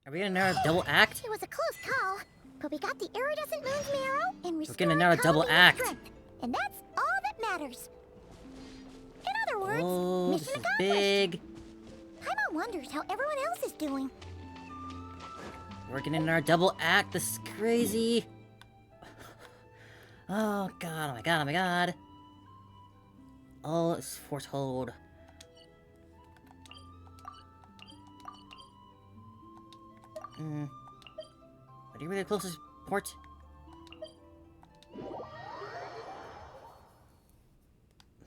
Are we getting another double act? It was a close call, but we got the iridescent moon's marrow and restored getting another double Columbine's act. strength, and that's all that matters. In other words, Oh, this mission is accomplished. big. Paimon wonders how everyone else is doing. We're getting our double act. This is crazy. Oh god, oh my god, oh my god. Oh, it's foretold. Are you really the closest port?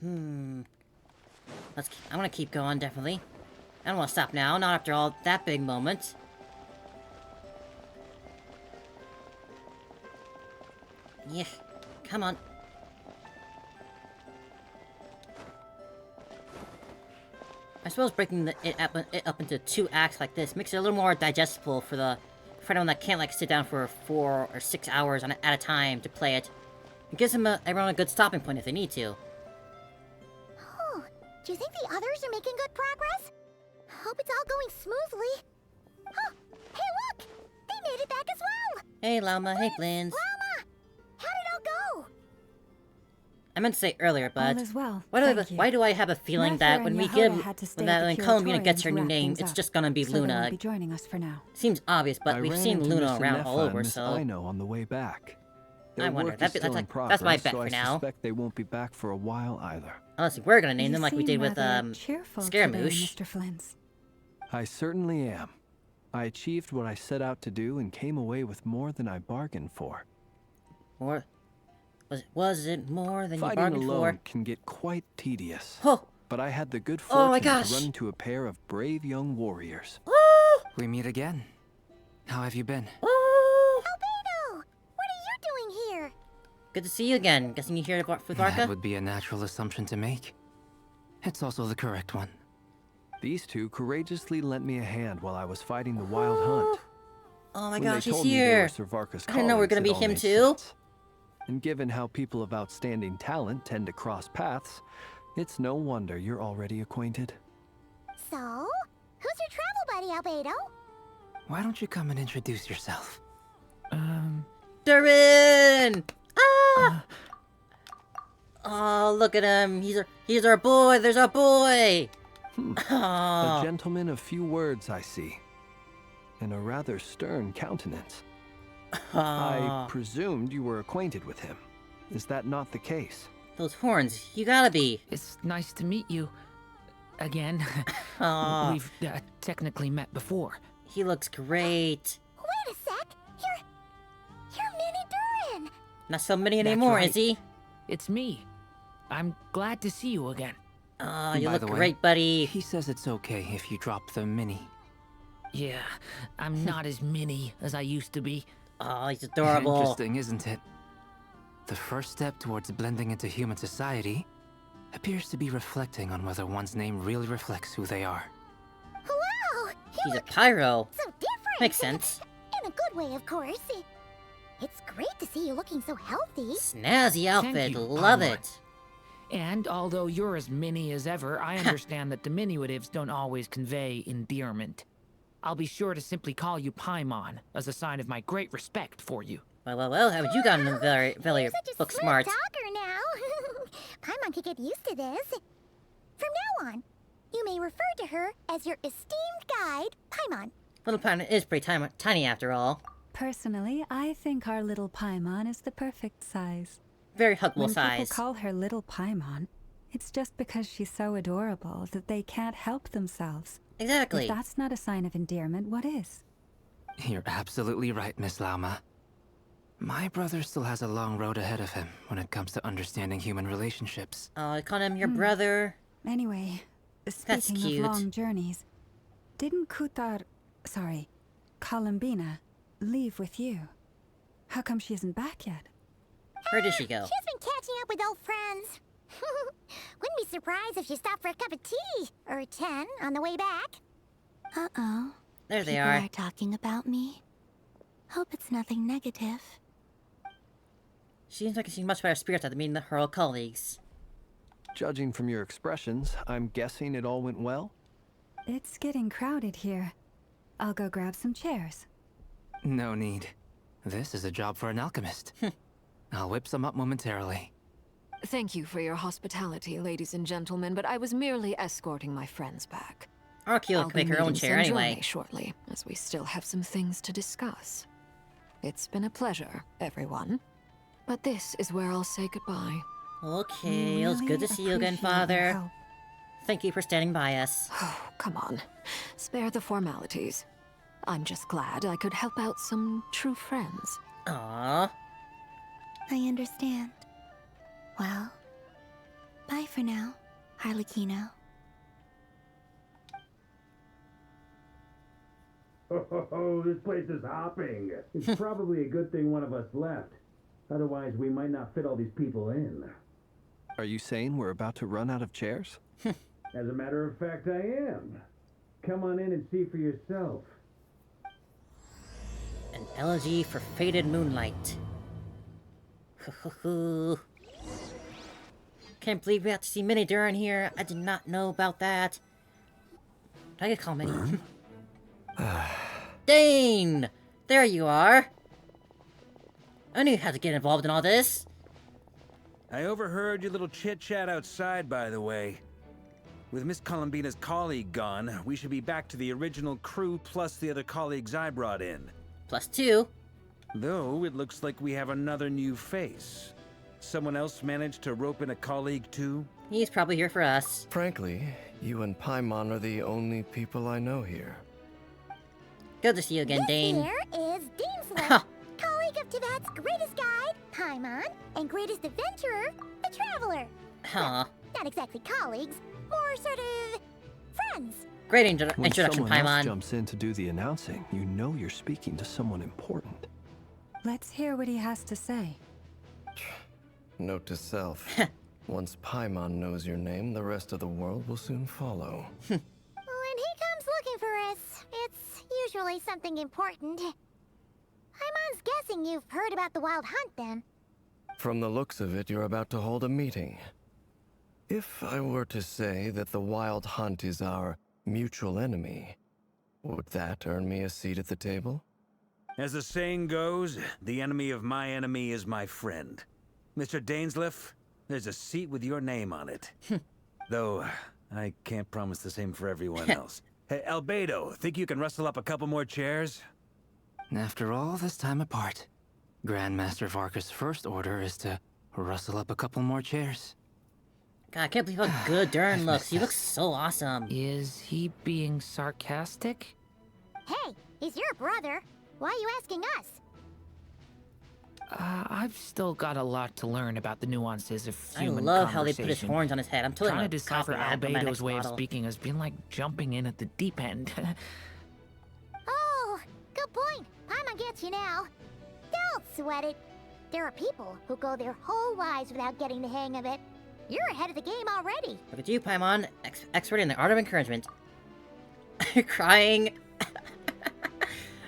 I'm gonna keep going, definitely. I don't want to stop now, not after all that big moment. Yeah, come on. I suppose breaking it up into 2 acts like this makes it a little more digestible for anyone that can't like sit down for 4 or 6 hours at a time to play it. It gives everyone a good stopping point if they need to. Oh, do you think the others are making good progress? Hope it's all going smoothly. Oh, hey look! They made it back as well! Hey Lauma, hey Blins. Lauma! How did it all go? I meant to say earlier, but All is well, why do I have a feeling Nefer that and when we Yahora give had to stay when that at when the Columbina Curatorium gets her to new wrap name, things it's up, just gonna be so they Luna. won't be joining us for now. Seems obvious, but I we've ran seen into Luna Mr. around all Nefer over, and Miss so Ino on the way back. I Their wonder. work That's is still my in that's my progress, bet so for I now. suspect they won't be back for a while either. Unless we're gonna name You them like we seem did with rather cheerful Scaramouche. today, Mr. Flins. I certainly am. I achieved what I set out to do and came away with more than I bargained for. Or was it more than you Fighting bargained alone for? can get quite tedious. Oh, But I had the good Oh my fortune gosh. to run into a pair of brave young warriors. oh, We meet again. How have you been? oh! Albedo! What are you doing here? Good to see you again. Guessing you're here with That Varka? would be a natural assumption to make. It's also the correct one. These two courageously lent me a hand while I was fighting the wild hunt. Oh my When gosh, they he's told me they here. were Sir Varka's I didn't know we were gonna colleagues, be it all him made too. sense. And given how people of outstanding talent tend to cross paths, it's no wonder you're already acquainted. So, who's your travel buddy, Albedo? Why don't you come and introduce yourself? Durin! Ah! Oh, look at him. He's our boy. There's our boy. A Oh, gentleman of few words, I see. And a rather stern countenance. I presumed you were acquainted with him. Is that not the case? those horns. You gotta be. It's nice to meet you. Again. Oh, We've technically met before. he looks great. Wait a sec! You're Mini Durin! Not so many That's anymore, right. is he? It's me. I'm glad to see you again. Oh, you By look the way, great, buddy. He says it's okay if you drop the mini. Yeah, I'm not as mini as I used to be. Oh, he's adorable. Interesting, isn't it? The first step towards blending into human society appears to be reflecting on whether one's name really reflects who they are. Wow! You He's a look pyro. so different! Makes sense. In a good way, of course. It's great to see you looking so healthy. Snazzy outfit. you, Love Paimon. it. And although you're as mini as ever, I understand that diminutives don't always convey endearment. I'll be sure to simply call you Paimon as a sign of my great respect for you. Well, haven't you gotten very You're such a book smart smart? talker now. Paimon could get used to this. From now on, you may refer to her as your esteemed guide, Paimon. Little Paimon is pretty tiny after all. Personally, I think our little Paimon is the perfect size. Very huggable When size. people call her little Paimon, it's just because she's so adorable that they can't help themselves. Exactly. If that's not a sign of endearment, what is? You're absolutely right, Miss Lauma. My brother still has a long road ahead of him when it comes to understanding human relationships. Oh, I call him your brother. Anyway, That's speaking cute. of long journeys, didn't Columbina, leave with you? How come she isn't back yet? Where did she go? She's been catching up with old friends. Wouldn't be surprised if she stopped for a cup of tea or 10 on the way back. Uh-oh. There they People are. talking about me. Hope it's nothing negative. She seems like she's in much better spirits after meeting her old colleagues. Judging from your expressions, I'm guessing it all went well? It's getting crowded here. I'll go grab some chairs. No need. This is a job for an alchemist. I'll whip some up momentarily. Thank you for your hospitality, ladies and gentlemen, but I was merely escorting my friends back. Archie will make her own chair anyway. Shortly, as we still have some things to discuss. It's been a pleasure, everyone. But this is where I'll say goodbye. Okay, it was good to see you again, Father. Thank you for standing by us. Oh, come on. Spare the formalities. I'm just glad I could help out some true friends. Aww. I understand. Well, bye for now, Harlequino. Oh, this place is hopping. It's probably a good thing one of us left. Otherwise, we might not fit all these people in. Are you saying we're about to run out of chairs? As a matter of fact, I am. Come on in and see for yourself. An Elegy for Faded Moonlight. Can't believe we have to see Minnie Duran here. I did not know about that. I could call Minnie. Dane! There you are! I knew you had to get involved in all this. I overheard your little chit-chat outside, by the way. With Miss Columbina's colleague gone, we should be back to the original crew plus the other colleagues I brought in. +2. Though, it looks like we have another new face. Someone else managed to rope in a colleague too? He's probably here for us. Frankly, you and Paimon are the only people I know here. Good to see you again, This Dane. here is Deanslip, colleague of Tibet's greatest guide, Paimon, and greatest adventurer, the Traveler. Huh. Not exactly colleagues, more sort of friends. Great When introduction, someone else Paimon. jumps in to do the announcing, you know you're speaking to someone important. Let's hear what he has to say. Note to self. Once Paimon knows your name, the rest of the world will soon follow. When he comes looking for us, it's usually something important. Paimon's guessing you've heard about the Wild Hunt, then. From the looks of it, you're about to hold a meeting. If I were to say that the Wild Hunt is our mutual enemy, would that earn me a seat at the table? As the saying goes, the enemy of my enemy is my friend. Mr. Dainsleif, there's a seat with your name on it. Though, I can't promise the same for everyone else. Hey, Albedo, think you can rustle up a couple more chairs? After all this time apart, Grandmaster Varka's first order is to rustle up a couple more chairs. God, I can't believe how good Duran looks. He looks so awesome. Is he being sarcastic? Hey, he's your brother. Why are you asking us? I've still got a lot to learn about the nuances of I human love how they put his conversation. horns on his head. I'm totally Trying to gonna copy decipher that for my next Albedo's way of model. speaking has been like jumping in at the deep end. Oh, good point. Paimon gets you now. Don't sweat it. There are people who go their whole lives without getting the hang of it. You're ahead of the game already. Look at you, Paimon, expert in the art of encouragement. Crying.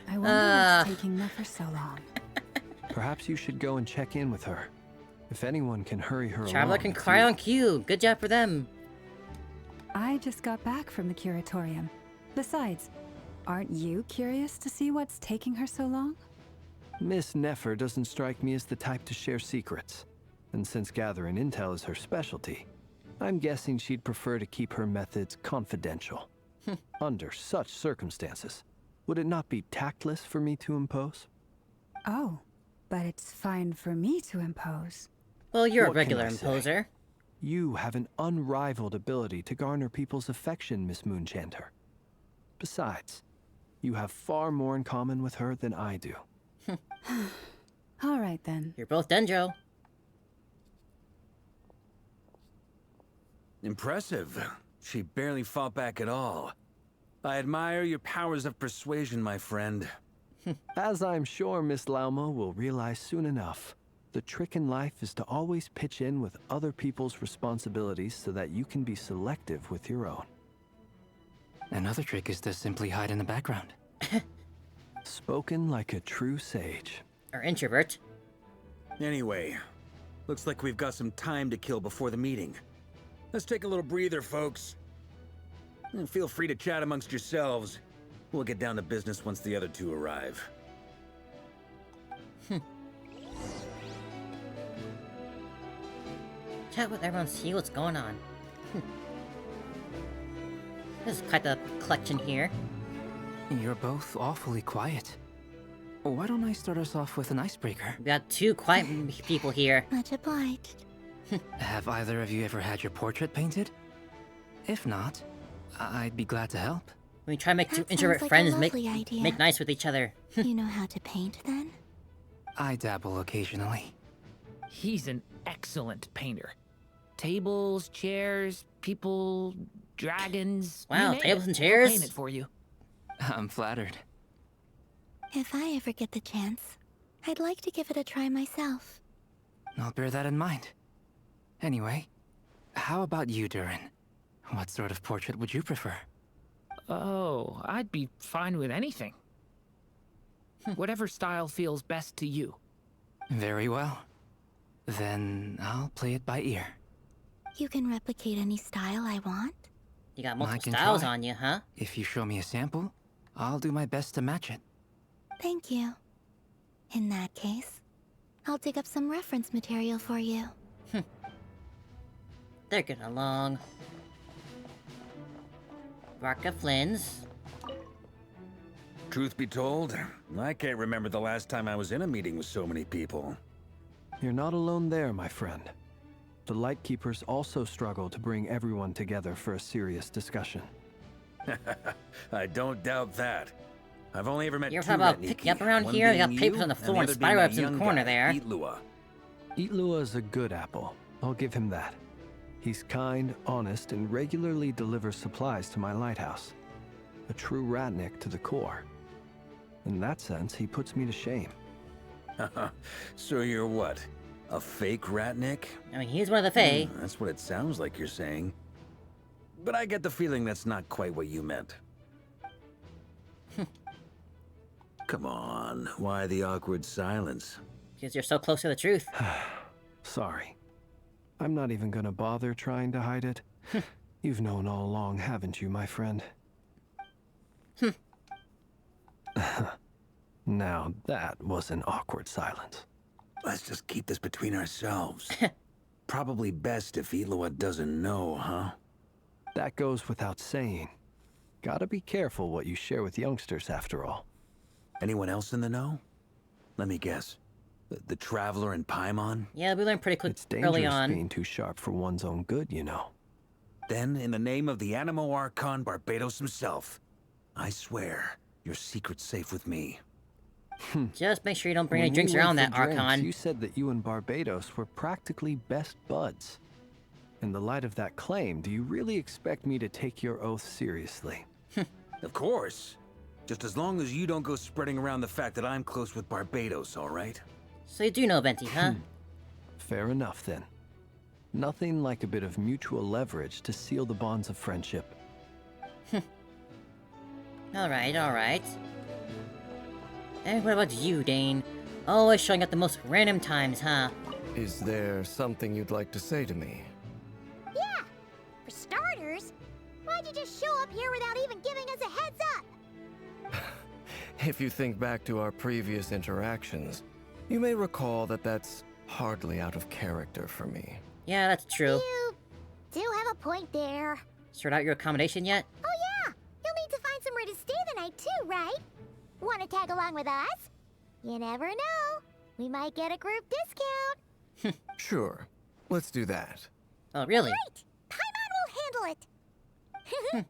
I wonder what's taking Nefer so long. Perhaps you should go and check in with her. If anyone can hurry her Traveler along, can it's cry you. on cue. Good job for them. I just got back from the curatorium. Besides, aren't you curious to see what's taking her so long? Miss Nefer doesn't strike me as the type to share secrets. And since gathering intel is her specialty, I'm guessing she'd prefer to keep her methods confidential. Under such circumstances, would it not be tactless for me to impose? Oh, but it's fine for me to impose. Well, you're a What can regular I say? imposer. You have an unrivaled ability to garner people's affection, Miss Moonchanter. Besides, you have far more in common with her than I do. All right then. You're both Dendro. Impressive. She barely fought back at all. I admire your powers of persuasion, my friend. As I'm sure Miss Lauma will realize soon enough, the trick in life is to always pitch in with other people's responsibilities so that you can be selective with your own. Another trick is to simply hide in the background. Spoken like a true sage. Or introvert. Anyway, looks like we've got some time to kill before the meeting. Let's take a little breather, folks. And feel free to chat amongst yourselves. We'll get down to business once the other two arrive. Chat with everyone, see what's going on. This is quite the collection here. You're both awfully quiet. Why don't I start us off with an icebreaker? We got two quiet people here. Much obliged. Have either of you ever had your portrait painted? If not, I'd be glad to help. We try to make two That introvert sounds like a friends lovely idea. make nice with each other. You know how to paint, then? I dabble occasionally. He's an excellent painter. Tables, chairs, people, dragons. you Wow, name tables it. and He'll chairs? paint it for you. I'm flattered. If I ever get the chance, I'd like to give it a try myself. I'll bear that in mind. Anyway, how about you, Durin? What sort of portrait would you prefer? Oh, I'd be fine with anything. Whatever style feels best to you. Very well. Then I'll play it by ear. You can replicate any style I want? You got I multiple can styles try. on you, huh? If you show me a sample, I'll do my best to match it. Thank you. In that case, I'll dig up some reference material for you. They're getting along. Varka Flynn's. Truth be told, I can't remember the last time I was in a meeting with so many people. You're not alone there, my friend. The Lightkeepers also struggle to bring everyone together for a serious discussion. I don't doubt that. I've only ever met You're two talking about Retniki, picking up around one here? You got being papers you, on the and floor and other spider being webs that in the young corner guy, there. Itlua. Itlua is a good apple. I'll give him that. He's kind, honest, and regularly delivers supplies to my lighthouse. A true Ratnik to the core. In that sense, he puts me to shame. So you're what? A fake Ratnik? I mean, he's one of the Fae. That's what it sounds like you're saying. But I get the feeling that's not quite what you meant. Come on, why the awkward silence? Because you're so close to the truth. Sorry. I'm not even gonna bother trying to hide it. You've known all along, haven't you, my friend? Now that was an awkward silence. Let's just keep this between ourselves. Probably best if Itlua doesn't know, huh? That goes without saying. Gotta be careful what you share with youngsters, after all. Anyone else in the know? Let me guess. The Traveler and Paimon? Yeah, we learned pretty quick It's dangerous early on. being too sharp for one's own good, you know. Then, in the name of the Animo Archon Barbados himself, I swear, your secret's safe with me. Just make sure you don't bring When any drinks we went around for that drinks, Archon. You said that you and Barbados were practically best buds. In the light of that claim, do you really expect me to take your oath seriously? Of course. Just as long as you don't go spreading around the fact that I'm close with Barbados, all right? So you do know Venti, huh? Fair enough, then. Nothing like a bit of mutual leverage to seal the bonds of friendship. Alright, alright. And what about you, Dane? Always showing up the most random times, huh? Is there something you'd like to say to me? Yeah! For starters, why'd you just show up here without even giving us a heads up? If you think back to our previous interactions, you may recall that that's hardly out of character for me. Yeah, that's true. You do have a point there. Sort out your accommodation yet? Oh yeah! You'll need to find somewhere to stay the night too, right? Wanna tag along with us? You never know. We might get a group discount. Sure, let's do that. Oh, really? Great! Paimon will handle it.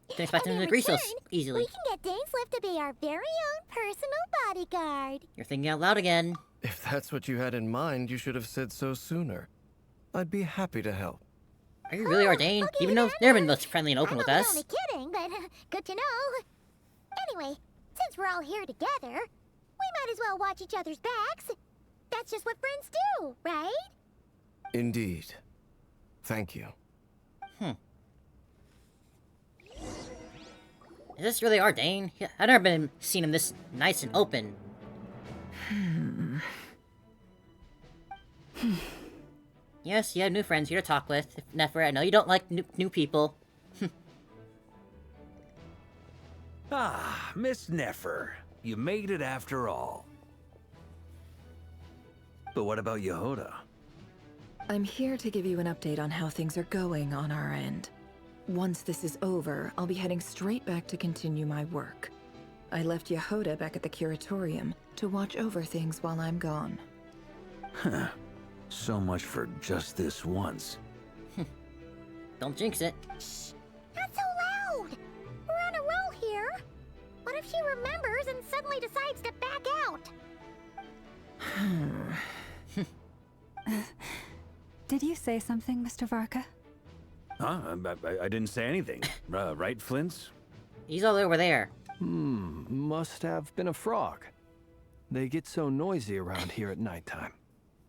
Didn't expect him And to in agree so return, easily. We can get Dainslift to be our very own personal bodyguard. You're thinking out loud again. If that's what you had in mind, you should have said so sooner. I'd be happy to help. Are you really ordained? okay, Even though then. they've been most friendly and open I with know we're us. only kidding, but good to know. Anyway, since we're all here together, we might as well watch each other's backs. That's just what friends do, right? Indeed. Thank you. Is this really our Dane? I've never been seen him this nice and open. Yes, you have new friends here to talk with. Nefer, I know you don't like new people. Ah, Miss Nefer. You made it after all. But what about Yehoda? I'm here to give you an update on how things are going on our end. Once this is over, I'll be heading straight back to continue my work. I left Yehoda back at the Curatorium to watch over things while I'm gone. Huh. So much for just this once. Don't jinx it. Shh! Not so loud! We're on a roll here. What if she remembers and suddenly decides to back out? Did you say something, Mr. Varka? Huh? I didn't say anything. Right, Flint's? He's all over there. Must have been a frog. They get so noisy around here at nighttime.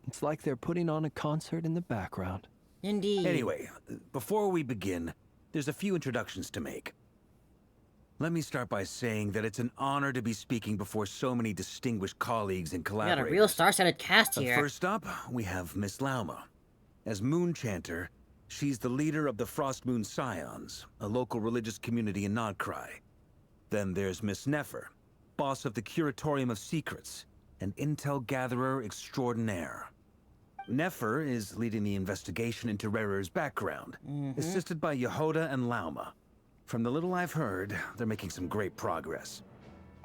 It's like they're putting on a concert in the background. Indeed. Anyway, before we begin, there's a few introductions to make. Let me start by saying that it's an honor to be speaking before so many distinguished colleagues and We got collaborators. a real star-studded cast here. First up, we have Miss Lauma. As Moon Chanter, she's the leader of the Frost Moon Scions, a local religious community in Nodcry. Then there's Miss Nefer, boss of the Curatorium of Secrets, an intel gatherer extraordinaire. Nefer is leading the investigation into Rerir's background, assisted by Yehoda and Lauma. From the little I've heard, they're making some great progress.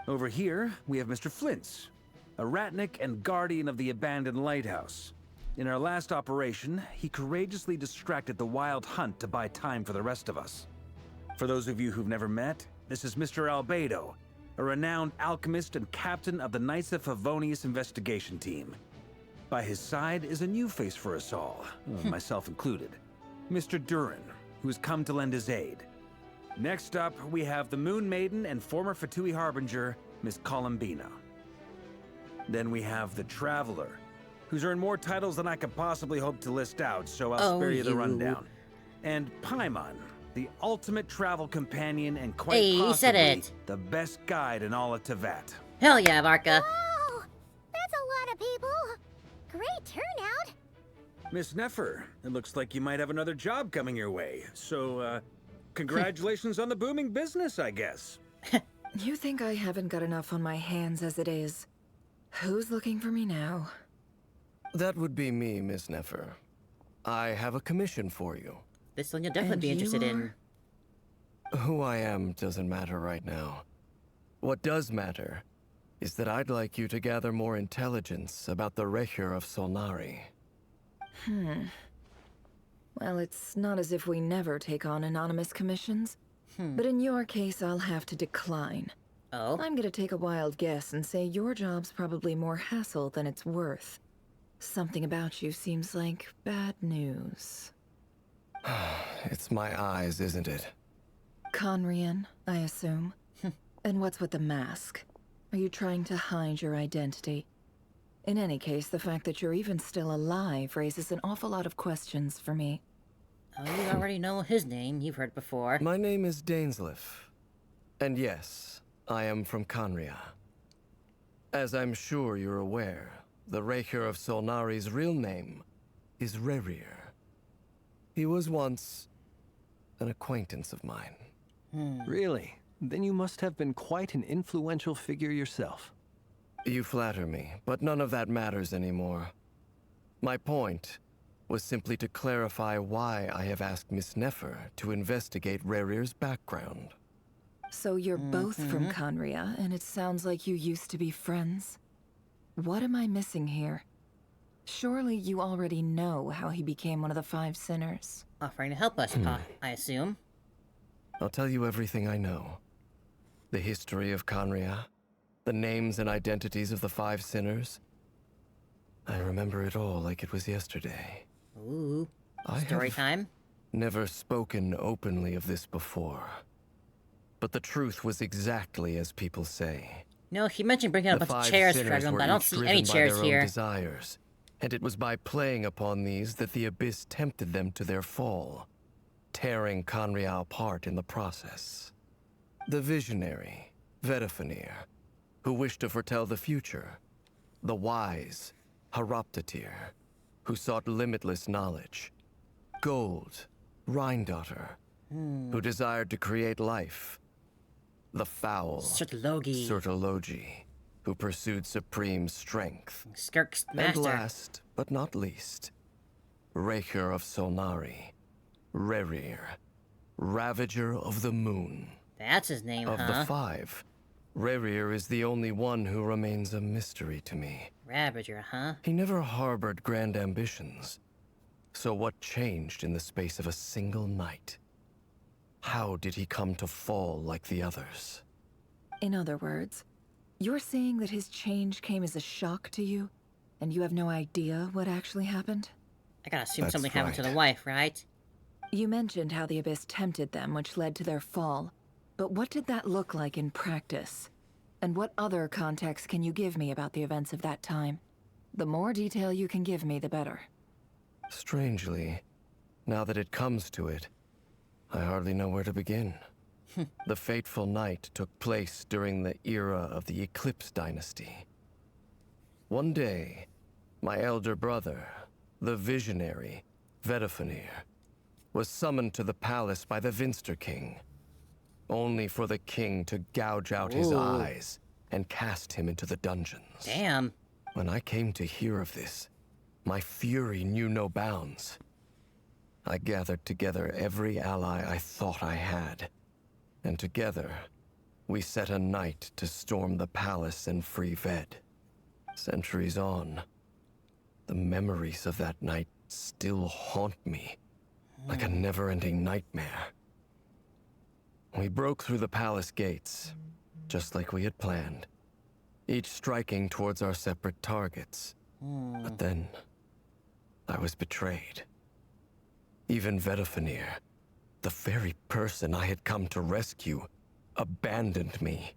Over here, we have Mr. Flint's, a ratnik and guardian of the abandoned lighthouse. In our last operation, he courageously distracted the wild hunt to buy time for the rest of us. For those of you who've never met, this is Mr. Albedo, a renowned alchemist and captain of the Knights of Favonius investigation team. By his side is a new face for us all, myself included, Mr. Durin, who has come to lend his aid. Next up, we have the Moon Maiden and former Fatui Harbinger, Miss Columbina. Then we have the Traveler, who's earned more titles than I could possibly hope to list out, so I'll spare you the rundown. And Paimon, the ultimate travel companion and quite Hey, he said possibly it. the best guide in all of Tevat. Hell yeah, Varka. Wow! That's a lot of people! Great turnout! Miss Nefer, it looks like you might have another job coming your way, so, congratulations on the booming business, I guess. You think I haven't got enough on my hands as it is? Who's looking for me now? That would be me, Miss Nefer. I have a commission for you. This one you'll definitely And be interested you in. Who I am doesn't matter right now. What does matter is that I'd like you to gather more intelligence about the Rerir of Solnari. Well, it's not as if we never take on anonymous commissions. But in your case, I'll have to decline. Oh? I'm gonna take a wild guess and say your job's probably more hassle than it's worth. Something about you seems like bad news. It's my eyes, isn't it? Conrian, I assume. And what's with the mask? Are you trying to hide your identity? In any case, the fact that you're even still alive raises an awful lot of questions for me. Oh, you already know his name. You've heard it before. My name is Dainsleif. And yes, I am from Conria. As I'm sure you're aware, the Rerir of Solnari's real name is Rerir. He was once an acquaintance of mine. Really? Then you must have been quite an influential figure yourself. You flatter me, but none of that matters anymore. My point was simply to clarify why I have asked Miss Nefer to investigate Rerir's background. So you're both from Conria, and it sounds like you used to be friends? What am I missing here? Surely you already know how he became one of the Five Sinners. Offering to help us, I assume. I'll tell you everything I know. The history of Conria, the names and identities of the Five Sinners. I remember it all like it was yesterday. Ooh. I Story have time? never spoken openly of this before. But the truth was exactly as people say. No, he mentioned bringing up The a bunch of five chairs for sinners everyone, were but I don't each see driven any by chairs their own here. desires, and it was by playing upon these that the Abyss tempted them to their fall, tearing Conria apart in the process. The visionary, Vedafinir, who wished to foretell the future. The wise, Haroptatir, who sought limitless knowledge. Gold, Rhindaughter, who desired to create life. the foul Sertologi. who pursued supreme strength. Skirk's And master. last, but not least, Rerir of Solnari, Rerir, Ravager of the Moon. That's his name, Of huh? the 5, Rerir is the only one who remains a mystery to me. Ravager, huh? He never harbored grand ambitions. So what changed in the space of a single night? How did he come to fall like the others? In other words, you're saying that his change came as a shock to you, and you have no idea what actually happened? I gotta assume That's something happened to the right. wife, right? You mentioned how the Abyss tempted them, which led to their fall. But what did that look like in practice? And what other context can you give me about the events of that time? The more detail you can give me, the better. Strangely, now that it comes to it, I hardly know where to begin. The fateful night took place during the era of the Eclipse Dynasty. One day, my elder brother, the visionary, Vedifenir, was summoned to the palace by the Vinster King, only for the king to gouge out his Ooh. eyes and cast him into the dungeons. Damn. When I came to hear of this, my fury knew no bounds. I gathered together every ally I thought I had, and together, we set a night to storm the palace and free Ved. Centuries on, the memories of that night still haunt me, like a never-ending nightmare. We broke through the palace gates, just like we had planned, each striking towards our separate targets. But then, I was betrayed. Even Vedifenir, the very person I had come to rescue, abandoned me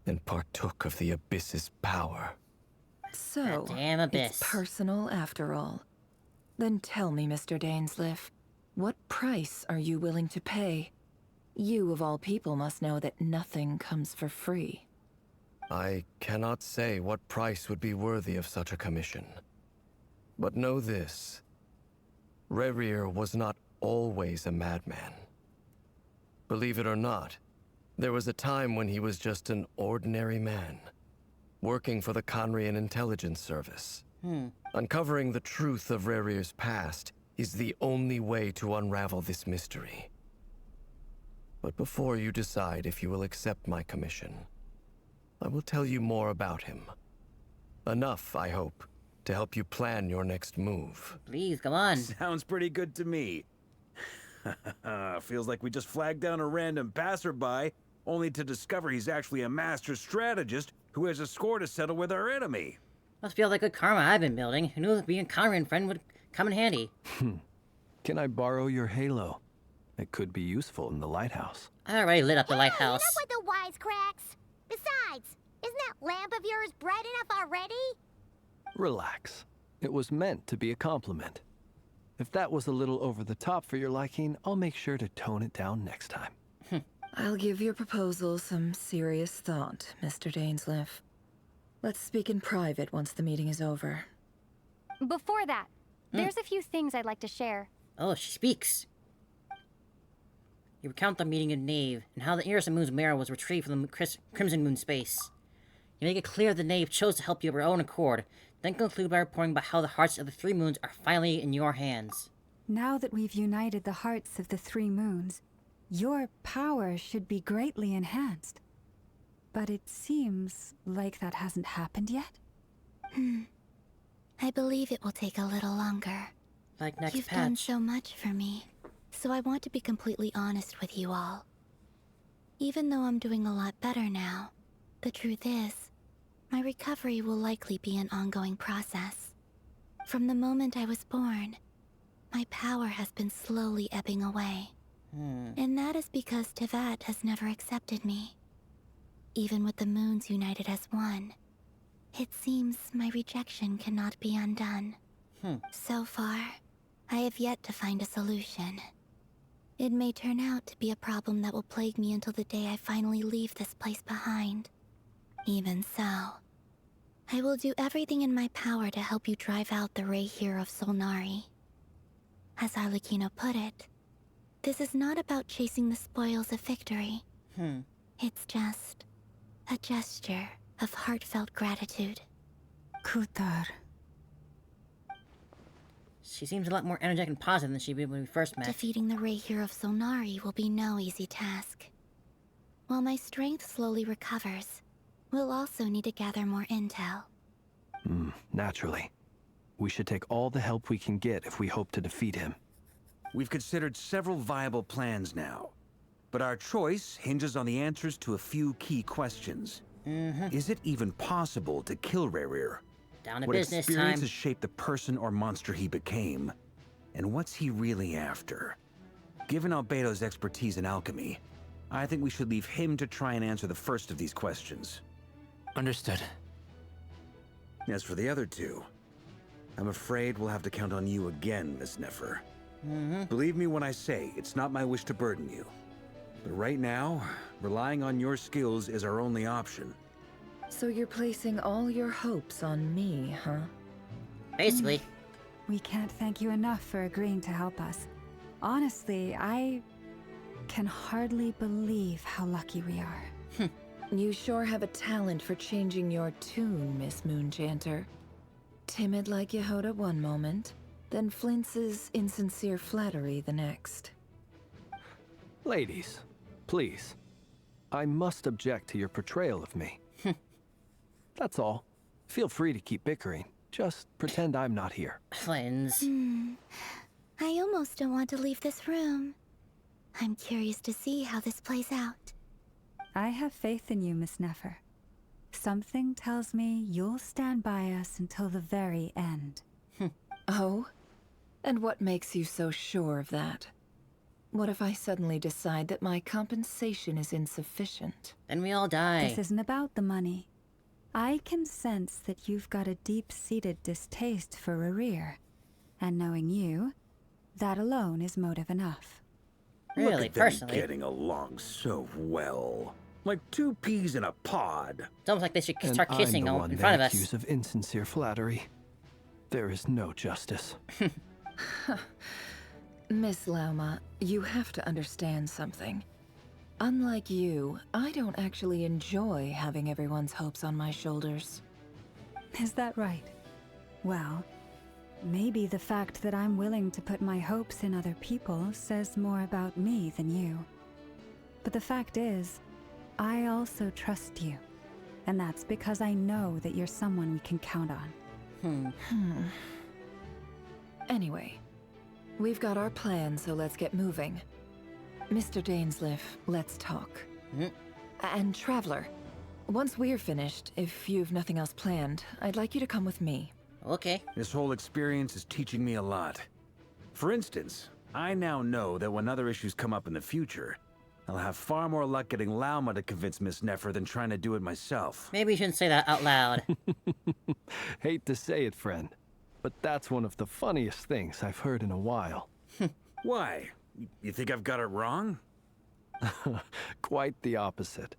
and partook of the Abyss's power. So, That damn Abyss. it's personal after all. Then tell me, Mr. Dainsleif, what price are you willing to pay? You, of all people, must know that nothing comes for free. I cannot say what price would be worthy of such a commission. But know this. Rerir was not always a madman. Believe it or not, there was a time when he was just an ordinary man, working for the Conrian Intelligence Service. Uncovering the truth of Rerir's past is the only way to unravel this mystery. But before you decide if you will accept my commission, I will tell you more about him. Enough, I hope, to help you plan your next move. Please, come on. Sounds pretty good to me. Feels like we just flagged down a random passerby, only to discover he's actually a master strategist who has a score to settle with our enemy. Must be all the good karma I've been building. Who knew that being a Conran friend would come in handy? Can I borrow your halo? It could be useful in the lighthouse. I already lit up the lighthouse. Enough with the wisecracks. Besides, isn't that lamp of yours bright enough already? Relax. It was meant to be a compliment. If that was a little over the top for your liking, I'll make sure to tone it down next time. I'll give your proposal some serious thought, Mr. Dainsleif. Let's speak in private once the meeting is over. Before that, there's a few things I'd like to share. Oh, she speaks. You recount the meeting in Nave, and how the Eris of Moon's Marrow was retrieved from the Crimson Moon space. You make it clear the Nave chose to help you of her own accord, then conclude by reporting about how the hearts of the three moons are finally in your hands. Now that we've united the hearts of the three moons, your power should be greatly enhanced. But it seems like that hasn't happened yet. I believe it will take a little longer. Like next You've patch. done so much for me, so I want to be completely honest with you all. Even though I'm doing a lot better now, the truth is, my recovery will likely be an ongoing process. From the moment I was born, my power has been slowly ebbing away. And that is because Tevat has never accepted me. Even with the moons united as one, it seems my rejection cannot be undone. So far, I have yet to find a solution. It may turn out to be a problem that will plague me until the day I finally leave this place behind. Even so, I will do everything in my power to help you drive out the Rerir of Solnari. As Arlecchino put it, this is not about chasing the spoils of victory, It's just a gesture of heartfelt gratitude. Kutar. She seems a lot more energetic and positive than she did when we first met. Defeating the Rerir of Solnari will be no easy task. While my strength slowly recovers, we'll also need to gather more intel. Naturally. We should take all the help we can get if we hope to defeat him. We've considered several viable plans now, but our choice hinges on the answers to a few key questions. Is it even possible to kill Rerir? Down to What business time. experiences shaped the person or monster he became? And what's he really after? Given Albedo's expertise in alchemy, I think we should leave him to try and answer the first of these questions. Understood. As for the other two, I'm afraid we'll have to count on you again, Miss Nefer. Believe me when I say it's not my wish to burden you. But right now, relying on your skills is our only option. So you're placing all your hopes on me, huh? Basically. We can't thank you enough for agreeing to help us. Honestly, I can hardly believe how lucky we are. You sure have a talent for changing your tune, Miss Moonchanter. Timid like Yehoda one moment, then flinches insincere flattery the next. Ladies, please. I must object to your portrayal of me. That's all. Feel free to keep bickering. Just pretend I'm not here. Flins. I almost don't want to leave this room. I'm curious to see how this plays out. I have faith in you, Miss Nefer. Something tells me you'll stand by us until the very end. Oh? And what makes you so sure of that? What if I suddenly decide that my compensation is insufficient? Then we all die. This isn't about the money. I can sense that you've got a deep-seated distaste for Rerir. And knowing you, that alone is motive enough. Really, Look at them personally. getting along so well. Like two peas in a pod. It's almost like they should And start kissing I'm the in one front of they us. accuse of insincere flattery. There is no justice. Miss Lauma, you have to understand something. Unlike you, I don't actually enjoy having everyone's hopes on my shoulders. Is that right? Well, maybe the fact that I'm willing to put my hopes in other people says more about me than you. But the fact is, I also trust you. And that's because I know that you're someone we can count on. Anyway, we've got our plan, so let's get moving. Mr. Dainsleif, let's talk. And Traveler, once we're finished, if you've nothing else planned, I'd like you to come with me. Okay. This whole experience is teaching me a lot. For instance, I now know that when other issues come up in the future, I'll have far more luck getting Lauma to convince Miss Nefer than trying to do it myself. Maybe you shouldn't say that out loud. Hate to say it, friend, but that's one of the funniest things I've heard in a while. Why? You think I've got it wrong? Quite the opposite.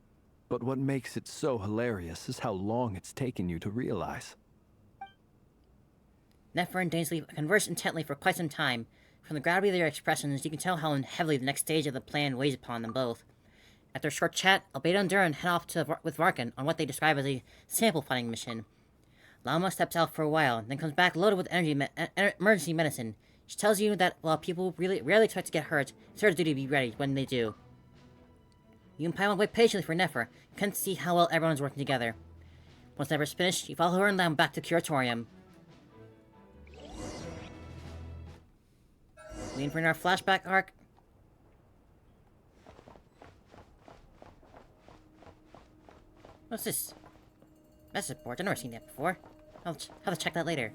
But what makes it so hilarious is how long it's taken you to realize. Nefer and Dainsleif converse intently for quite some time. From the gravity of their expressions, you can tell how heavily the next stage of the plan weighs upon them both. After a short chat, Albedo and Duran head off with Varkan on what they describe as a sample finding mission. Lauma steps out for a while, then comes back loaded with emergency medicine. She tells you that while people rarely expect to get hurt, it's her duty to be ready when they do. You and Paimon wait patiently for Nefer, and can see how well everyone's working together. Once Nefer's finished, you follow her and Lam back to Curatorium. Waiting for our flashback arc. What's this? Message board. I've never seen that before. I'll have to check that later.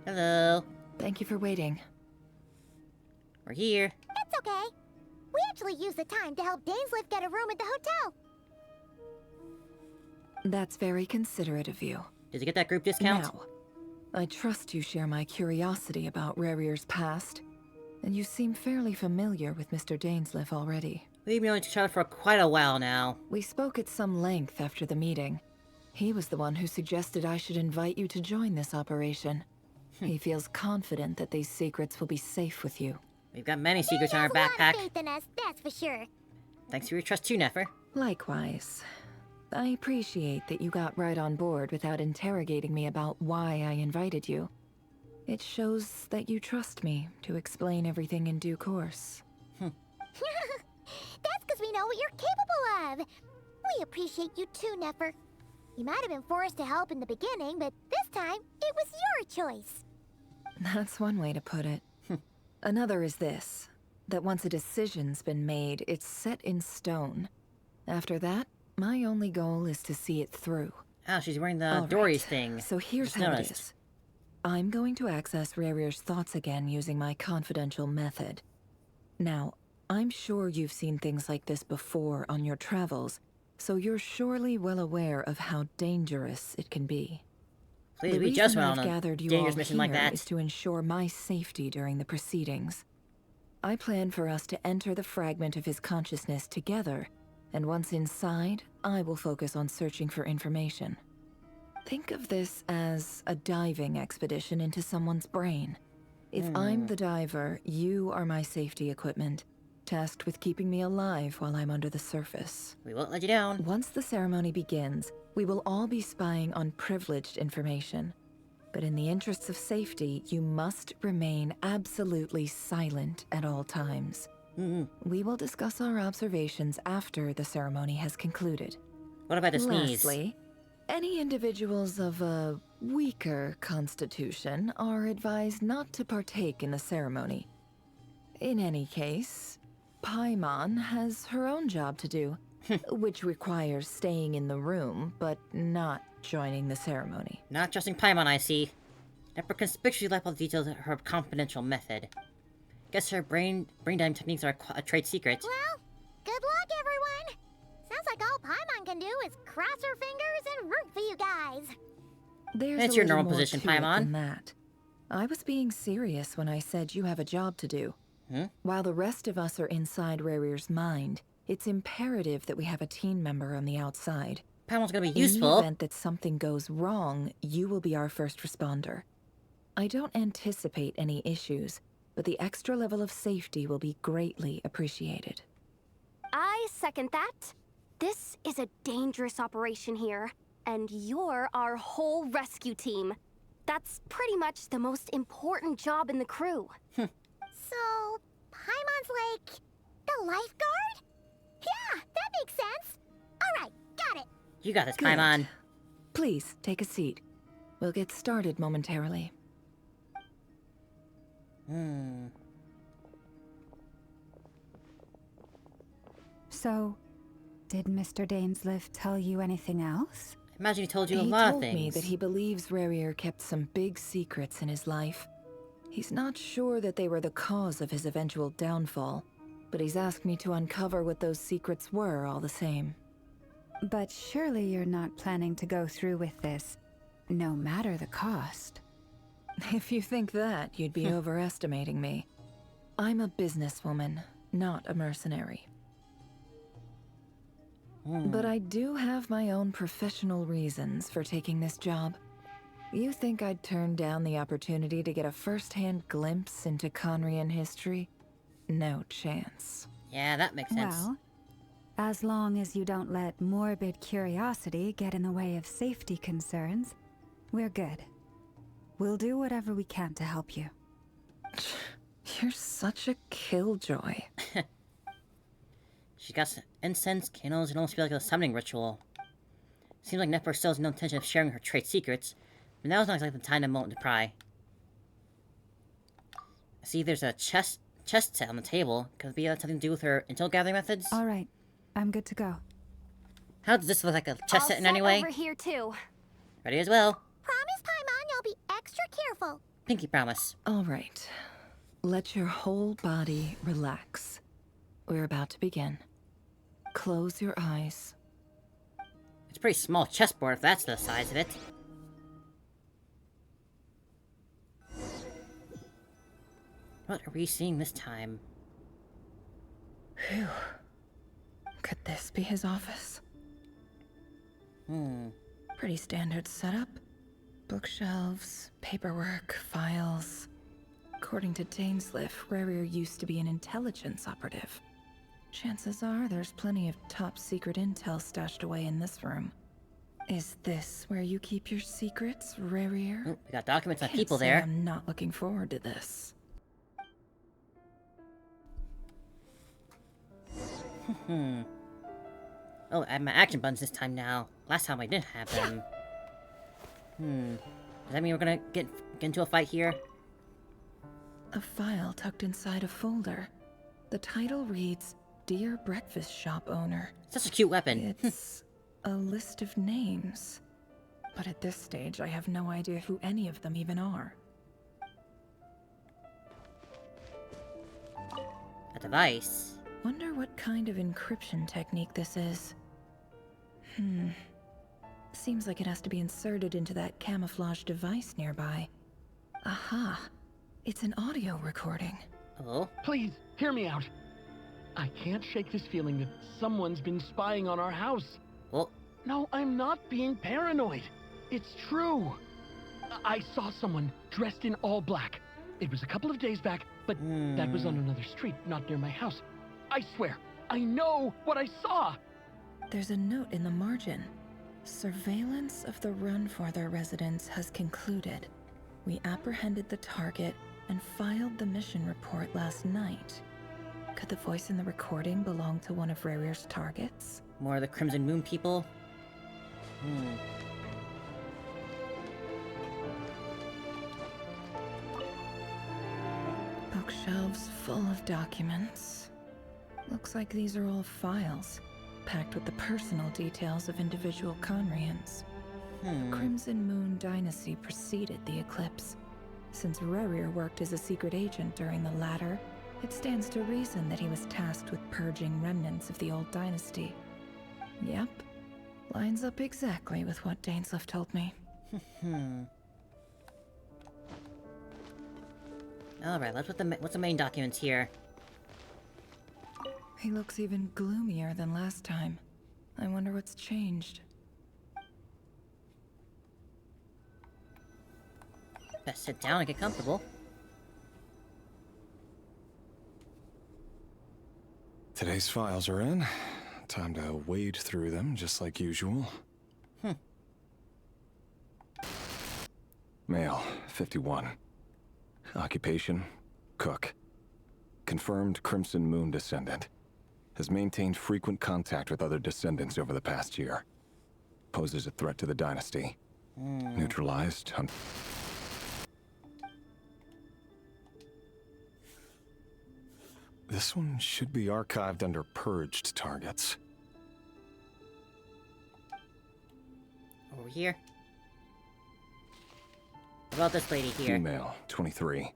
Hello. Thank you for waiting. We're here. It's okay. We actually used the time to help Dainsleif get a room at the hotel. That's very considerate of you. Did you get that group discount? Now, I trust you share my curiosity about Rerir's past, and you seem fairly familiar with Mr. Dainsleif already. We've been on each other for quite a while now. We spoke at some length after the meeting. He was the one who suggested I should invite you to join this operation. He feels confident that these secrets will be safe with you. We've got many secrets in our He has a lot backpack. of faith in us, that's for sure. Thanks for your trust too, Nefer. Likewise. I appreciate that you got right on board without interrogating me about why I invited you. It shows that you trust me to explain everything in due course. That's because we know what you're capable of. We appreciate you too, Nefer. You might have been forced to help in the beginning, but this time, it was your choice. That's one way to put it. Another is this, that once a decision's been made, it's set in stone. After that, my only goal is to see it through. Oh, she's wearing the All Dory's right, thing. So here's Just how noticed. it is. I'm going to access Rerir's thoughts again using my confidential method. Now, I'm sure you've seen things like this before on your travels, so you're surely well aware of how dangerous it can be. Please, The we reason just went I've on a gathered you dangerous all mission like here that. is to ensure my safety during the proceedings. I plan for us to enter the fragment of his consciousness together, and once inside, I will focus on searching for information. Think of this as a diving expedition into someone's brain. If I'm the diver, you are my safety equipment, tasked with keeping me alive while I'm under the surface. We won't let you down. Once the ceremony begins, we will all be spying on privileged information. But in the interests of safety, you must remain absolutely silent at all times. We will discuss our observations after the ceremony has concluded. What about the sneeze? Lastly, any individuals of a weaker constitution are advised not to partake in the ceremony. In any case, Paimon has her own job to do, which requires staying in the room, but not joining the ceremony. Not trusting Paimon, I see. Nefer conspicuously left all the details of her confidential method. Guess her brain diving techniques are a trade secret. Well, good luck, everyone. Sounds like all Paimon can do is cross her fingers and root for you guys. There's That's a your little normal more position, to it Paimon. than that. I was being serious when I said you have a job to do. While the rest of us are inside Rerir's mind, it's imperative that we have a team member on the outside. Paimon's gonna be In the useful. event that something goes wrong, you will be our first responder. I don't anticipate any issues, but the extra level of safety will be greatly appreciated. I second that. This is a dangerous operation here, and you're our whole rescue team. That's pretty much the most important job in the crew. So, Paimon's like the lifeguard? Yeah, that makes sense. All right, got it. You got this, Good. Paimon. Please, take a seat. We'll get started momentarily. So, did Mr. Dainsliff tell you anything else? Imagine he told you a He lot of told things. me that he believes Rerir kept some big secrets in his life. He's not sure that they were the cause of his eventual downfall, but he's asked me to uncover what those secrets were all the same. But surely you're not planning to go through with this, no matter the cost. If you think that, you'd be overestimating me. I'm a businesswoman, not a mercenary. But I do have my own professional reasons for taking this job. You think I'd turn down the opportunity to get a first-hand glimpse into Conrian history? No chance. Yeah, that makes sense. Well, as long as you don't let morbid curiosity get in the way of safety concerns, we're good. We'll do whatever we can to help you. You're such a killjoy. She got some incense, candles, and almost feel like a summoning ritual. Seems like Nefer still has no intention of sharing her trade secrets, but now's not exactly the time and moment to pry. I see there's a chest set on the table. Could it be something to do with her intel gathering methods? All right, I'm good to go. How does this look like a chest All set in set any way? over here too. Ready as well. Promise, Paimon, you'll be extra careful. Pinky promise. All right. Let your whole body relax. We're about to begin. Close your eyes. It's a pretty small chessboard if that's the size of it. What are we seeing this time? Phew. Could this be his office? Pretty standard setup. Bookshelves, paperwork, files. According to Dainsliff, Rerir used to be an intelligence operative. Chances are there's plenty of top secret intel stashed away in this room. Is this where you keep your secrets, Rerir? Oh, we got documents on Can't people say there. I'm not looking forward to this. Oh, I have my action buttons this time now. Last time I didn't have them. Does that mean we're gonna get into a fight here? A file tucked inside a folder. The title reads, Dear Breakfast Shop Owner. Such a cute weapon. It's a list of names. But at this stage, I have no idea who any of them even are. A device. Wonder what kind of encryption technique this is. Seems like it has to be inserted into that camouflage device nearby. Aha! It's an audio recording. Oh? Please, hear me out. I can't shake this feeling that someone's been spying on our house. Oh? No, I'm not being paranoid. It's true. I saw someone dressed in all black. It was a couple of days back, but that was on another street, not near my house. I swear, I know what I saw. There's a note in the margin. Surveillance of the Runforther residence has concluded. We apprehended the target and filed the mission report last night. Could the voice in the recording belong to one of Rerir's targets? More of the Crimson Moon people? Bookshelves full of documents. Looks like these are all files, packed with the personal details of individual Conrians. The Crimson Moon dynasty preceded the eclipse. Since Rerir worked as a secret agent during the latter, it stands to reason that he was tasked with purging remnants of the old dynasty. Yep, lines up exactly with what Dainsliff told me. Alright, what's the main documents here? He looks even gloomier than last time. I wonder what's changed. Best sit down and get comfortable. Today's files are in. Time to wade through them, just like usual. Male, 51. Occupation, cook. Confirmed Crimson Moon descendant. Has maintained frequent contact with other descendants over the past year. Poses a threat to the dynasty. Neutralized. This one should be archived under purged targets. Over here. What about this lady here? Female, 23.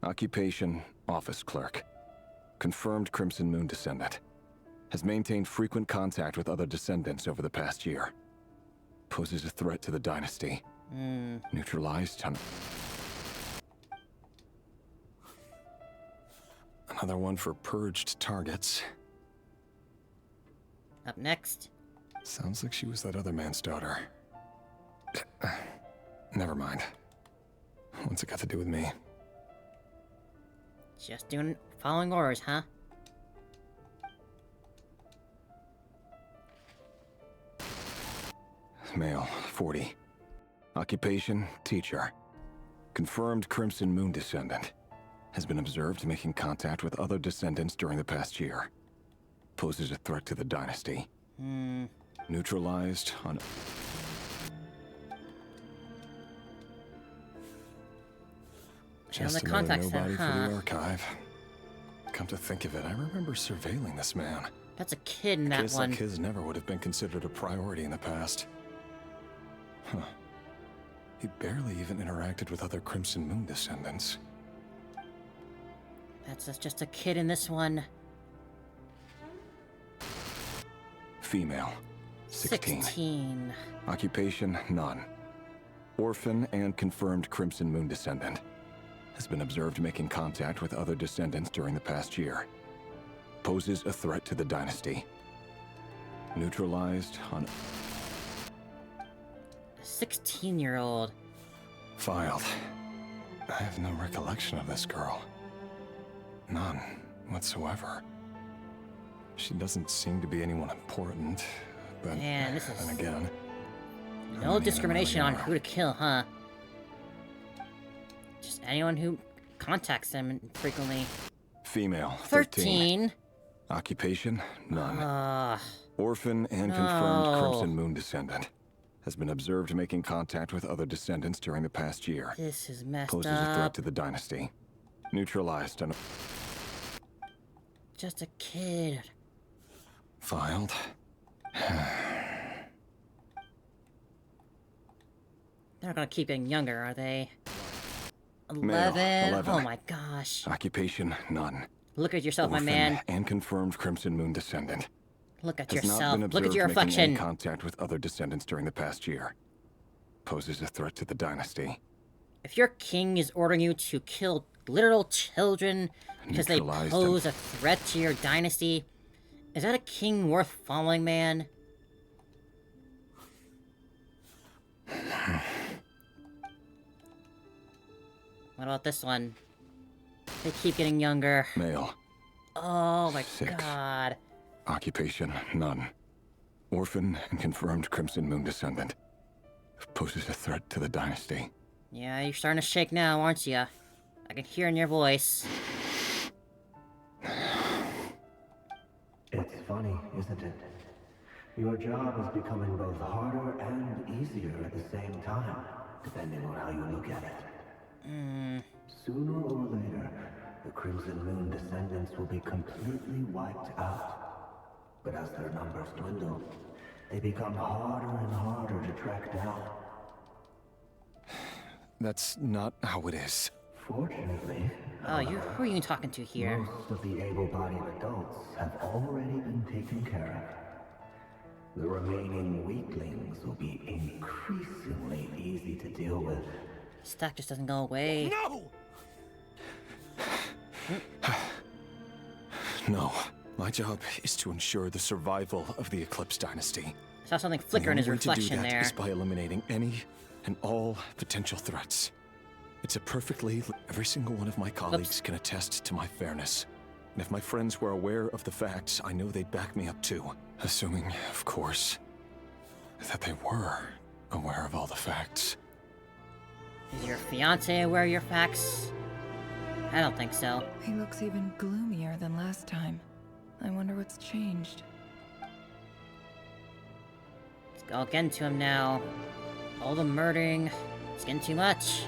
Occupation, office clerk. Confirmed Crimson Moon descendant. Has maintained frequent contact with other descendants over the past year. Poses a threat to the dynasty. Neutralized. Another one for purged targets. Up next. Sounds like she was that other man's daughter. Never mind. What's it got to do with me? Just following orders, huh? Male, 40. Occupation, teacher. Confirmed Crimson Moon descendant. Has been observed making contact with other descendants during the past year. Poses a threat to the dynasty. Neutralized on... Just another nobody for the archive. Come to think of it, I remember surveilling this man. That's a kid in that Kids one. like his never would have been considered a priority in the past. Huh. He barely even interacted with other Crimson Moon descendants. That's just a kid in this one. Female, 16. 16. Occupation, none. Orphan and confirmed Crimson Moon descendant. Has been observed making contact with other descendants during the past year. Poses a threat to the dynasty. Neutralized on... 16-year-old. Filed. I have no recollection of this girl. None whatsoever. She doesn't seem to be anyone important, but Man, this is... then again... No discrimination on who to kill, huh? Just anyone who contacts them frequently. Female, 13. Occupation, none. Orphan and confirmed Crimson Moon descendant. Has been observed making contact with other descendants during the past year. This is messed Poses up. a threat to the dynasty. Neutralized and... Just a kid. Filed. They're not gonna keep getting younger, are they? 11. Male, 11. Oh my gosh. Occupation, none. Look at yourself, Orphan my man. And confirmed Crimson Moon descendant. Look at Has not yourself. been Look observed at your making reflection. any contact with other descendants during the past year. Poses a threat to the dynasty. If your king is ordering you to kill literal children because they Neutralized pose and- a threat to your dynasty, is that a king worth following, man? What about this one? They keep getting younger. Male. Oh my 6. god. Occupation, none. Orphan and confirmed Crimson Moon descendant. Poses a threat to the dynasty. Yeah, you're starting to shake now, aren't you? I can hear in your voice. It's funny, isn't it? Your job is becoming both harder and easier at the same time, depending on how you look at it. Sooner or later, the Crimson Moon descendants will be completely wiped out. But as their numbers dwindle, they become harder and harder to track down. That's not how it is. Fortunately, Oh, who are you talking to here? most of the able-bodied adults have already been taken care of. The remaining weaklings will be increasingly easy to deal with. Stack just doesn't go away. No! No. My job is to ensure the survival of the Eclipse Dynasty. I saw something flicker in his The only way to do reflection that there. is by eliminating any and all potential threats. It's a perfectly... Every single one of my colleagues can attest to my fairness. And if my friends were aware of the facts, I know they'd back me up too. Assuming, of course, that they were aware of all the facts. Is your fiance aware of your facts? I don't think so. He looks even gloomier than last time. I wonder what's changed. Let's go again to him now. All the murdering. It's getting too much.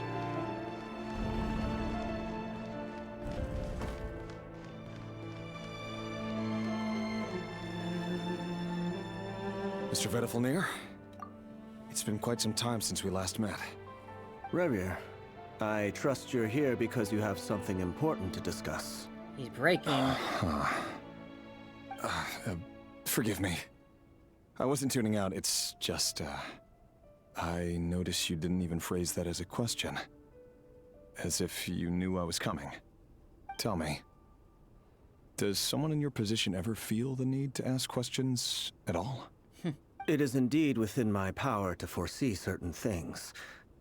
Mr. Vedifalnir, it's been quite some time since we last met. Rerir, I trust you're here because you have something important to discuss. He's breaking. Forgive me. I wasn't tuning out, it's just, I noticed you didn't even phrase that as a question. As if you knew I was coming. Tell me, does someone in your position ever feel the need to ask questions at all? It is indeed within my power to foresee certain things.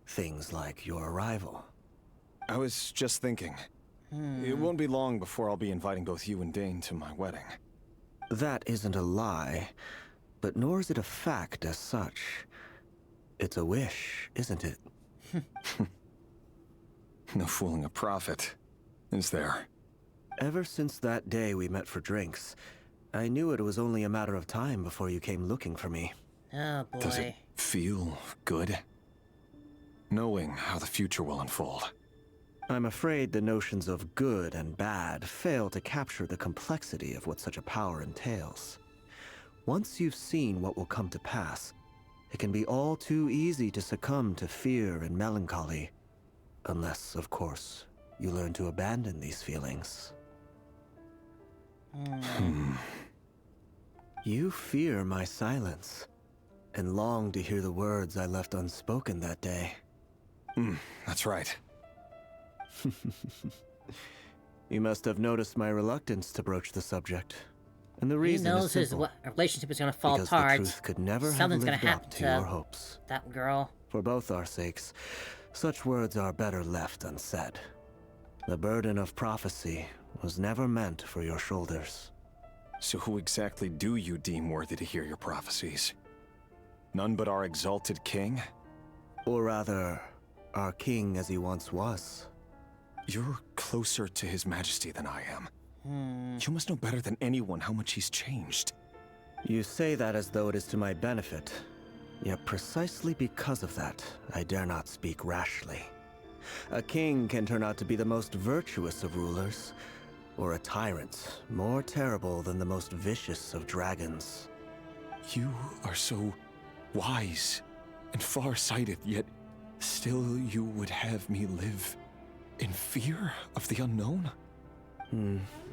Things like your arrival. I was just thinking. It won't be long before I'll be inviting both you and Dane to my wedding. That isn't a lie, but nor is it a fact as such. It's a wish, isn't it? No fooling a prophet, is there? Ever since that day we met for drinks, I knew it was only a matter of time before you came looking for me. Oh boy. Does it feel good? Knowing how the future will unfold. I'm afraid the notions of good and bad fail to capture the complexity of what such a power entails. Once you've seen what will come to pass, it can be all too easy to succumb to fear and melancholy. Unless, of course, you learn to abandon these feelings. You fear my silence, and long to hear the words I left unspoken that day. That's right. You must have noticed my reluctance to broach the subject. And the He reason knows is his simple. relationship is gonna fall because apart. the truth could never Something's have gonna lived happen up to your hopes. that girl. For both our sakes, Such words are better left unsaid. The burden of prophecy was never meant for your shoulders. So who exactly do you deem worthy to hear your prophecies? None but our exalted king? Or rather, our king as he once was. You're closer to his majesty than I am. You must know better than anyone how much he's changed. You say that as though it is to my benefit. Yet precisely because of that, I dare not speak rashly. A king can turn out to be the most virtuous of rulers, or a tyrant more terrible than the most vicious of dragons. You are so wise and far-sighted, yet still you would have me live in fear of the unknown?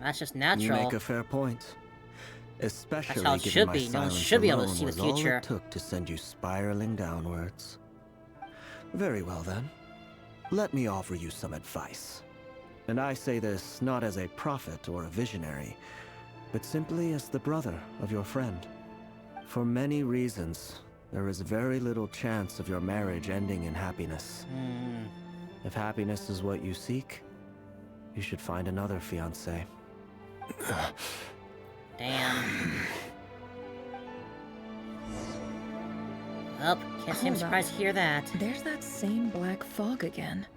That's just natural. You make a fair point. Especially That's how it given should my be. No one silence should be able to alone see the was all future. it took to send you spiraling downwards. Very well then. Let me offer you some advice. And I say this not as a prophet or a visionary, but simply as the brother of your friend. For many reasons, there is very little chance of your marriage ending in happiness. If happiness is what you seek, you should find another fiancé. Damn. Oh, can't say I'm surprised to hear that. There's that same black fog again.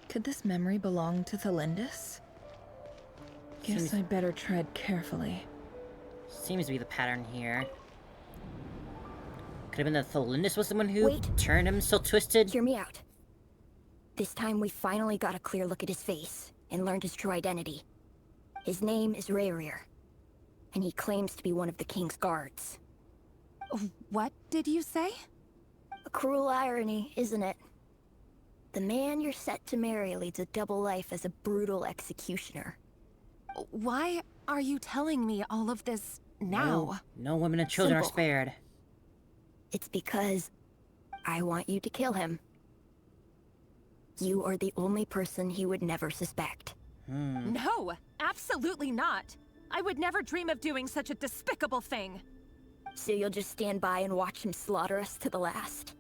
Could this memory belong to Thelindis? Guess I'd better tread carefully. Seems to be the pattern here. Could have been that Thelindis was the one who turned him so twisted. Hear me out. This time we finally got a clear look at his face and learned his true identity. His name is Rerir, and he claims to be one of the king's guards. What did you say? A cruel irony, isn't it? The man you're set to marry leads a double life as a brutal executioner. Why are you telling me all of this now? No women and children are Simple. spared. It's because I want you to kill him. You are the only person he would never suspect. No, absolutely not. I would never dream of doing such a despicable thing. So you'll just stand by and watch him slaughter us to the last?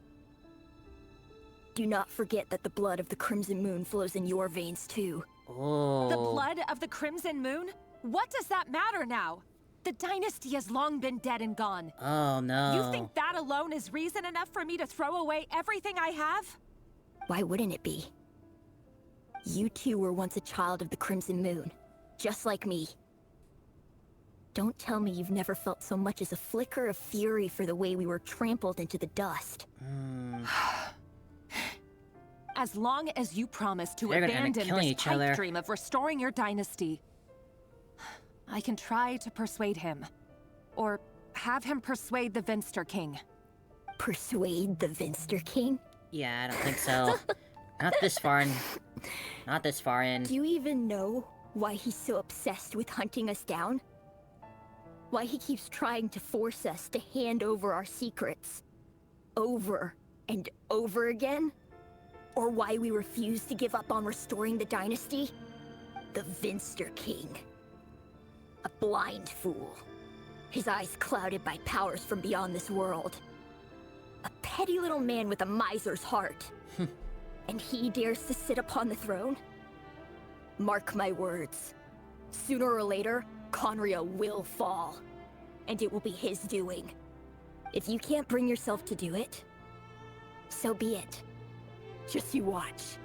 Do not forget that the blood of the Crimson Moon flows in your veins too. Oh. The blood of the Crimson Moon? What does that matter now? The dynasty has long been dead and gone. Oh no. You think that alone is reason enough for me to throw away everything I have? Why wouldn't it be? You two were once a child of the Crimson Moon, just like me. Don't tell me you've never felt so much as a flicker of fury for the way we were trampled into the dust. As long as you promise to They're gonna end up abandon killing this each other. pipe dream of restoring your dynasty, I can try to persuade him. Or have him persuade the Vinster King. Persuade the Vinster King? Yeah, I don't think so. Not this far in. Not this far in. Do you even know why he's so obsessed with hunting us down? Why he keeps trying to force us to hand over our secrets? Over and over again? Or why we refuse to give up on restoring the dynasty? The Vinster King. A blind fool. His eyes clouded by powers from beyond this world. A petty little man with a miser's heart. And he dares to sit upon the throne? Mark my words. Sooner or later, Conria will fall. And it will be his doing. If you can't bring yourself to do it, so be it. Just you watch.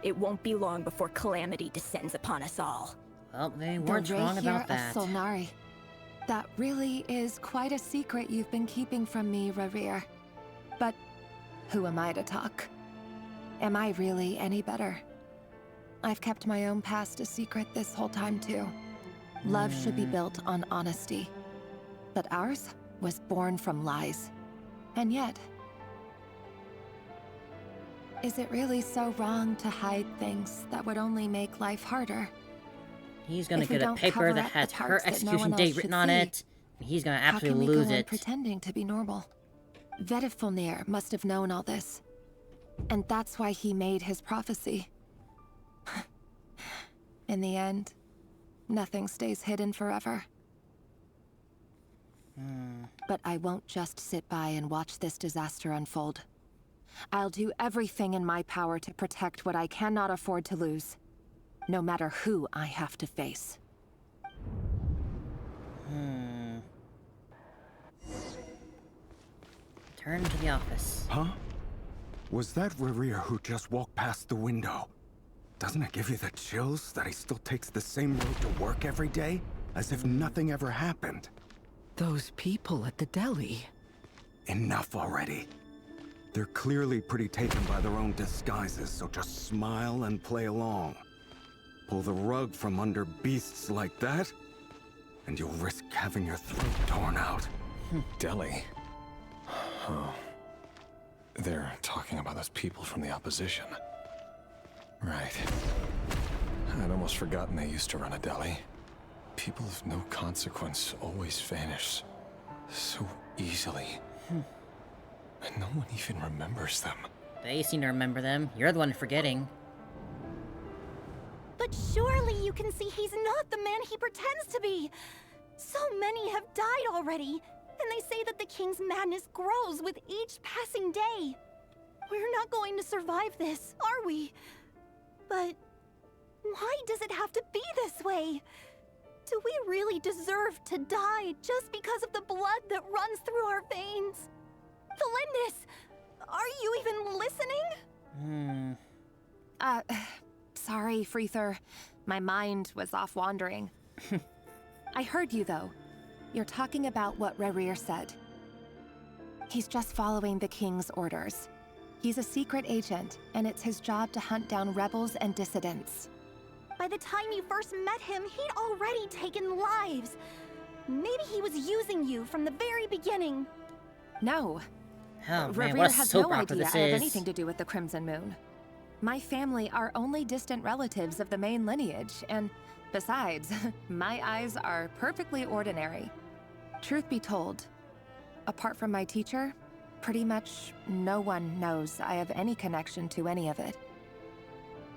It won't be long before calamity descends upon us all. Well, they weren't wrong about that. Of Solnari. That really is quite a secret you've been keeping from me, Rerir. But who am I to talk? Am I really any better? I've kept my own past a secret this whole time too. Love should be built on honesty. But ours was born from lies. And yet, is it really so wrong to hide things that would only make life harder? He's gonna If we get a don't paper cover that up has the her parts that no execution one else date should written on see, it. He's gonna How absolutely can we lose go on it. pretending to be normal? Vedifulnir must have known all this. And that's why he made his prophecy. In the end, nothing stays hidden forever. But I won't just sit by and watch this disaster unfold. I'll do everything in my power to protect what I cannot afford to lose, no matter who I have to face. Turn to the office. Huh? Was that Rerir who just walked past the window? Doesn't it give you the chills that he still takes the same road to work every day? As if nothing ever happened. Those people at the deli. Enough already. They're clearly pretty taken by their own disguises, so just smile and play along. Pull the rug from under beasts like that, and you'll risk having your throat torn out. Deli? Oh. They're talking about those people from the opposition. Right. I'd almost forgotten they used to run a deli. People of no consequence always vanish so easily. And no one even remembers them. They seem to remember them. You're the one forgetting. But surely you can see he's not the man he pretends to be. So many have died already, and they say that the king's madness grows with each passing day. We're not going to survive this, are we? But why does it have to be this way? Do we really deserve to die just because of the blood that runs through our veins? Felindis, are you even listening? Sorry, Freether. My mind was off wandering. I heard you, though. You're talking about what Rerir said. He's just following the king's orders. He's a secret agent, and it's his job to hunt down rebels and dissidents. By the time you first met him, he'd already taken lives. Maybe he was using you from the very beginning. No. Oh, man, Rerir what a has soap no opera idea this I have is. anything to do with the Crimson Moon. My family are only distant relatives of the main lineage, and besides, my eyes are perfectly ordinary. Truth be told, apart from my teacher, pretty much no one knows I have any connection to any of it.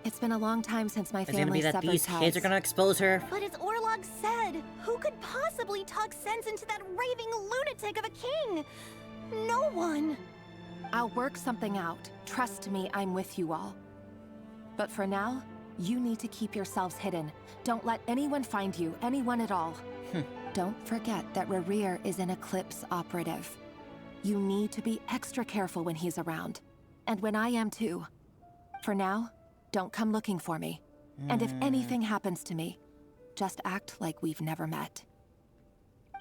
It's been a long time since my Is it gonna family be that severed these ties. kids are gonna expose her? But as Orlog said, who could possibly talk sense into that raving lunatic of a king? No one. I'll work something out. Trust me, I'm with you all. But for now, you need to keep yourselves hidden. Don't let anyone find you, anyone at all. Don't forget that Rerir is an Eclipse operative. You need to be extra careful when he's around. And when I am too. For now, don't come looking for me. And if anything happens to me, just act like we've never met.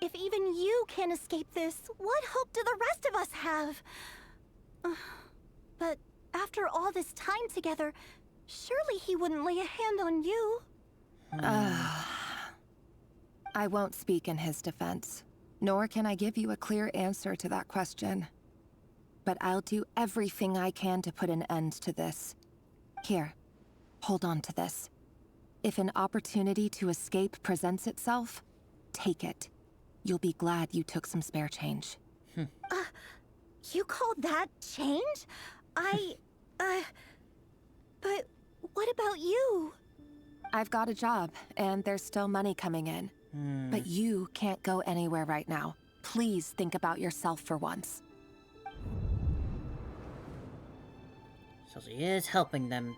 If even you can't escape this, what hope do the rest of us have? But after all this time together, surely he wouldn't lay a hand on you. I won't speak in his defense, nor can I give you a clear answer to that question. But I'll do everything I can to put an end to this. Here, hold on to this. If an opportunity to escape presents itself, take it. You'll be glad you took some spare change. You call that change? But what about you? I've got a job, and there's still money coming in. But you can't go anywhere right now. Please think about yourself for once. So she is helping them.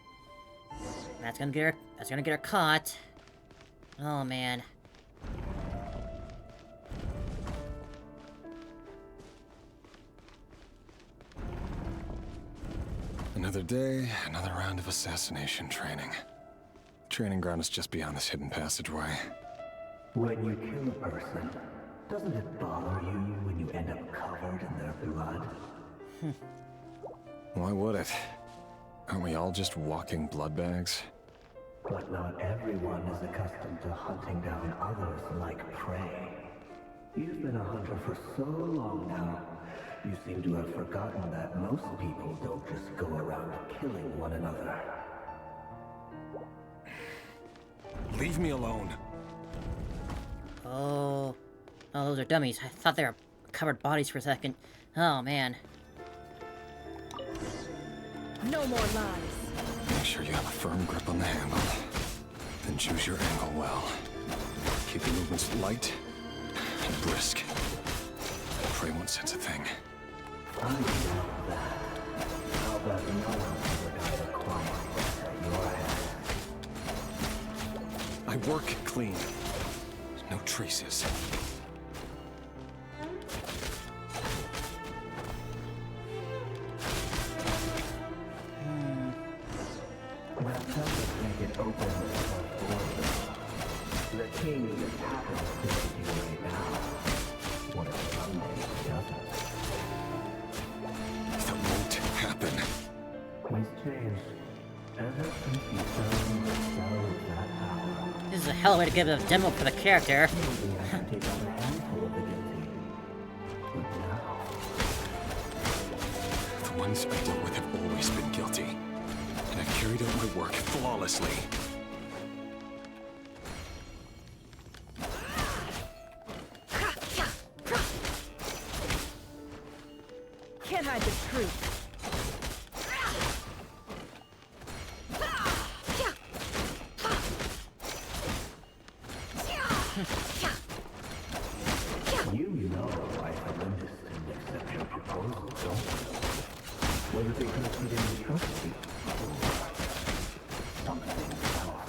That's gonna get her caught. Oh man. Another day, another round of assassination training. Training ground is just beyond this hidden passageway. When you kill a person, doesn't it bother you when you end up covered in their blood? Why would it? Aren't we all just walking blood bags? But not everyone is accustomed to hunting down others like prey. You've been a hunter for so long now, you seem to have forgotten that most people don't just go around killing one another. Leave me alone. Oh, those are dummies. I thought they were covered bodies for a second. Oh man. No more lies. Make sure you have a firm grip on the handle. Then choose your angle well. Keep your movements light and brisk. Prey won't sense a thing. I know that. work clean. No traces. That doesn't make it open or the king just happens to be right now. What if Sunday doesn't? That won't happen. He's changed. Ever since he found that power. This is a hell of a way to give a demo for the character. Maybe I can take on a handful of the guilty. But now... The ones I dealt with have always been guilty. And I've carried out my work flawlessly. Can't hide the truth. You know I horrendous didn't accept your proposal, don't you? Was it because he didn't trust you? Something else.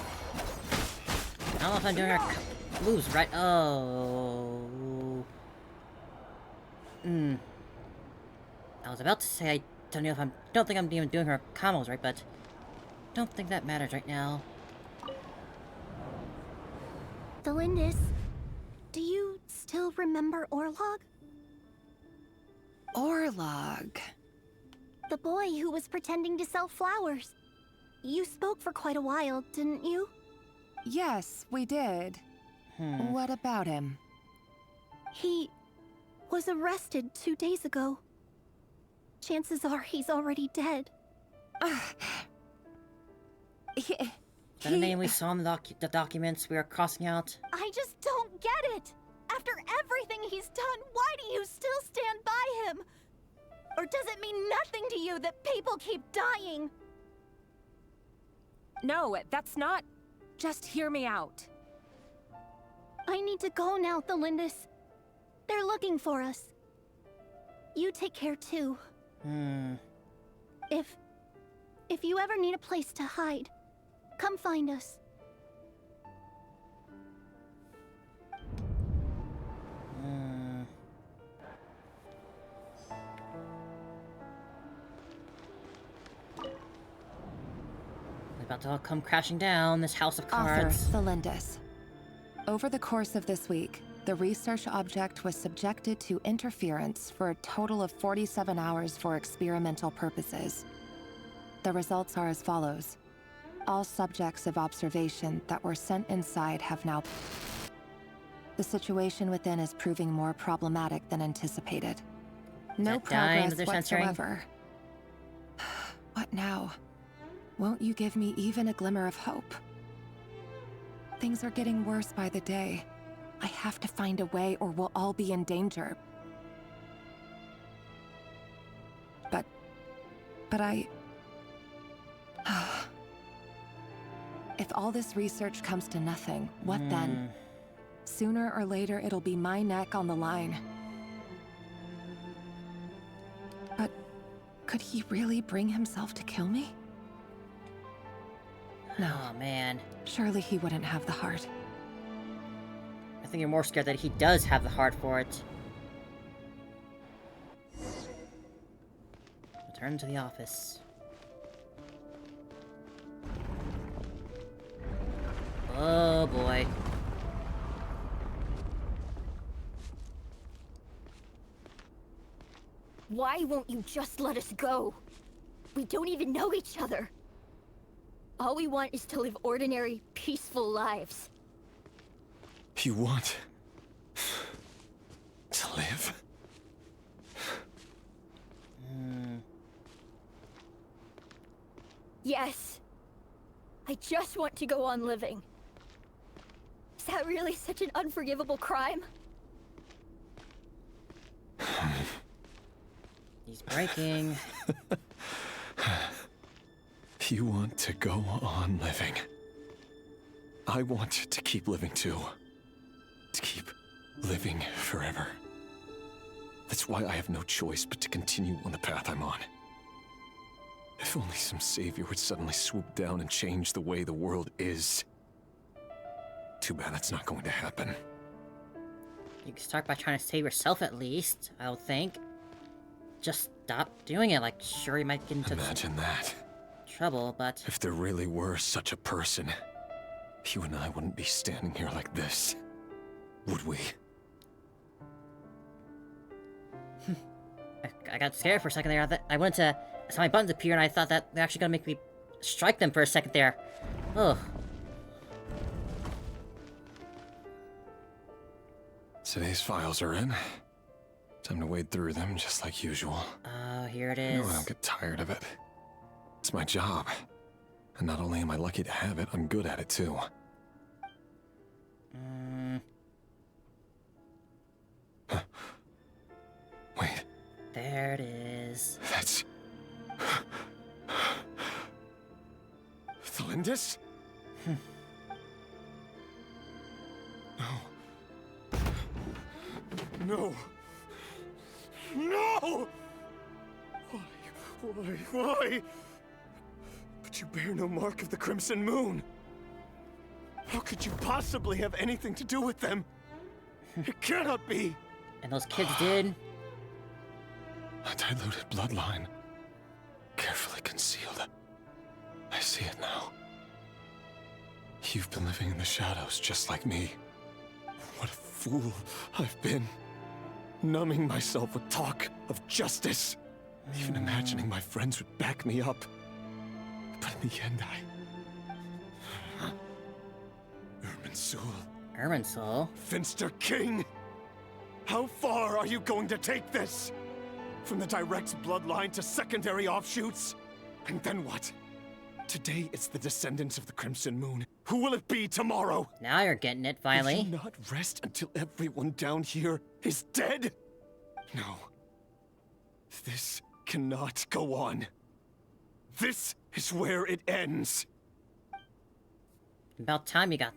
I don't know if I'm doing her moves right. Oh. I was about to say I don't think I'm even doing her combos right, but don't think that matters right now. Delindis, do you still remember Orlog? Orlog. The boy who was pretending to sell flowers. You spoke for quite a while, didn't you? Yes, we did. What about him? He was arrested 2 days ago. Chances are he's already dead. Is that a name we saw in the documents we are crossing out? I just don't get it! After everything he's done, why do you still stand by him? Or does it mean nothing to you that people keep dying? No, that's not... Just hear me out. I need to go now, Delindis. They're looking for us. You take care too. If you ever need a place to hide, come find us. It's about to all come crashing down, this house of cards. Author Delindis. Over the course of this week, the research object was subjected to interference for a total of 47 hours for experimental purposes. The results are as follows. All subjects of observation that were sent inside have now... The situation within is proving more problematic than anticipated. No progress whatsoever. What now? Won't you give me even a glimmer of hope? Things are getting worse by the day. I have to find a way or we'll all be in danger. But I... If all this research comes to nothing, what then? Sooner or later, it'll be my neck on the line. But could he really bring himself to kill me? No. Oh, man. Surely he wouldn't have the heart. I think you're more scared that he does have the heart for it. Return to the office. Oh, boy. Why won't you just let us go? We don't even know each other. All we want is to live ordinary, peaceful lives. You want... to live? Yes. I just want to go on living. Is that really such an unforgivable crime? He's breaking. You want to go on living. I want to keep living too. To keep living forever. That's why I have no choice but to continue on the path I'm on. If only some savior would suddenly swoop down and change the way the world is. Too bad that's not going to happen. You can start by trying to save yourself at least, I would think. Just stop doing it, like, sure you might get into Imagine that. trouble, but... If there really were such a person, you and I wouldn't be standing here like this, would we? I got scared for a second there. I went to... I saw my buttons appear and I thought that they're actually gonna make me strike them for a second there. Ugh. Today's files are in. Time to wade through them just like usual. Oh, here it I is. know I don't get tired of it. It's my job. And not only am I lucky to have it, I'm good at it too. Wait. There it is. That's... Thalindis? No. No! Why? But you bear no mark of the Crimson Moon. How could you possibly have anything to do with them? It cannot be! And those kids did. A diluted bloodline. Carefully concealed. I see it now. You've been living in the shadows just like me. What a fool I've been. Numbing myself with talk of justice. Even imagining my friends would back me up. But in the end, Irminsul? Finster King! How far are you going to take this? From the direct bloodline to secondary offshoots? And then what? Today it's the descendants of the Crimson Moon. Who will it be tomorrow? Now you're getting it, finally. Will you not rest until everyone down here is dead? No. This cannot go on. This is where it ends. About time you got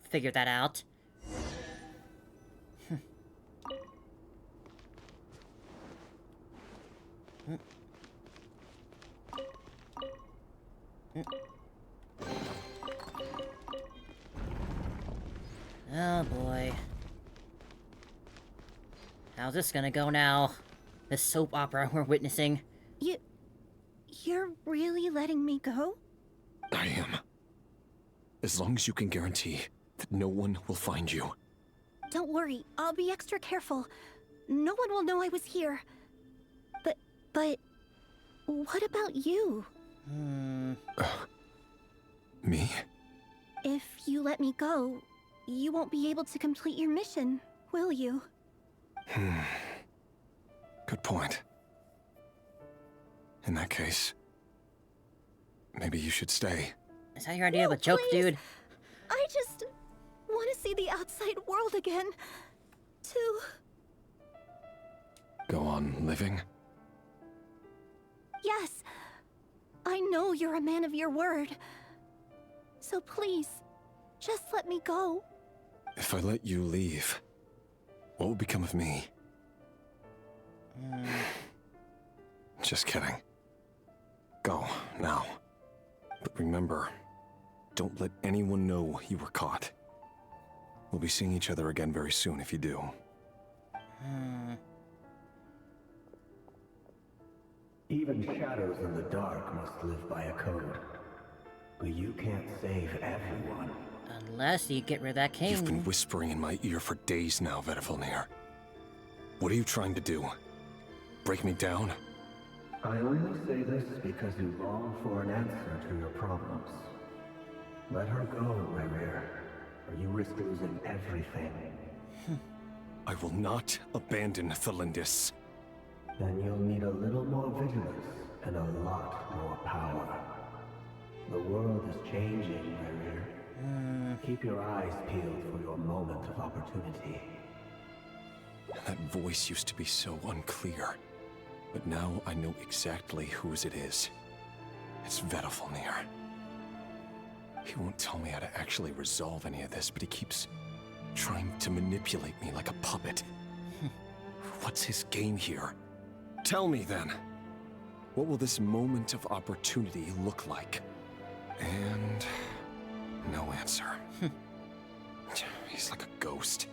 figured that out. Oh boy. How's this gonna go now? This soap opera we're witnessing. You're really letting me go? I am. As long as you can guarantee that no one will find you. Don't worry, I'll be extra careful. No one will know I was here. But what about you? Me? If you let me go, you won't be able to complete your mission, will you? Good point. In that case, maybe you should stay. Is that your idea of a joke, please. dude? I just want to see the outside world again. To... Go on living? Yes. I know you're a man of your word. So please, just let me go. If I let you leave, what will become of me? Just kidding. Go, now. But remember, don't let anyone know you were caught. We'll be seeing each other again very soon if you do. Even shadows in the dark must live by a code. But you can't save everyone. Unless you get rid of that king. You've been whispering in my ear for days now, Vedavelnir. What are you trying to do? Break me down? I only say this because you long for an answer to your problems. Let her go, Rerir, or you risk losing everything. I will not abandon Thalindis. Then you'll need a little more vigilance and a lot more power. The world is changing, Rerir. Keep your eyes peeled for your moment of opportunity. That voice used to be so unclear. But now I know exactly whose it is. It's Vedavelnir. He won't tell me how to actually resolve any of this, but he keeps trying to manipulate me like a puppet. What's his game here? Tell me then. What will this moment of opportunity look like? And no answer. He's like a ghost.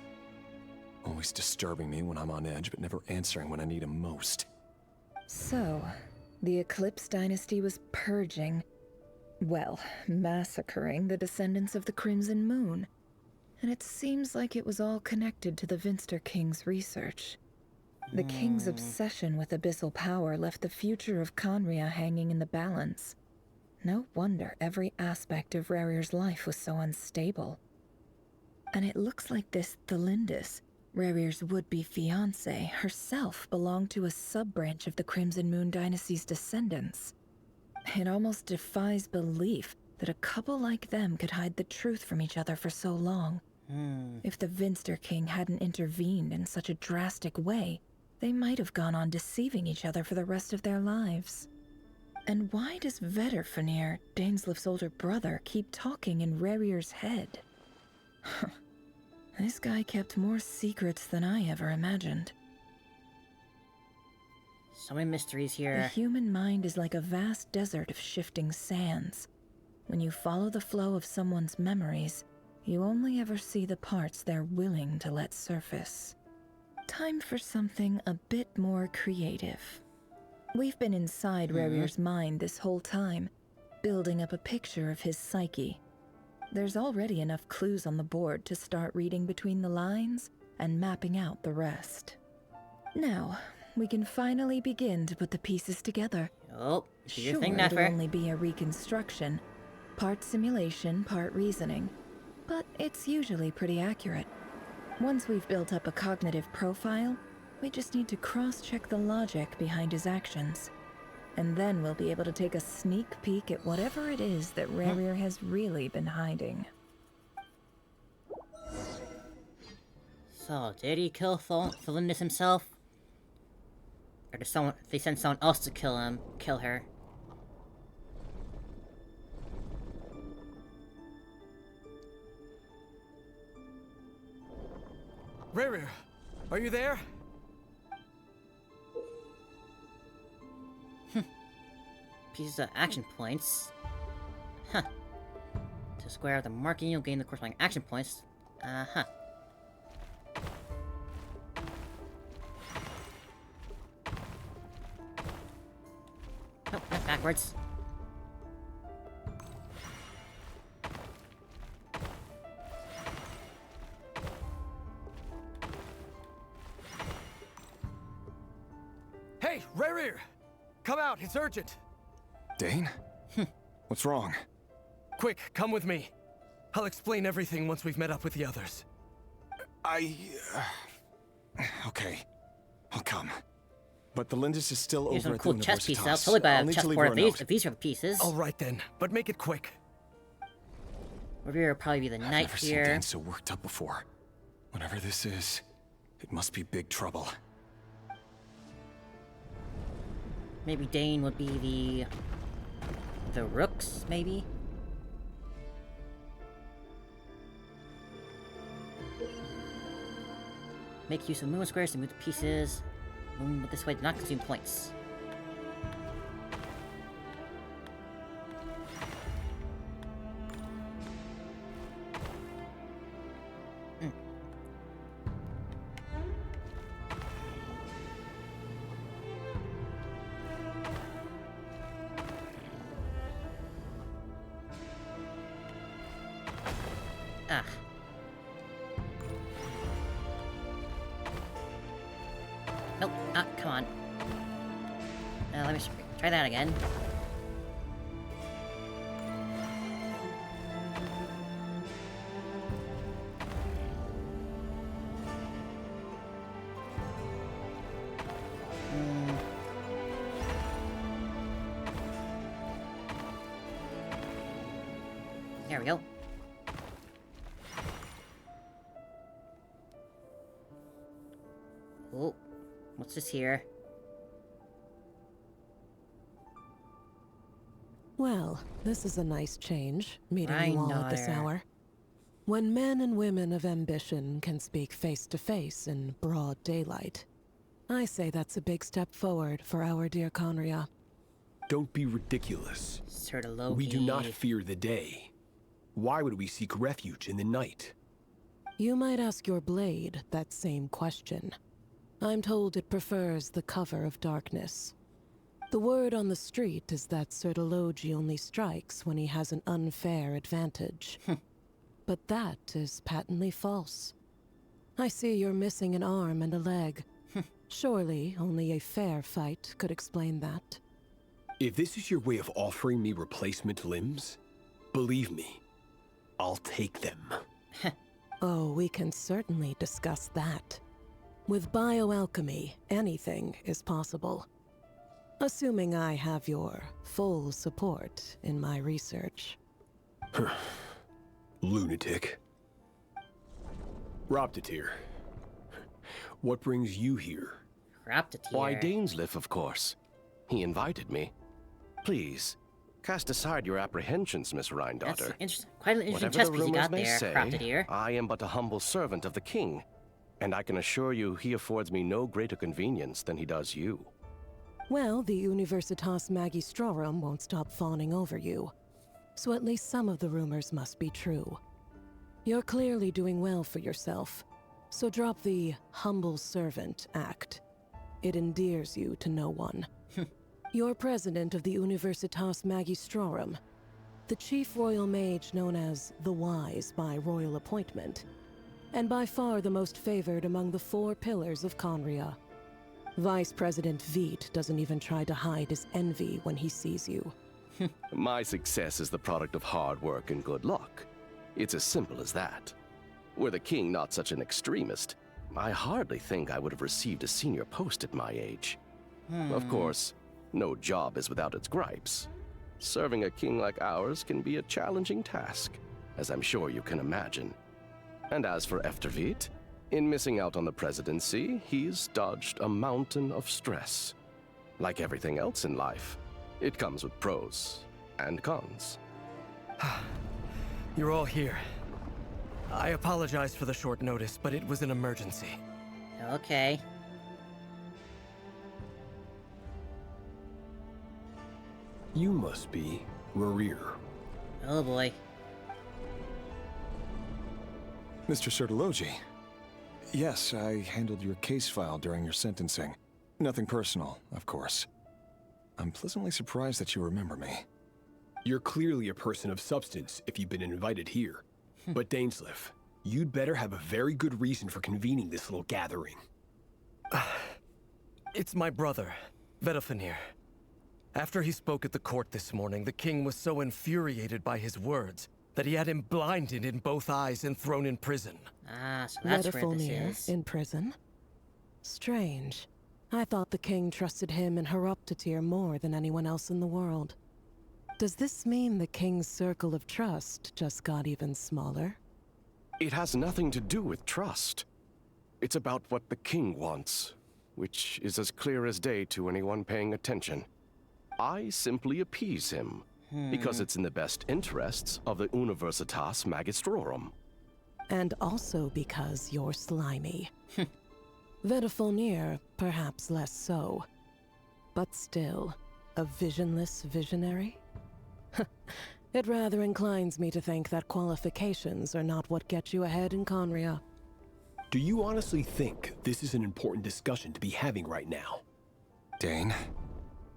Always disturbing me when I'm on edge, but never answering when I need him most. So, the Eclipse Dynasty was purging, well, massacring the descendants of the Crimson Moon. And it seems like it was all connected to the Vinster King's research. The King's obsession with abyssal power left the future of Conria hanging in the balance. No wonder every aspect of Rerir's life was so unstable. And it looks like this Thelindis, Rerir's would-be fiancé, herself belonged to a sub-branch of the Crimson Moon Dynasty's descendants. It almost defies belief that a couple like them could hide the truth from each other for so long. If the Vinster King hadn't intervened in such a drastic way, they might have gone on deceiving each other for the rest of their lives. And why does Vedderfanir, Daneslif's older brother, keep talking in Rerir's head? This guy kept more secrets than I ever imagined. So many mysteries here. The human mind is like a vast desert of shifting sands. When you follow the flow of someone's memories, you only ever see the parts they're willing to let surface. Time for something a bit more creative. We've been inside Rerir's mind this whole time, building up a picture of his psyche. There's already enough clues on the board to start reading between the lines and mapping out the rest. Now, we can finally begin to put the pieces together. Oh, do your Sure, thing, it'll Nefer. only be a reconstruction, part simulation, part reasoning, but it's usually pretty accurate. Once we've built up a cognitive profile, we just need to cross-check the logic behind his actions. And then we'll be able to take a sneak peek at whatever it is that Rerir has really been hiding. So, did he kill Thelindis himself? Or did they send someone else to kill her? Rerir, are you there? Pieces of action points. Huh. To square the marking, you'll gain the corresponding action points. Uh-huh. Oh, that's backwards. Hey, Rerir! Come out, it's urgent! Dane? What's wrong? Quick, come with me. I'll explain everything once we've met up with the others. Okay. I'll come. But the Lindis is still Here's over some at cool the chess pieces. I'll Universitas. totally buy I'll a need to leave chessboard her a note. if these are the pieces. All right then, but make it quick. Rerir will probably be the I've knight never seen here. Dane so worked up before. Whatever this is, it must be big trouble. Maybe Dane would be the rooks, maybe? Make use of movement squares to move the pieces. Movement this way to not consume points. Ah. Nope. Ah, come on. Let me try that again. There we go. Oh, what's this here? Well, this is a nice change, meeting I you all know at this there. hour. When men and women of ambition can speak face to face in broad daylight, I say that's a big step forward for our dear Conria. Don't be ridiculous. Sort of We do not fear the day. Why would we seek refuge in the night? You might ask your blade that same question. I'm told it prefers the cover of darkness. The word on the street is that Sir Elegy only strikes when he has an unfair advantage. But that is patently false. I see you're missing an arm and a leg. Surely only a fair fight could explain that. If this is your way of offering me replacement limbs, believe me, I'll take them. Oh, we can certainly discuss that. With bioalchemy, anything is possible. Assuming I have your full support in my research. Lunatic. Raptatir. What brings you here? Raptatir. Why, Dainsleif, of course. He invited me. Please, cast aside your apprehensions, Miss Rhine-daughter. That's quite an interesting Whatever chess the piece you rumors got may there, say, Raptatir. I am but a humble servant of the king, and I can assure you he affords me no greater convenience than he does you. Well, the Universitas Magistrorum won't stop fawning over you. So at least some of the rumors must be true. You're clearly doing well for yourself, so drop the humble servant act. It endears you to no one. You're president of the Universitas Magistrorum, the chief royal mage known as the Wise by royal appointment, and by far the most favored among the 4 pillars of Conria. Vice President Veit doesn't even try to hide his envy when he sees you. My success is the product of hard work and good luck. It's as simple as that. Were the king not such an extremist, I hardly think I would have received a senior post at my age. Of course, no job is without its gripes. Serving a king like ours can be a challenging task, as I'm sure you can imagine. And as for Efterveit, in missing out on the presidency, he's dodged a mountain of stress. Like everything else in life, it comes with pros and cons. You're all here. I apologize for the short notice, but it was an emergency. Okay. You must be Rerir. Oh boy. Mr. Sertologi. Yes, I handled your case file during your sentencing. Nothing personal, of course. I'm pleasantly surprised that you remember me. You're clearly a person of substance if you've been invited here. But Dainsleif, you'd better have a very good reason for convening this little gathering. It's my brother, Vedafenir. After he spoke at the court this morning, the king was so infuriated by his words that he had him blinded in both eyes and thrown in prison. Ah, so that's where this Vedafenir is. in prison? Strange. I thought the king trusted him and Heruptatir more than anyone else in the world. Does this mean the king's circle of trust just got even smaller? It has nothing to do with trust. It's about what the king wants, which is as clear as day to anyone paying attention. I simply appease him, because it's in the best interests of the Universitas Magistrorum. And also because you're slimy. Vedafenir, perhaps less so. But still, a visionless visionary? It rather inclines me to think that qualifications are not what get you ahead in Conria. Do you honestly think this is an important discussion to be having right now? Dane,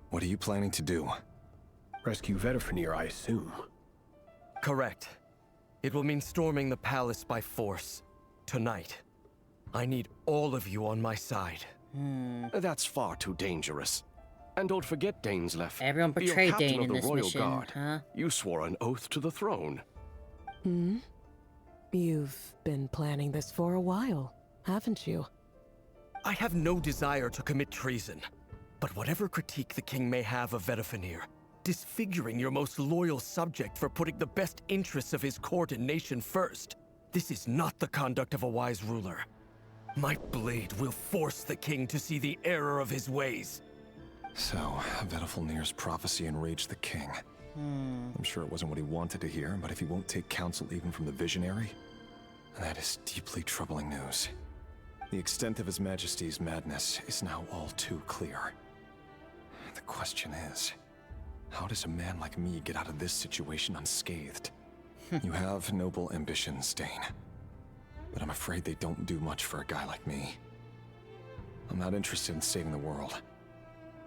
what are you planning to do? Rescue Vedafenir, I assume. Correct. It will mean storming the palace by force. Tonight. I need all of you on my side. That's far too dangerous. And don't forget, Dainsleif. Everyone betrayed Dane in this mission, Guard. huh? You swore an oath to the throne. You've been planning this for a while, haven't you? I have no desire to commit treason. But whatever critique the king may have of Vedafenir, disfiguring your most loyal subject for putting the best interests of his court and nation first, this is not the conduct of a wise ruler. My blade will force the king to see the error of his ways. So, Vedafenir's prophecy enraged the king. I'm sure it wasn't what he wanted to hear, but if he won't take counsel even from the visionary, that is deeply troubling news. The extent of His Majesty's madness is now all too clear. The question is, how does a man like me get out of this situation unscathed? You have noble ambitions, Dane. but I'm afraid they don't do much for a guy like me. I'm not interested in saving the world.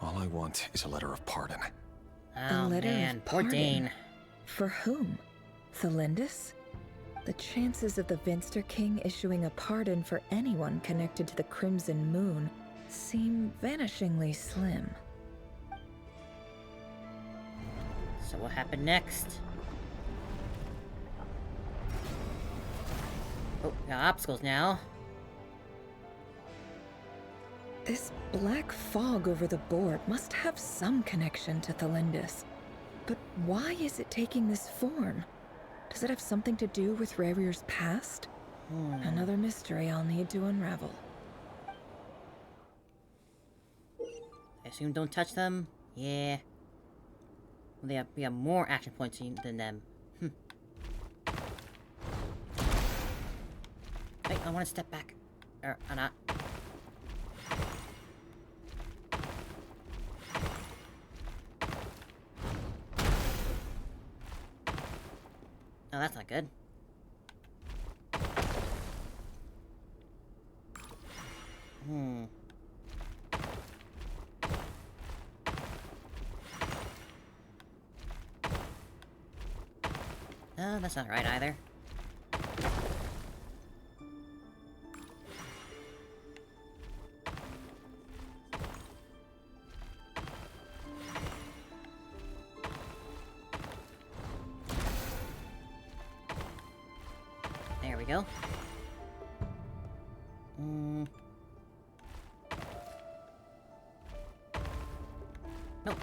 All I want is a letter of pardon. Oh man, poor Dane. For whom? Thelindis? The chances of the Vinster King issuing a pardon for anyone connected to the Crimson Moon seem vanishingly slim. So what happened next? Oh, got obstacles now. This black fog over the board must have some connection to Thelindis. But why is it taking this form? Does it have something to do with Rerir's past? Another mystery I'll need to unravel. I assume don't touch them? Yeah. Well, we have more action points than them. Wait, I want to step back. Or, not. Oh, that's not good. Oh, that's not right either. There we go. Nope.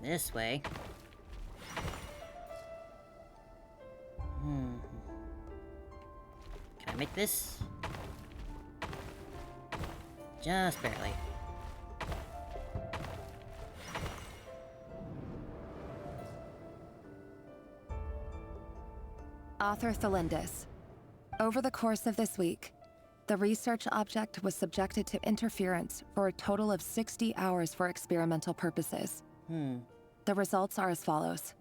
This way. Can I make this? Just barely. Author Thelindis. Over the course of this week, the research object was subjected to interference for a total of 60 hours for experimental purposes. The results are as follows.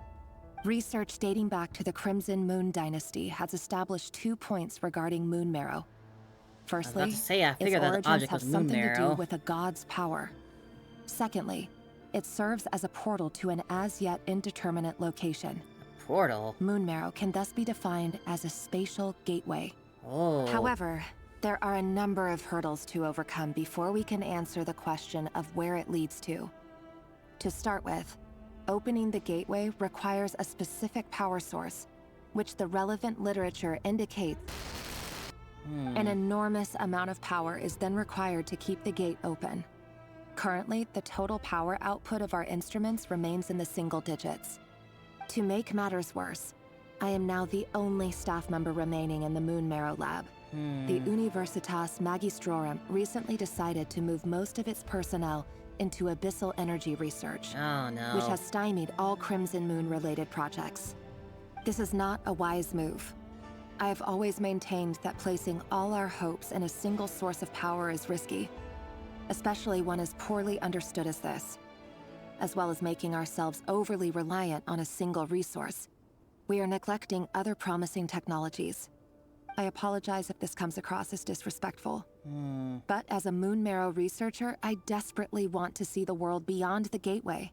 Research dating back to the Crimson Moon Dynasty has established 2 points regarding Moon Marrow. Firstly, I figured its that the origins object have was Moon something to Marrow. do with a god's power. Secondly, it serves as a portal to an as-yet indeterminate location. Portal? Moon Marrow can thus be defined as a spatial gateway. Oh. However, there are a number of hurdles to overcome before we can answer the question of where it leads to. To start with, opening the gateway requires a specific power source, which the relevant literature indicates. An enormous amount of power is then required to keep the gate open. Currently, the total power output of our instruments remains in the single digits. To make matters worse, I am now the only staff member remaining in the Moon Marrow lab. The Universitas Magistrorum recently decided to move most of its personnel into abyssal energy research, which has stymied all Crimson Moon-related projects. This is not a wise move. I have always maintained that placing all our hopes in a single source of power is risky, especially one as poorly understood as this. As well as making ourselves overly reliant on a single resource, we are neglecting other promising technologies. I apologize if this comes across as disrespectful. But as a Moon Marrow researcher, I desperately want to see the world beyond the gateway.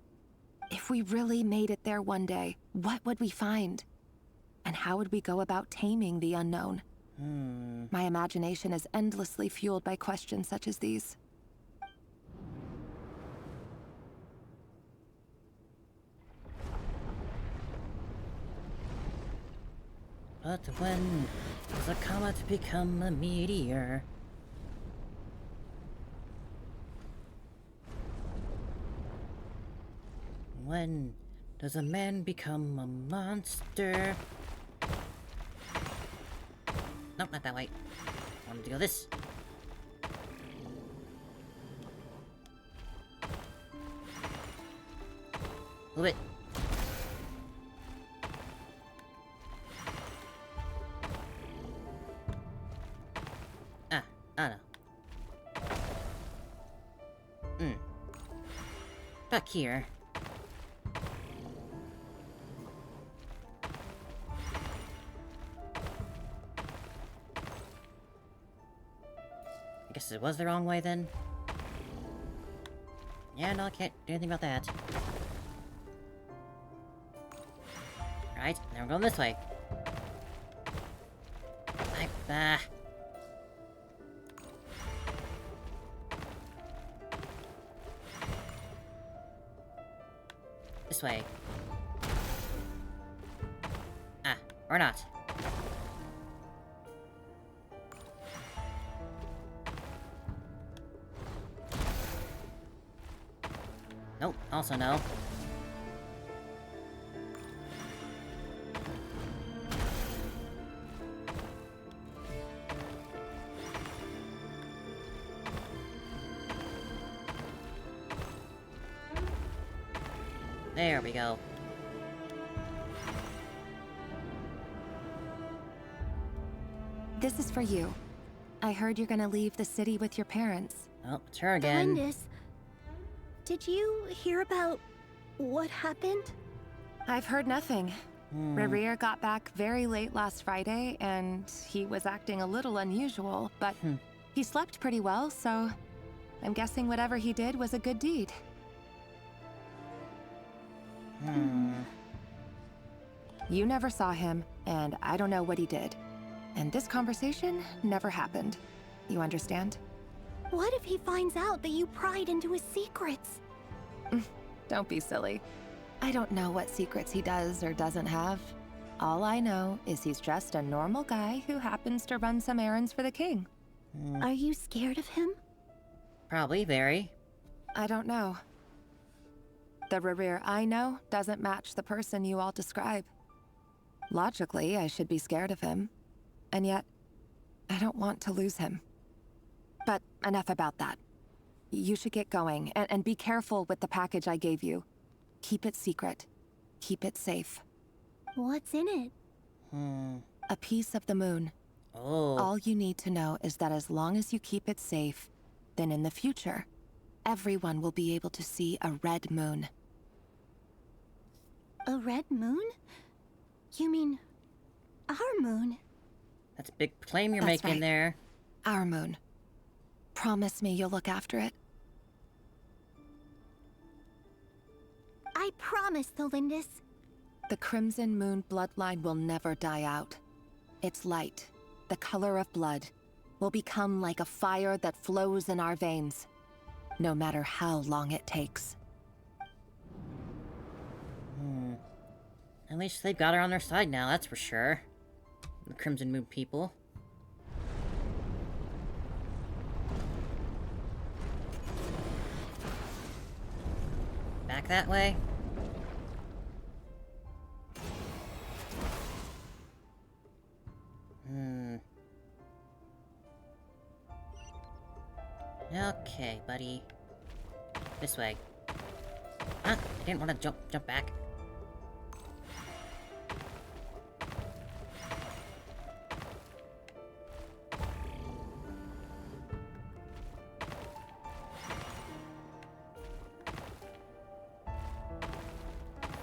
If we really made it there one day, what would we find? And how would we go about taming the unknown? My imagination is endlessly fueled by questions such as these. But when does a comet become a meteor? When does a man become a monster? Nope, not that way. I wanted to go this. A little bit. I don't know. Back here. I guess it was the wrong way then. Yeah, no, I can't do anything about that. Right, now we're going this way. This way. Ah, or not. Nope, also no. There we go. This is for you. I heard you're gonna leave the city with your parents. Oh, it's her again. Lindis, did you hear about what happened? I've heard nothing. Rerir got back very late last Friday, and he was acting a little unusual, but he slept pretty well, so I'm guessing whatever he did was a good deed. You never saw him, and I don't know what he did. And this conversation never happened. You understand? What if he finds out that you pried into his secrets? Don't be silly. I don't know what secrets he does or doesn't have. All I know is he's just a normal guy who happens to run some errands for the king. Are you scared of him? Probably very. I don't know. The Rerir I know doesn't match the person you all describe. Logically, I should be scared of him. And yet, I don't want to lose him. But enough about that. You should get going, and be careful with the package I gave you. Keep it secret. Keep it safe. What's in it? A piece of the moon. Oh. All you need to know is that as long as you keep it safe, then in the future, everyone will be able to see a red moon. A red moon? You mean our moon? That's a big claim you're That's making right. there. Our moon. Promise me you'll look after it. I promise, Lindis. The Crimson Moon bloodline will never die out. Its light, the color of blood, will become like a fire that flows in our veins, no matter how long it takes. At least they've got her on their side now, that's for sure. The Crimson Moon people. Back that way? Okay, buddy. This way. Huh? I didn't want to jump back.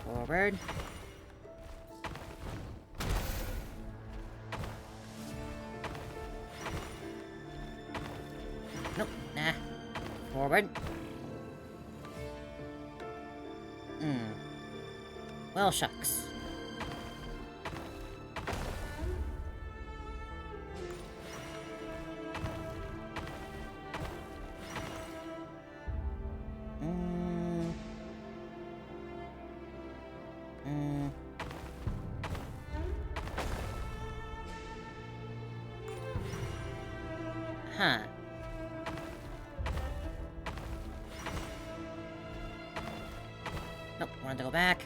Forward. Nope, nah. Forward. Well, shucks. Huh. Nope, wanted to go back.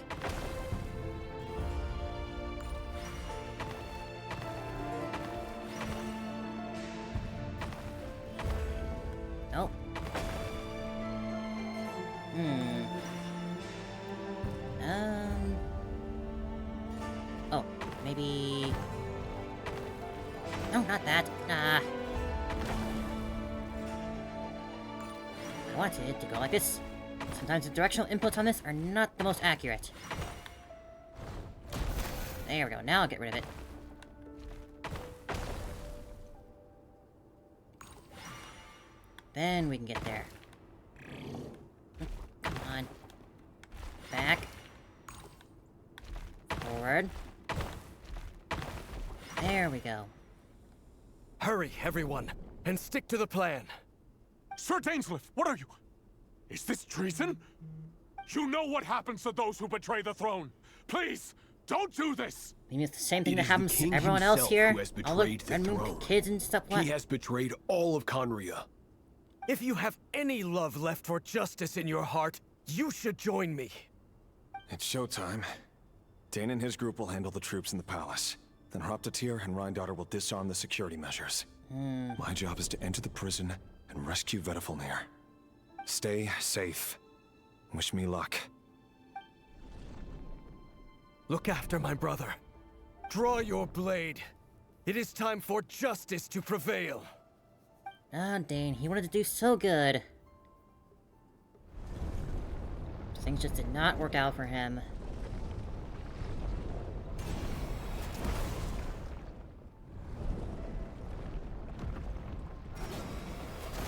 Nope. Oh, maybe... No, not that. I wanted it to go like this. Sometimes the directional inputs on this are not the most accurate. There we go, now I'll get rid of it. Then we can get there. Come on. Back. Forward. There we go. Hurry, everyone, and stick to the plan. Sir Dainsleif, what are you? Is this treason? You know what happens to those who betray the throne. Please, don't do this! You mean it's the same thing that happens to everyone else here? All the Red Moon kids and stuff like that? He has betrayed all of Conria. If you have any love left for justice in your heart, you should join me. It's showtime. Dane and his group will handle the troops in the palace. Then Hraptatyr and Rhindaughter will disarm the security measures. My job is to enter the prison and rescue Vediflnir. Stay safe. Wish me luck. Look after my brother. Draw your blade. It is time for justice to prevail. Ah, Dane, he wanted to do so good. Things just did not work out for him.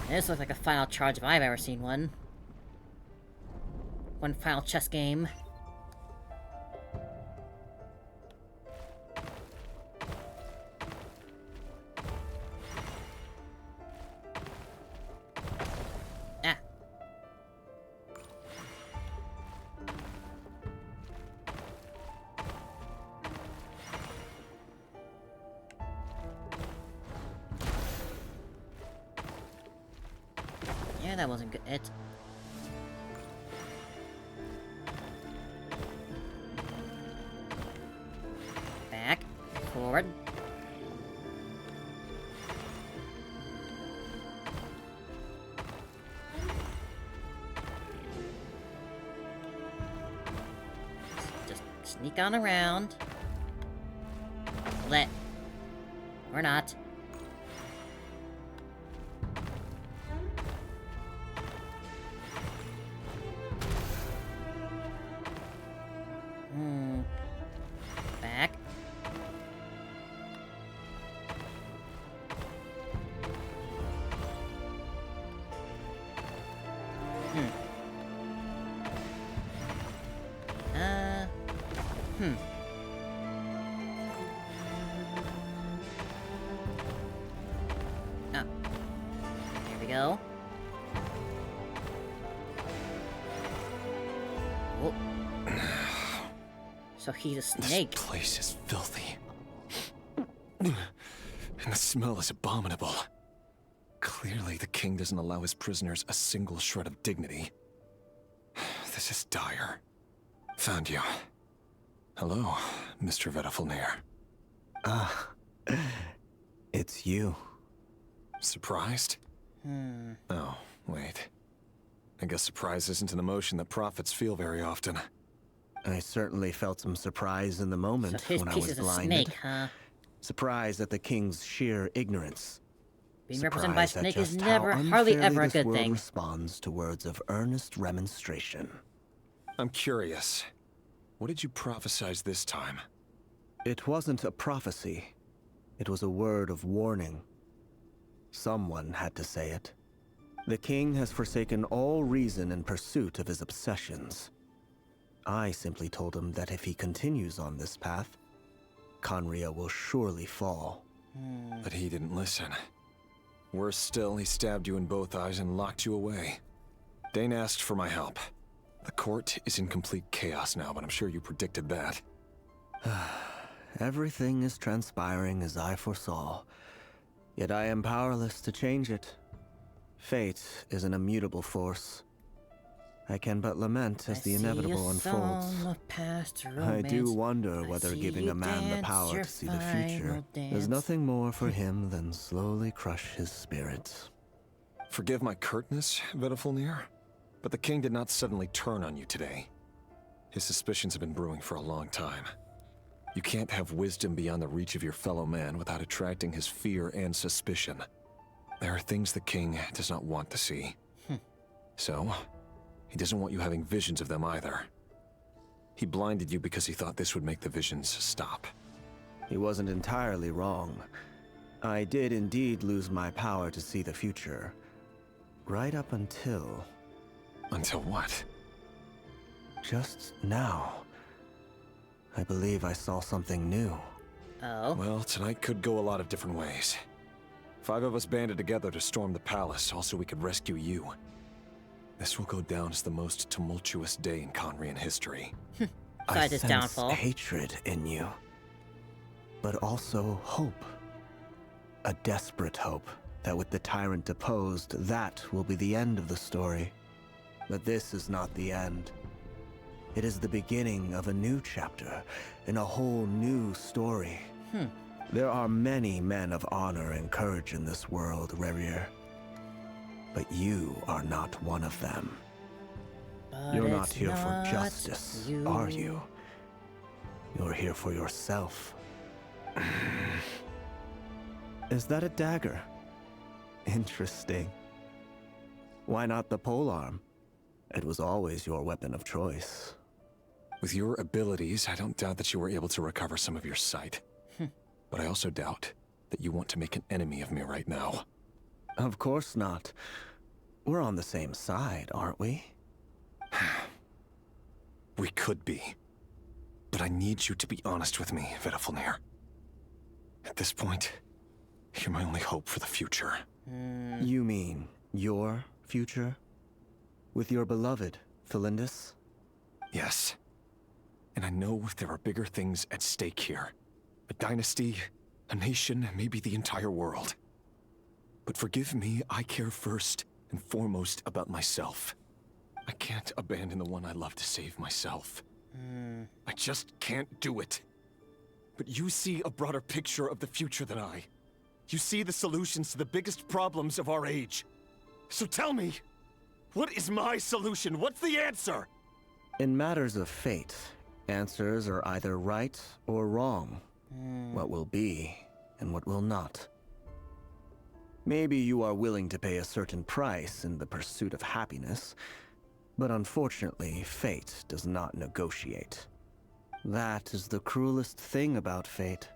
This looks like a final charge if I've ever seen one. One final chess game. Ah. Yeah, that wasn't good. Back. Forward. Just sneak on around. Let. Or not. Back. Oh. Here we go. Oh. So he's a snake. This place is filthy. And the smell is abominable. Clearly, the king doesn't allow his prisoners a single shred of dignity. This is dire. Found you. Hello, Mr. Vediflnir. Ah, it's you. Surprised? Oh, wait. I guess surprise isn't an emotion that prophets feel very often. I certainly felt some surprise in the moment So his when I piece was is a blinded. snake, huh? Surprise at the king's sheer ignorance. Being represented by a Surprise at snake is just never, how hardly unfairly ever a this good world thing. responds to words of earnest remonstration. I'm curious. What did you prophesize this time? It wasn't a prophecy. It was a word of warning. Someone had to say it. The king has forsaken all reason in pursuit of his obsessions. I simply told him that if he continues on this path, Conria will surely fall. But he didn't listen. Worse still, he stabbed you in both eyes and locked you away. Dane asked for my help. The court is in complete chaos now, but I'm sure you predicted that. Everything is transpiring as I foresaw, yet I am powerless to change it. Fate is an immutable force. I can but lament as the inevitable unfolds. I do wonder whether giving a man the power to see the future does nothing more for him than slowly crush his spirit. Forgive my curtness, Vediflnir, but the king did not suddenly turn on you today. His suspicions have been brewing for a long time. You can't have wisdom beyond the reach of your fellow man without attracting his fear and suspicion. There are things the king does not want to see. So, he doesn't want you having visions of them either. He blinded you because he thought this would make the visions stop. He wasn't entirely wrong. I did indeed lose my power to see the future. right up until... Until what? Just now. I believe I saw something new. Oh? Well, tonight could go a lot of different ways. 5 of us banded together to storm the palace, also we could rescue you. This will go down as the most tumultuous day in Conrian history. I sense downfall. Hatred in you. But also hope. A desperate hope that with the tyrant deposed, that will be the end of the story. But this is not the end. It is the beginning of a new chapter, in a whole new story. There are many men of honor and courage in this world, Rerir. But you are not one of them. You're not here for justice, are you? You're here for yourself. Is that a dagger? Interesting. Why not the polearm? It was always your weapon of choice. With your abilities, I don't doubt that you were able to recover some of your sight. But I also doubt that you want to make an enemy of me right now. Of course not. We're on the same side, aren't we? We could be. But I need you to be honest with me, Vedafalnir. At this point, you're my only hope for the future. You mean your future? With your beloved, Felindis? Yes. And I know there are bigger things at stake here. A dynasty, a nation, maybe the entire world. But forgive me, I care first and foremost about myself. I can't abandon the one I love to save myself. I just can't do it. But you see a broader picture of the future than I. You see the solutions to the biggest problems of our age. So tell me, what is my solution? What's the answer? In matters of fate, answers are either right or wrong. What will be and what will not. Maybe you are willing to pay a certain price in the pursuit of happiness, but unfortunately, fate does not negotiate. That is the cruelest thing about fate.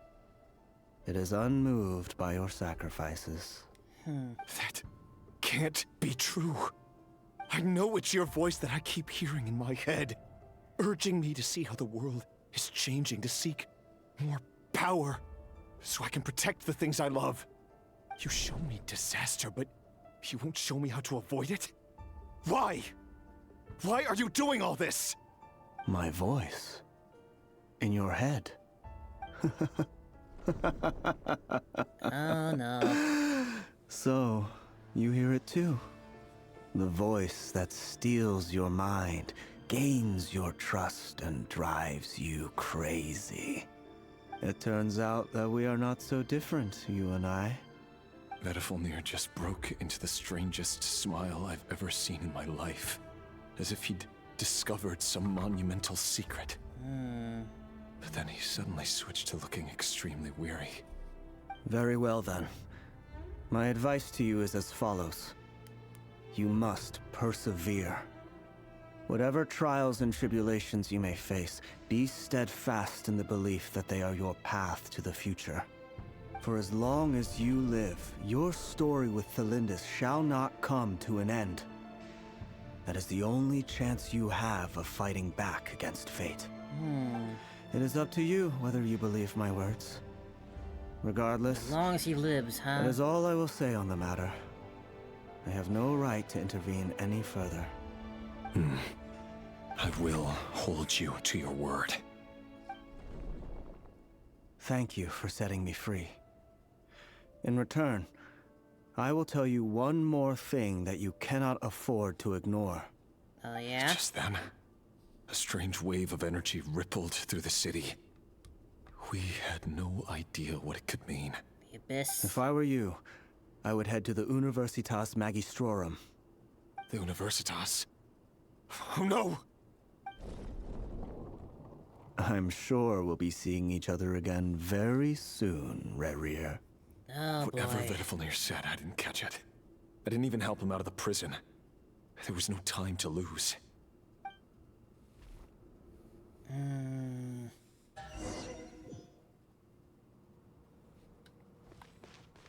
It is unmoved by your sacrifices. That can't be true. I know it's your voice that I keep hearing in my head, urging me to see how the world is changing, to seek more power, so I can protect the things I love. You show me disaster, but you won't show me how to avoid it? Why? Why are you doing all this? My voice. In your head. Oh no. So, you hear it too? The voice that steals your mind, gains your trust, and drives you crazy. It turns out that we are not so different, you and I. Vedafalnir just broke into the strangest smile I've ever seen in my life. As if he'd discovered some monumental secret. But then he suddenly switched to looking extremely weary. Very well then. My advice to you is as follows. You must persevere. Whatever trials and tribulations you may face, be steadfast in the belief that they are your path to the future. For as long as you live, your story with Felindis shall not come to an end. That is the only chance you have of fighting back against fate. It is up to you whether you believe my words. Regardless, As long as he lives, huh? that is all I will say on the matter. I have no right to intervene any further. I will hold you to your word. Thank you for setting me free. In return, I will tell you one more thing that you cannot afford to ignore. Oh yeah? Just then, a strange wave of energy rippled through the city. We had no idea what it could mean. The abyss. If I were you, I would head to the Universitas Magistrorum. The Universitas? Oh no! I'm sure we'll be seeing each other again very soon, Rerir. Oh, Whatever boy. Vedafalnir said, I didn't catch it. I didn't even help him out of the prison. There was no time to lose.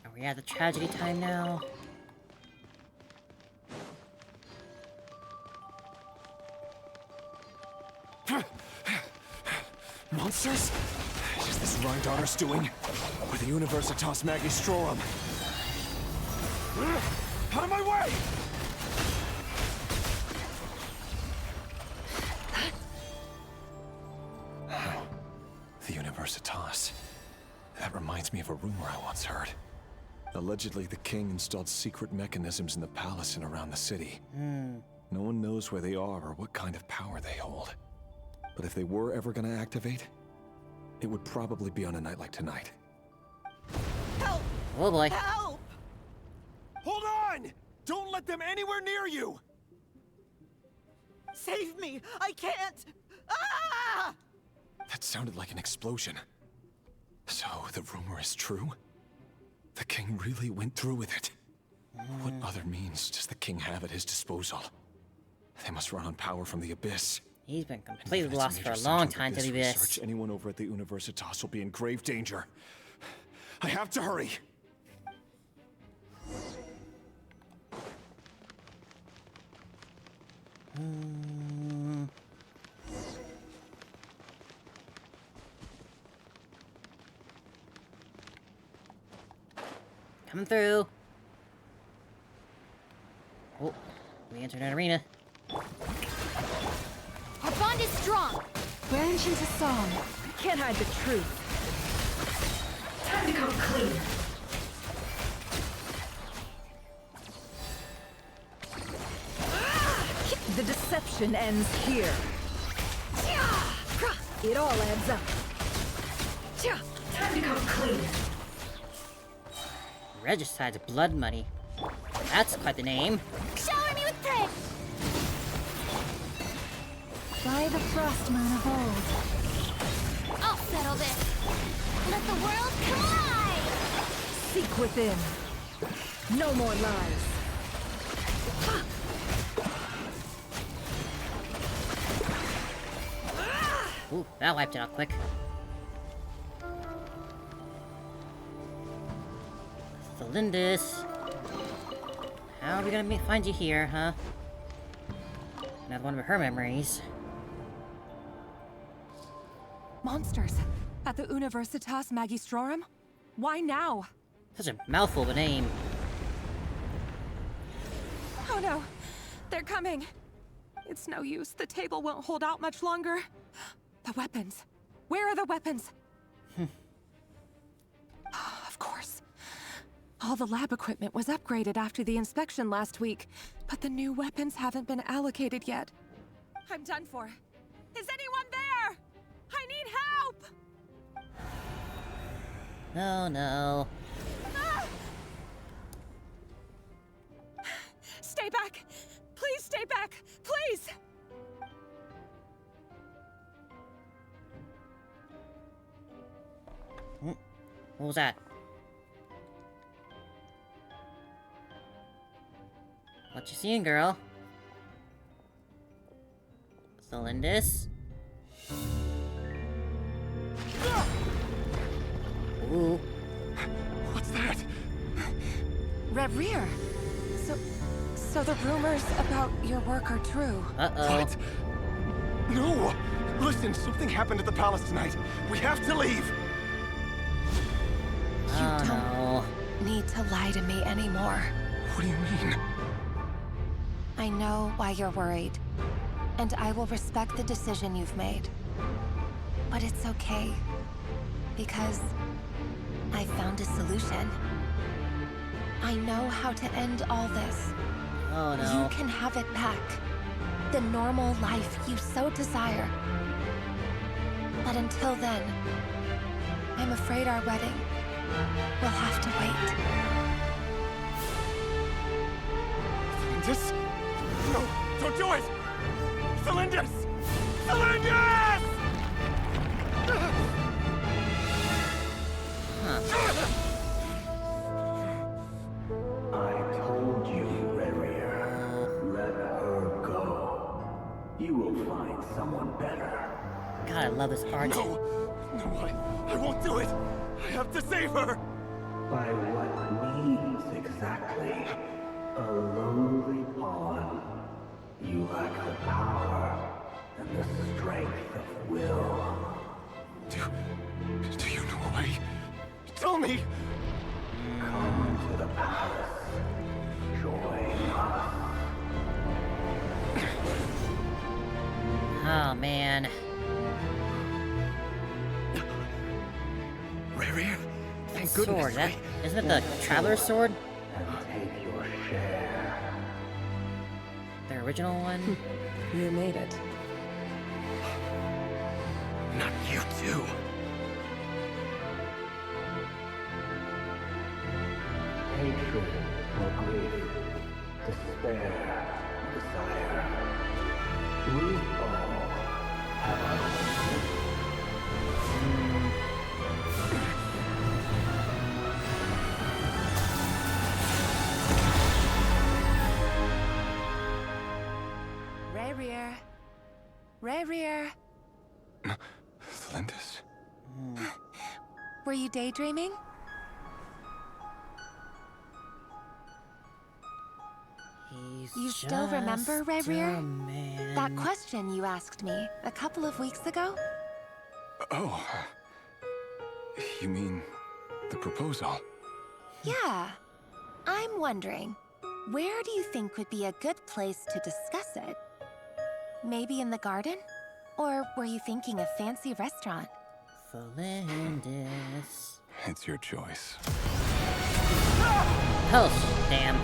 Are we at the tragedy time now? monsters? Is this Rhindaughter's doing? Or the Universitas Magistrorum? Out of my way! Oh, the Universitas. That reminds me of a rumor I once heard. Allegedly, the king installed secret mechanisms in the palace and around the city. No one knows where they are or what kind of power they hold. But if they were ever going to activate, it would probably be on a night like tonight. Oh boy. Help! Hold on! Don't let them anywhere near you! Save me! I can't! Ah! That sounded like an explosion. So, the rumor is true? The king really went through with it. What other means does the king have at his disposal? They must run on power from the Abyss. He's been completely lost for a long time to the Abyss. Research, anyone over at the Universitas will be in grave danger. I have to hurry. Coming through. Oh, we entered an arena. Our bond is strong. Branch into song. Can't hide the truth. Time to come clean. The deception ends here. It all adds up. Time to come clean. Regicide's blood money. That's quite the name. Shower me with praise. By the frost moon of old. I'll settle this. Let the world collide. Seek within. No more lies. Ooh, that wiped it out quick. Lindis. How are we gonna find you here, huh? Another one of her memories. Monsters at the Universitas Magistrorum? Why now? Such a mouthful of a name. Oh no, they're coming. It's no use. The table won't hold out much longer. The weapons. Where are the weapons? Of course. All the lab equipment was upgraded after the inspection last week, but the new weapons haven't been allocated yet. I'm done for. Is anyone there? I need help! No, no. Ah! Stay back! Please stay back! Please! What was that? What you seeing, girl? Still in this? Ooh. What's that? Rerir! So the rumors about your work are true. Uh-oh. What? No! Listen, something happened at the palace tonight. We have to leave! You don't need to lie to me anymore. What do you mean? I know why you're worried, and I will respect the decision you've made. But it's okay, because I found a solution. I know how to end all this. Oh no. You can have it back. The normal life you so desire. But until then, I'm afraid our wedding will have to wait. Celindus? No, don't do it! Celindus! Celindus! I told you, Rerir. Let her go. You will find someone better. God, I love this art. No, I won't do it! I have to save her! By what means exactly? A lowly pawn. You lack the power and the strength of will. Do you know a way? Tell me! Come to the palace. Join us. Oh, man. Rerir, That thank sword, goodness. isn't it the Traveler's Sword? And take your share. The original one? You made it. Not you too. Hatred or grief, despair, desire. We all have our own. Rerir. Rerir. Thlindis? Were you daydreaming? You still remember, Rerir? That question you asked me a couple of weeks ago? Oh. You mean the proposal? Yeah. I'm wondering, where do you think would be a good place to discuss it? Maybe in the garden? Or were you thinking a fancy restaurant? Thlindis. It's your choice. Oh, damn.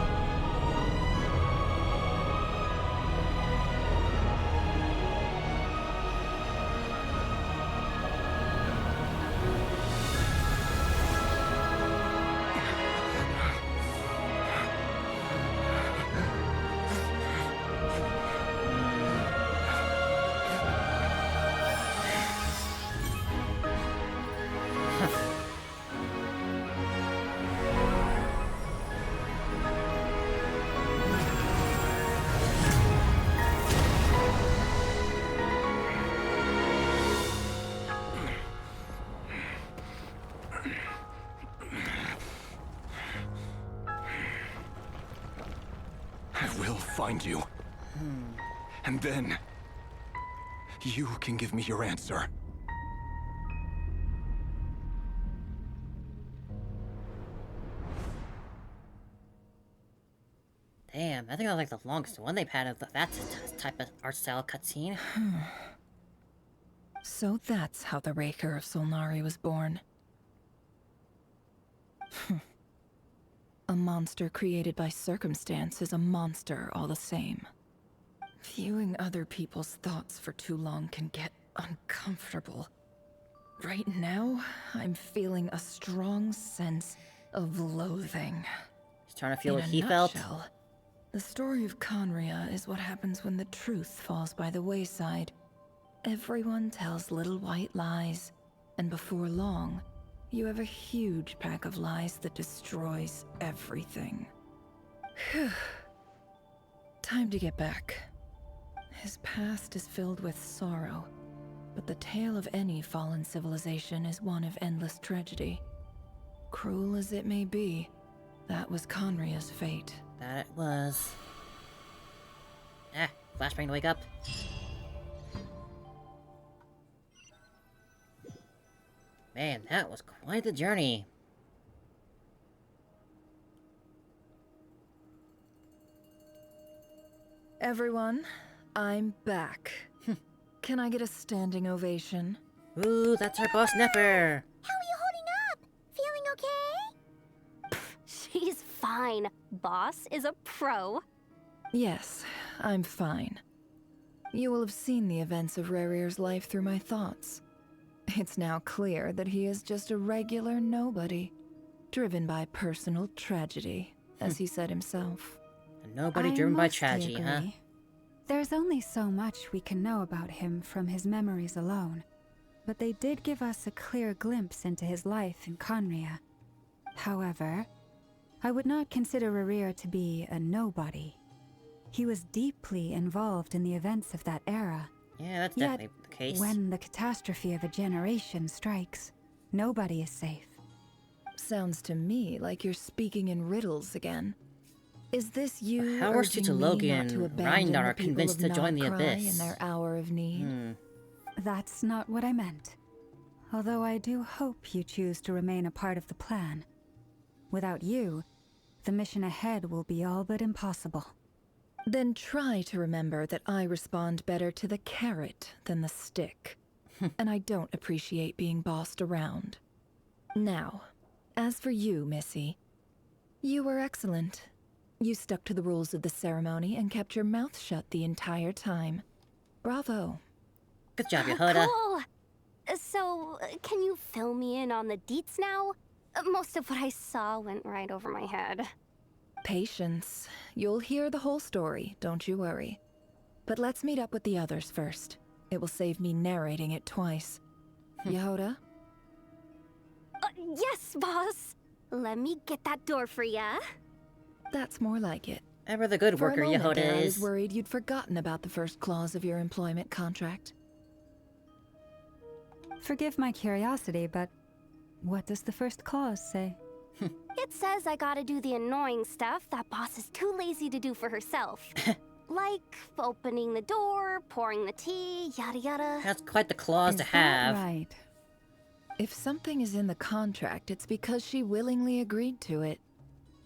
I will find you. And then, you can give me your answer. Damn, I think that was like the longest one they've had of that type of art style cutscene. So that's how the Raker of Solnari was born. A monster created by circumstance is a monster all the same. Viewing other people's thoughts for too long can get uncomfortable. Right now, I'm feeling a strong sense of loathing. He's trying to feel what he nutshell, felt. The story of Conria is what happens when the truth falls by the wayside. Everyone tells little white lies, and before long, you have a huge pack of lies that destroys everything. Whew. Time to get back. His past is filled with sorrow, but the tale of any fallen civilization is one of endless tragedy. Cruel as it may be, that was Conria's fate. That it was. Flashbang to wake up. Man, that was quite the journey. Everyone, I'm back. Can I get a standing ovation? Ooh, that's our boss, Nefer. How are you holding up? Feeling okay? She's fine. Boss is a pro. Yes, I'm fine. You will have seen the events of Rerir's life through my thoughts. It's now clear that he is just a regular nobody, driven by personal tragedy, as he said himself. A nobody driven by tragedy, huh? There's only so much we can know about him from his memories alone, but they did give us a clear glimpse into his life in Conria. However, I would not consider Rerir to be a nobody. He was deeply involved in the events of that era. Yeah, that's Yet, definitely the case. when the catastrophe of a generation strikes, nobody is safe. Sounds to me like you're speaking in riddles again. Is this you How are urging me Logi not to and abandon Reindar the are people convinced of to join the Notcry Abyss? in their hour of need? That's not what I meant. Although I do hope you choose to remain a part of the plan. Without you, the mission ahead will be all but impossible. Then try to remember that I respond better to the carrot than the stick. And I don't appreciate being bossed around. Now, as for you, Missy, you were excellent. You stuck to the rules of the ceremony and kept your mouth shut the entire time. Bravo. Good job, Yehuda. Cool! So, can you fill me in on the deets now? Most of what I saw went right over my head. Patience. You'll hear the whole story, don't you worry. But let's meet up with the others first. It will save me narrating it twice. Yehuda? Yes, boss! Let me get that door for ya. That's more like it. Ever the good worker, Yehuda there, I is. was worried you'd forgotten about the first clause of your employment contract. Forgive my curiosity, but what does the first clause say? It says I gotta do the annoying stuff that boss is too lazy to do for herself. Like opening the door, pouring the tea, yada yada. That's quite the clause to have. Right. If something is in the contract, it's because she willingly agreed to it.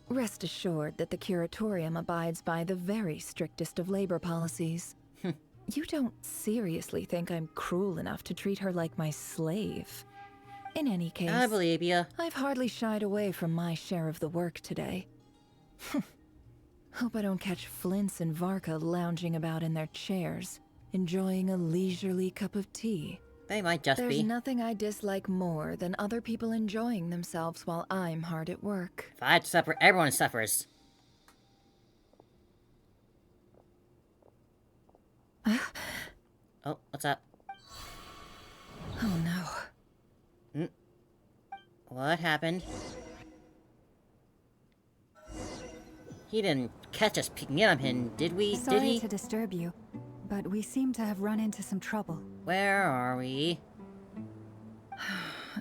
Rest assured that the Curatorium abides by the very strictest of labor policies. You don't seriously think I'm cruel enough to treat her like my slave? In any case, I believe ya. I've hardly shied away from my share of the work today. Hope I don't catch Flintz and Varka lounging about in their chairs, enjoying a leisurely cup of tea. They might just There's be. nothing I dislike more than other people enjoying themselves while I'm hard at work. If I had to suffer, everyone suffers. Oh, what's up? Oh no. What happened? He didn't catch us peeking in on him, did we? Sorry Did he? to disturb you, but we seem to have run into some trouble. Where are we?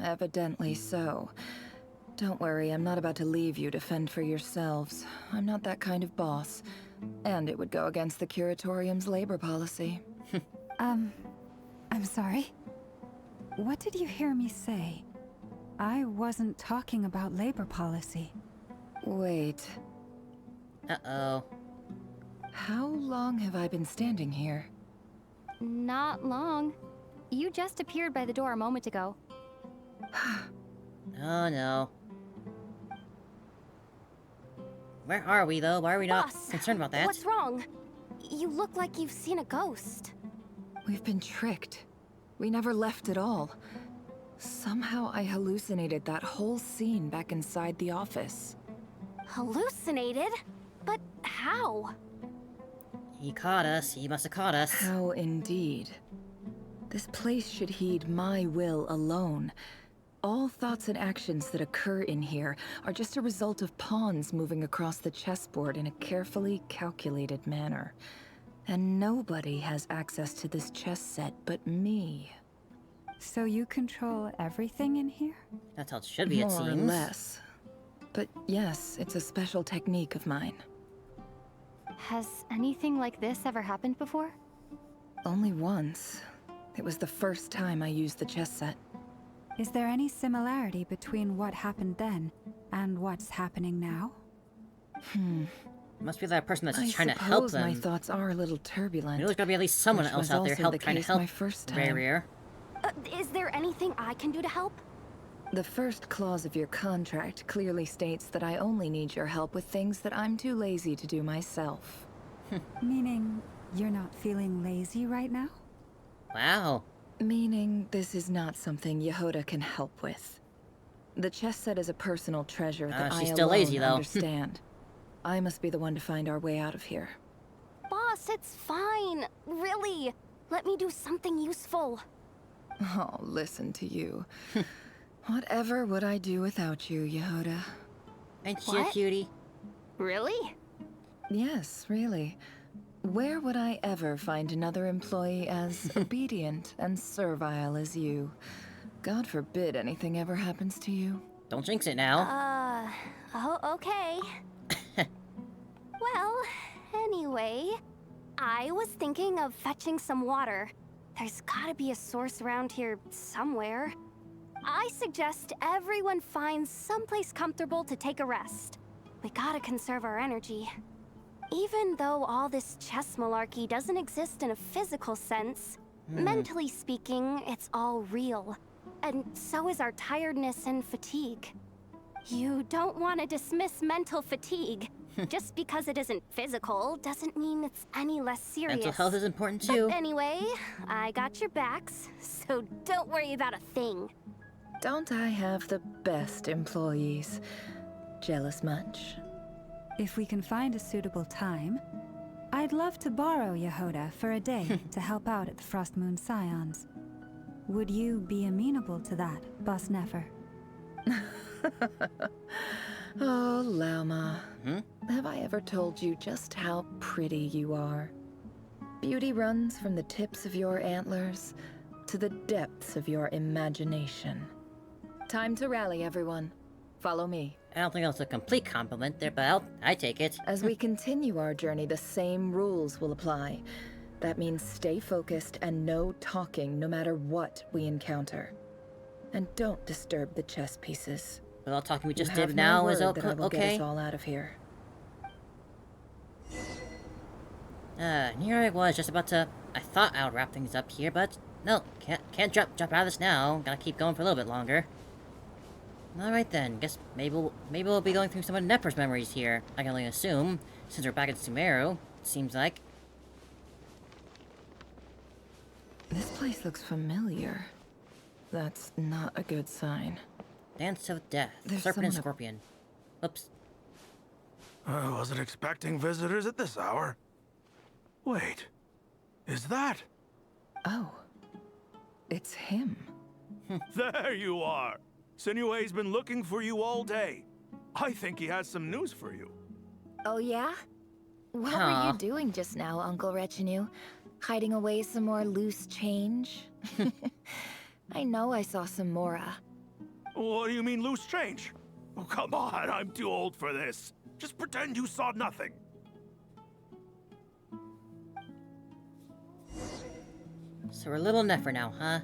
Evidently so. Don't worry, I'm not about to leave you to fend for yourselves. I'm not that kind of boss. And it would go against the Curatorium's labor policy. I'm sorry? What did you hear me say? I wasn't talking about labor policy. Wait. Uh-oh. How long have I been standing here? Not long. You just appeared by the door a moment ago. Oh no. Where are we, though? Why are we not Boss, concerned about that? What's wrong? You look like you've seen a ghost. We've been tricked. We never left at all. Somehow I hallucinated that whole scene back inside the office. Hallucinated? But how? He caught us. He must have caught us. How indeed. This place should heed my will alone. All thoughts and actions that occur in here are just a result of pawns moving across the chessboard in a carefully calculated manner. And nobody has access to this chess set but me. So you control everything in here? That's how it should be, it seems. More or less. But yes, it's a special technique of mine. Has anything like this ever happened before? Only once. It was the first time I used the chess set. Is there any similarity between what happened then and what's happening now? Must be that person that's just trying to help them. My thoughts are a little turbulent. There's gotta be at least someone which else was out there also the trying to case help my first time. Rerir. Is there anything I can do to help? The first clause of your contract clearly states that I only need your help with things that I'm too lazy to do myself. Meaning, you're not feeling lazy right now? Wow. Meaning, this is not something Yehuda can help with. The chess set is a personal treasure that I she's still alone lazy, though. understand. I must be the one to find our way out of here. Boss, it's fine. Really. Let me do something useful. Oh, listen to you. Whatever would I do without you, Yehuda? Ain't she a cutie? Really? Yes, really. Where would I ever find another employee as obedient and servile as you? God forbid anything ever happens to you. Don't jinx it now. Oh, okay. Well, anyway, I was thinking of fetching some water. There's gotta be a source around here somewhere. I suggest everyone finds someplace comfortable to take a rest. We gotta conserve our energy. Even though all this chess malarkey doesn't exist in a physical sense, mentally speaking, it's all real. And so is our tiredness and fatigue. You don't want to dismiss mental fatigue. Just because it isn't physical doesn't mean it's any less serious. Mental health is important too. But anyway, I got your backs, so don't worry about a thing. Don't I have the best employees? Jealous much? If we can find a suitable time, I'd love to borrow Yehoda for a day to help out at the Frost Moon Scions. Would you be amenable to that, Boss Nefer? Oh, Lauma. Have I ever told you just how pretty you are? Beauty runs from the tips of your antlers to the depths of your imagination. Time to rally, everyone. Follow me. I don't think that's a complete compliment there, but I take it. As we continue our journey, the same rules will apply. That means stay focused and no talking no matter what we encounter. And don't disturb the chess pieces. But all talking we just You have did my now word is that I will okay. get us all out of here. And here I was, just about to... I thought I would wrap things up here, but... No, can't jump out of this now. Gotta keep going for a little bit longer. Alright then, guess maybe we'll be going through some of Nefer's memories here. I can only assume, since we're back at Sumeru, it seems like. This place looks familiar. That's not a good sign. Dance of Death, There's Serpent and someone Scorpion. Oops. I wasn't expecting visitors at this hour. Wait, is that? Oh, it's him. There you are. Sinue's been looking for you all day. I think he has some news for you. Oh yeah? What were you doing just now, Uncle Retinue? Hiding away some more loose change? I know I saw some Mora. What do you mean loose change? Oh, come on, I'm too old for this. Just pretend you saw nothing. So we're little Nefer now, huh?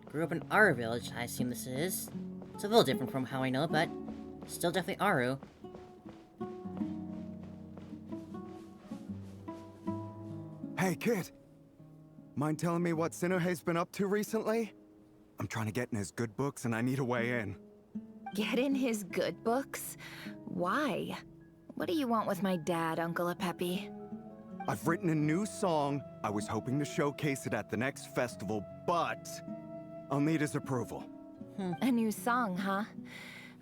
Grew up in Aru village, I assume this is. It's a little different from how I know it, but still definitely Aru. Hey, kid. Mind telling me what Sinuhe's been up to recently? I'm trying to get in his good books and I need a way in. Get in his good books? Why? What do you want with my dad, Uncle Apepi? I've written a new song. I was hoping to showcase it at the next festival, but I'll need his approval. A new song, huh?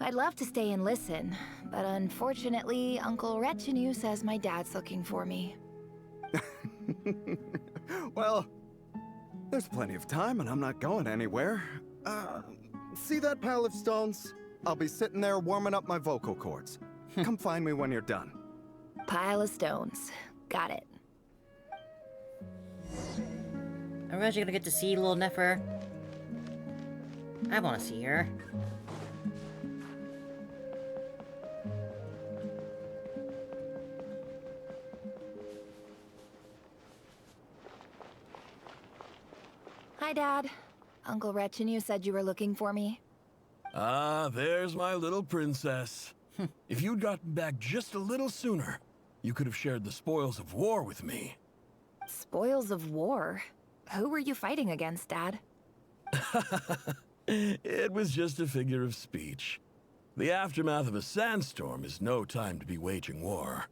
I'd love to stay and listen, but unfortunately, Uncle Retinue says my dad's looking for me. Well, there's plenty of time and I'm not going anywhere. See that pile of stones? I'll be sitting there warming up my vocal cords. Come find me when you're done. Pile of stones. Got it. I'm actually gonna get to see little Nefer. I wanna see her. Hi, Dad. Uncle Retinue said you were looking for me. Ah, there's my little princess. If you'd gotten back just a little sooner, you could have shared the spoils of war with me. Spoils of war? Who were you fighting against, Dad? It was just a figure of speech. The aftermath of a sandstorm is no time to be waging war.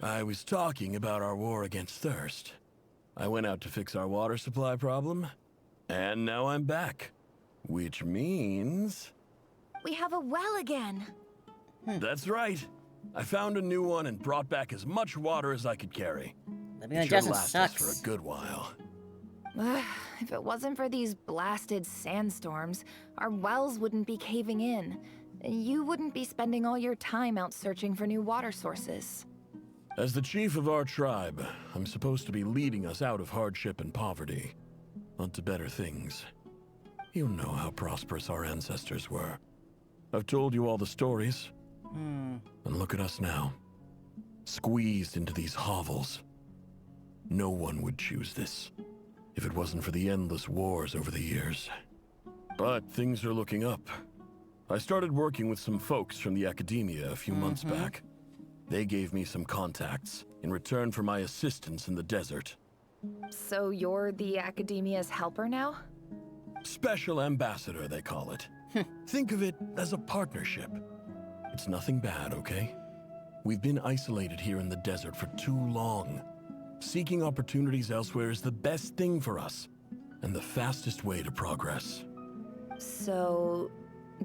I was talking about our war against thirst. I went out to fix our water supply problem, and now I'm back. Which means... We have a well again! That's right. I found a new one and brought back as much water as I could carry. Let me It adjust, should it last us sucks. for a good while. If it wasn't for these blasted sandstorms, our wells wouldn't be caving in. You wouldn't be spending all your time out searching for new water sources. As the chief of our tribe, I'm supposed to be leading us out of hardship and poverty, onto better things. You know how prosperous our ancestors were. I've told you all the stories. And look at us now. Squeezed into these hovels. No one would choose this. if it wasn't for the endless wars over the years. But things are looking up. I started working with some folks from the academia a few months back. They gave me some contacts in return for my assistance in the desert. So you're the academia's helper now? Special ambassador, they call it. Think of it as a partnership. It's nothing bad, okay? We've been isolated here in the desert for too long. Seeking opportunities elsewhere is the best thing for us, and the fastest way to progress. So,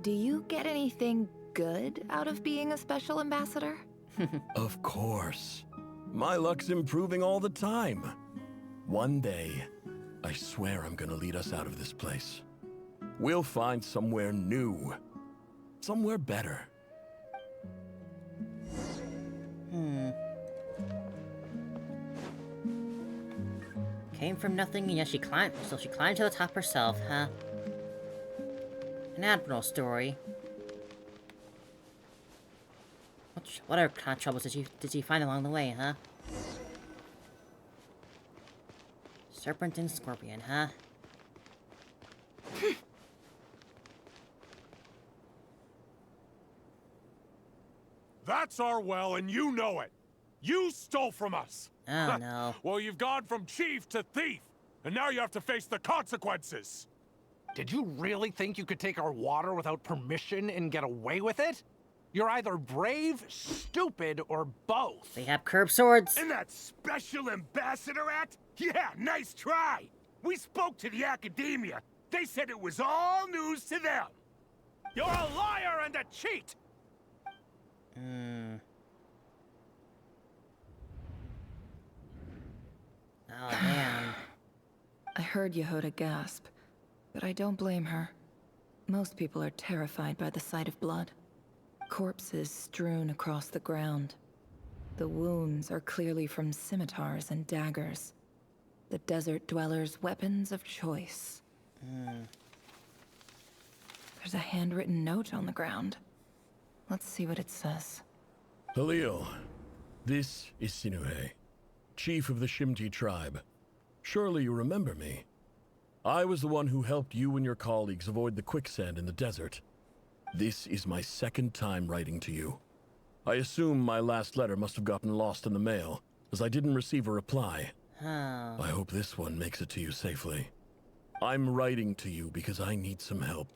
do you get anything good out of being a special ambassador? Of course. My luck's improving all the time. One day, I swear I'm gonna lead us out of this place. We'll find somewhere new. Somewhere better. Came from nothing, and yet she climbed to the top herself, huh? An admirable story. What other kind of troubles did you find along the way, huh? Serpent and scorpion, huh? That's our well, and you know it. You stole from us. Oh, no. Well, you've gone from chief to thief, and now you have to face the consequences. Did you really think you could take our water without permission and get away with it? You're either brave, stupid, or both. They have curved swords. And that special ambassador act? Yeah, nice try. We spoke to the academia. They said it was all news to them. You're a liar and a cheat! Oh, man. I heard Yehuda gasp, but I don't blame her. Most people are terrified by the sight of blood. Corpses strewn across the ground. The wounds are clearly from scimitars and daggers. The desert dwellers' weapons of choice. There's a handwritten note on the ground. Let's see what it says. Halil, this is Sinuhe, chief of the Shimti tribe. Surely you remember me. I was the one who helped you and your colleagues avoid the quicksand in the desert. This is my second time writing to you. I assume my last letter must have gotten lost in the mail, as I didn't receive a reply. I hope this one makes it to you safely. I'm writing to you because I need some help.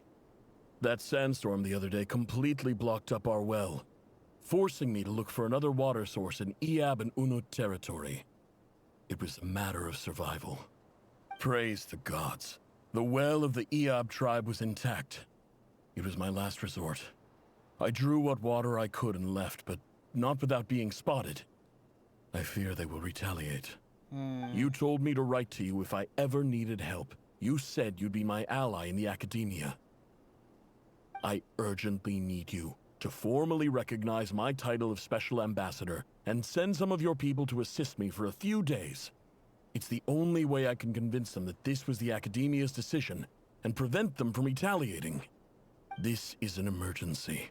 That sandstorm the other day completely blocked up our well, forcing me to look for another water source in Iab and Unut territory. It was a matter of survival. Praise the gods. The well of the Iab tribe was intact. It was my last resort. I drew what water I could and left, but not without being spotted. I fear they will retaliate. You told me to write to you if I ever needed help. You said you'd be my ally in the academia. I urgently need you to formally recognize my title of Special Ambassador and send some of your people to assist me for a few days. It's the only way I can convince them that this was the academia's decision and prevent them from retaliating. This is an emergency.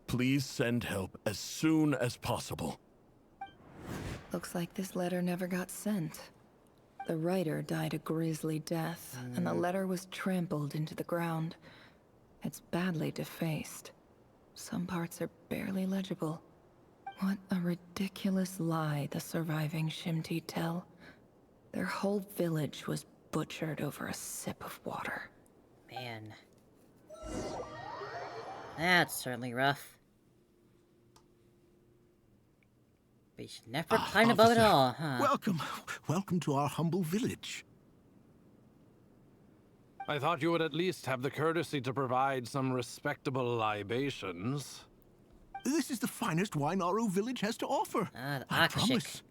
Please send help as soon as possible. Looks like this letter never got sent. The writer died a grisly death, and the letter was trampled into the ground. It's badly defaced. Some parts are barely legible. What a ridiculous lie the surviving Shimti tell. Their whole village was butchered over a sip of water. Man. That's certainly rough. But you should never climb above it all, huh? Welcome to our humble village. I thought you would at least have the courtesy to provide some respectable libations. This is the finest wine our village has to offer. I promise.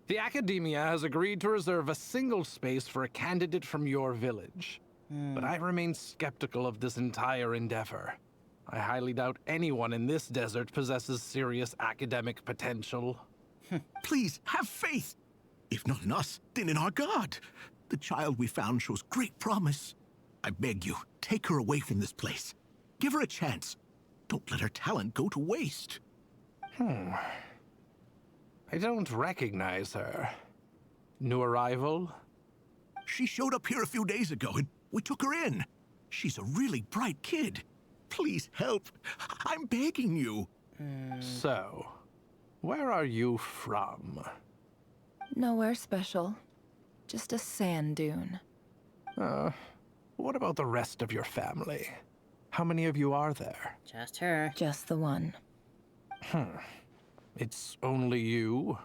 The Academia has agreed to reserve a single space for a candidate from your village. But I remain skeptical of this entire endeavor. I highly doubt anyone in this desert possesses serious academic potential. Please, have faith. If not in us, then in our god. The child we found shows great promise. I beg you, take her away from this place. Give her a chance. Don't let her talent go to waste. I don't recognize her. New arrival? She showed up here a few days ago and we took her in. She's a really bright kid. Please help. I'm begging you. So, where are you from? Nowhere special. Just a sand dune. What about the rest of your family? How many of you are there? Just her. Just the one. It's only you?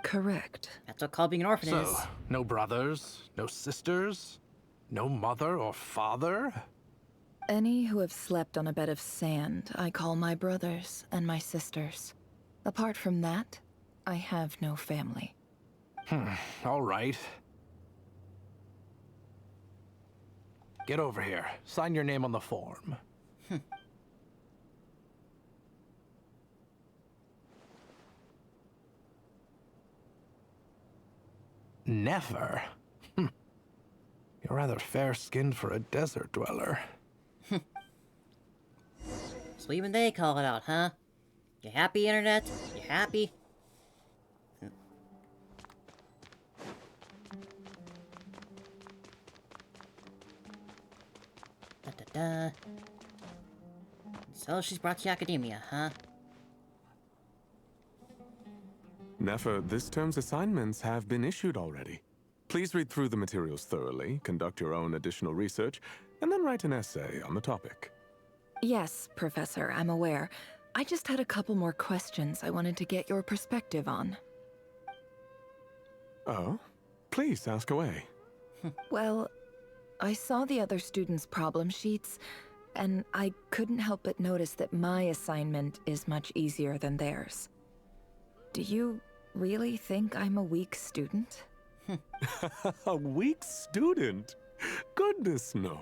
Correct. That's what called being an orphan is. So, no brothers, no sisters, no mother or father? Any who have slept on a bed of sand, I call my brothers and my sisters. Apart from that, I have no family. All right. Get over here. Sign your name on the form. Nefer? You're rather fair-skinned for a desert dweller. So even they call it out, huh? You happy, Internet? You happy? Da-da-da. So she's brought to academia, huh? Nefer, this term's assignments have been issued already. Please read through the materials thoroughly, conduct your own additional research, and then write an essay on the topic. Yes, Professor, I'm aware. I just had a couple more questions I wanted to get your perspective on. Oh? Please, ask away. Well, I saw the other students' problem sheets, and I couldn't help but notice that my assignment is much easier than theirs. Do you really think I'm a weak student? A weak student? Goodness, no.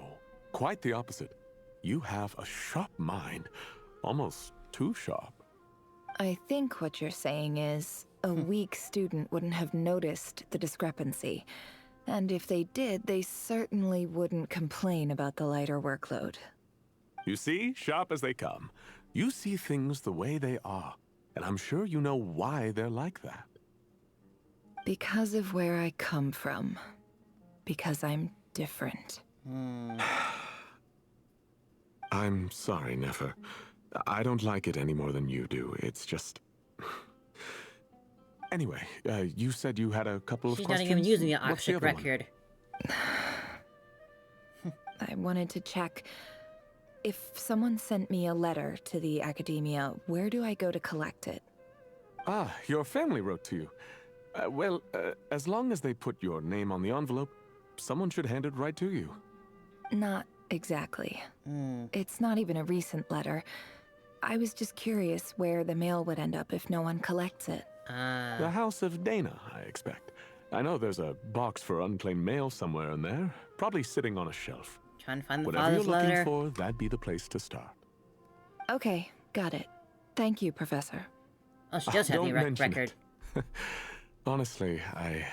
Quite the opposite. You have a sharp mind. Almost too sharp. I think what you're saying is, a weak student wouldn't have noticed the discrepancy. And if they did, they certainly wouldn't complain about the lighter workload. You see, sharp as they come. You see things the way they are. And I'm sure you know why they're like that. Because of where I come from. Because I'm different. I'm sorry, Nefer. I don't like it any more than you do. It's just... Anyway, you said you had a couple of She's questions? not even using the What's the Akashic other one? record. I wanted to check. If someone sent me a letter to the academia, where do I go to collect it? Ah, your family wrote to you. As long as they put your name on the envelope, someone should hand it right to you. Not exactly. It's not even a recent letter. I was just curious where the mail would end up if no one collects it. The House of Dana, I expect. I know there's a box for unclaimed mail somewhere in there, probably sitting on a shelf. Trying to find the Whatever you're father's looking letter. for, that'd be the place to start. Okay, got it. Thank you, Professor. Oh, she does have the Don't mention record. it. Honestly, I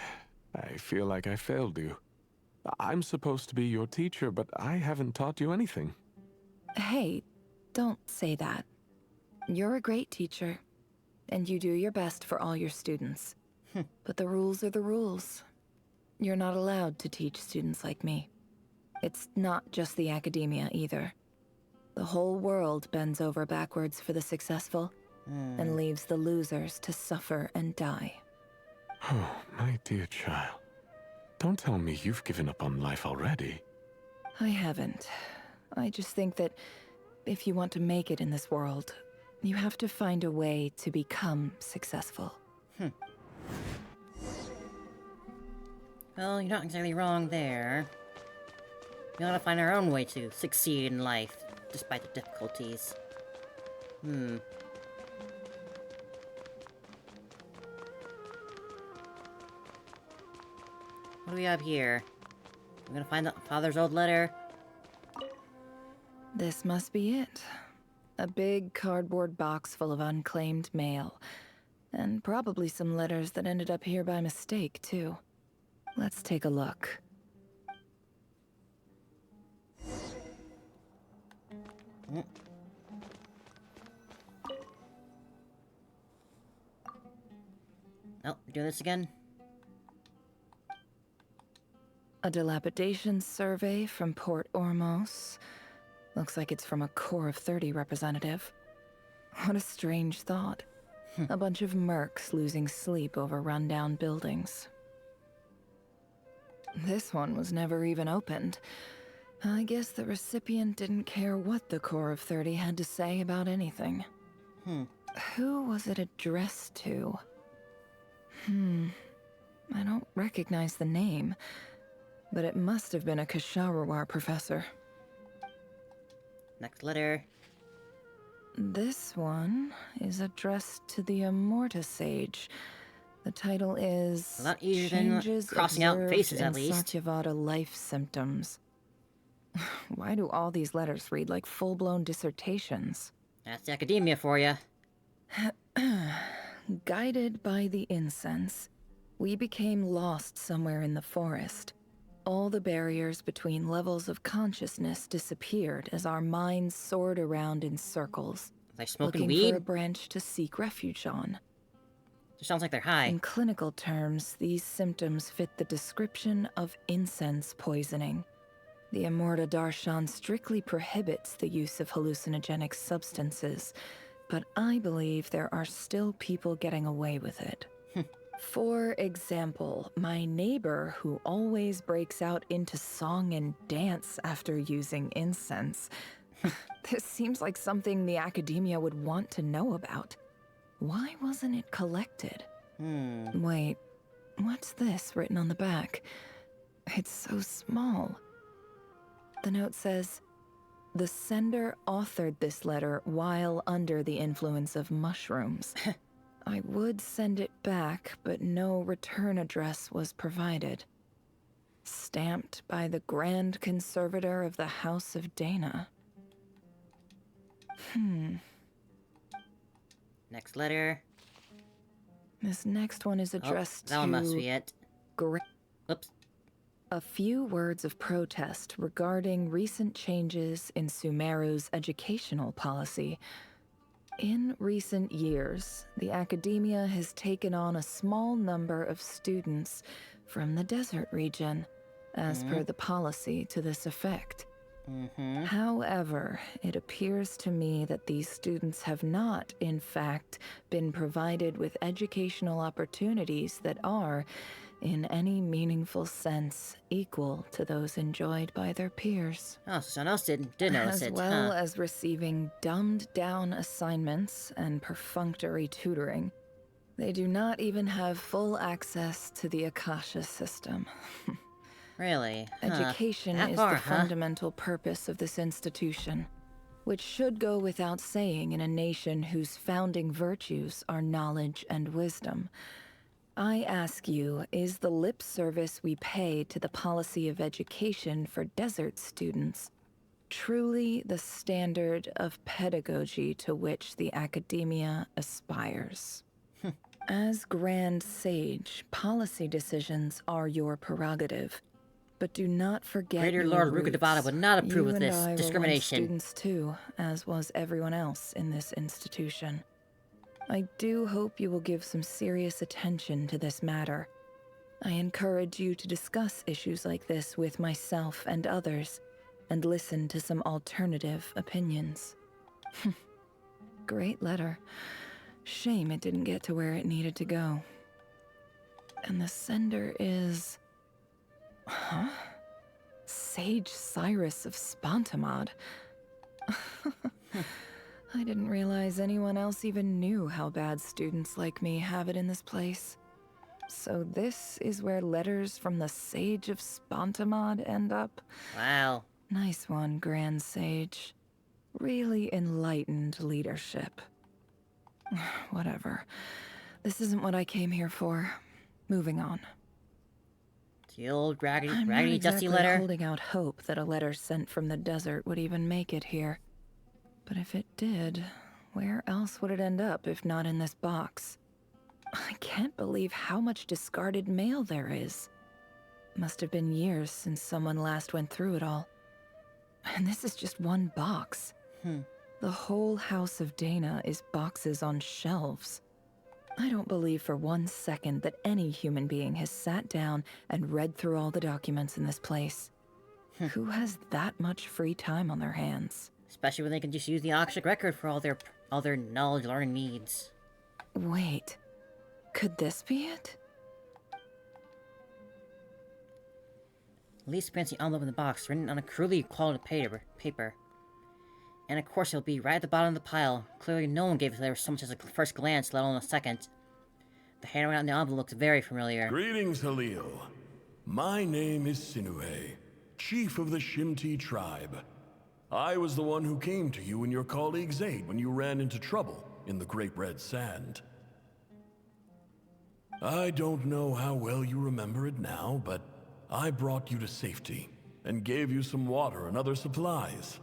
feel like I failed you. I'm supposed to be your teacher, but I haven't taught you anything. Hey, don't say that. You're a great teacher, and you do your best for all your students. But the rules are the rules. You're not allowed to teach students like me. It's not just the academia either. The whole world bends over backwards for the successful, and leaves the losers to suffer and die. Oh, my dear child. Don't tell me you've given up on life already. I haven't. I just think that if you want to make it in this world, you have to find a way to become successful. Well, you're not exactly wrong there. We gotta find our own way to succeed in life, despite the difficulties. What do we have here? We're gonna find the father's old letter. This must be it. A big cardboard box full of unclaimed mail. And probably some letters that ended up here by mistake, too. Let's take a look. Oh, we're doing this again? A dilapidation survey from Port Ormos. Looks like it's from a Core of 30 representative. What a strange thought. A bunch of mercs losing sleep over rundown buildings. This one was never even opened. I guess the recipient didn't care what the Core of 30 had to say about anything. Who was it addressed to? I don't recognize the name, but it must have been a Kasharawar professor. Next letter. This one is addressed to the Immorta Sage. The title is A lot easier than Changes crossing out Observed faces, in at least. Satyavada Life Symptoms. Why do all these letters read like full-blown dissertations? That's academia for you. Guided by the incense, we became lost somewhere in the forest. All the barriers between levels of consciousness disappeared as our minds soared around in circles, Like smoking looking weed? for a branch to seek refuge on. It sounds like they're high. In clinical terms, these symptoms fit the description of incense poisoning. The Immorta Darshan strictly prohibits the use of hallucinogenic substances, but I believe there are still people getting away with it. For example, my neighbor who always breaks out into song and dance after using incense. This seems like something the academia would want to know about. Why wasn't it collected? Wait, what's this written on the back? It's so small. The note says, the sender authored this letter while under the influence of mushrooms. I would send it back, but no return address was provided. Stamped by the Grand Conservator of the House of Dana. Next letter. This next one is addressed that one must be it. Oops. A few words of protest regarding recent changes in Sumeru's educational policy. In recent years, the academia has taken on a small number of students from the desert region, as per the policy to this effect. However, it appears to me that these students have not, in fact, been provided with educational opportunities that are, in any meaningful sense, equal to those enjoyed by their peers. Oh, so someone else did notice it, As well as receiving dumbed-down assignments and perfunctory tutoring. They do not even have full access to the Akasha system. Really? Education That is far, the fundamental purpose of this institution, which should go without saying in a nation whose founding virtues are knowledge and wisdom. I ask you, is the lip service we pay to the policy of education for desert students truly the standard of pedagogy to which the academia aspires? As Grand Sage, policy decisions are your prerogative, but do not forget Greater your Lord roots. Rukadabada would not approve You of and this I were once discrimination. students too, as was everyone else in this institution. I do hope you will give some serious attention to this matter. I encourage you to discuss issues like this with myself and others, and listen to some alternative opinions. Great letter. Shame it didn't get to where it needed to go. And the sender is... Huh? Sage Cyrus of Spontamod. I didn't realize anyone else even knew how bad students like me have it in this place. So this is where letters from the Sage of Spontamod end up? Wow. Nice one, Grand Sage. Really enlightened leadership. Whatever. This isn't what I came here for. Moving on. The old raggedy, I'm not dusty exactly letter. holding out hope that a letter sent from the desert would even make it here. But if it did, where else would it end up if not in this box? I can't believe how much discarded mail there is. Must have been years since someone last went through it all. And this is just one box. The whole House of Dana is boxes on shelves. I don't believe for 1 second that any human being has sat down and read through all the documents in this place. Who has that much free time on their hands? Especially when they can just use the Akashic Record for all their knowledge learning needs. Wait, could this be it? Least fancy envelope in the box, written on a crudely quality paper. And of course it'll be right at the bottom of the pile. Clearly no one gave it so much as a first glance, let alone a second. The handwriting on the envelope looks very familiar. Greetings, Halil. My name is Sinue, chief of the Shimti tribe. I was the one who came to you and your colleague's aid when you ran into trouble in the Great Red Sand. I don't know how well you remember it now, but I brought you to safety and gave you some water and other supplies.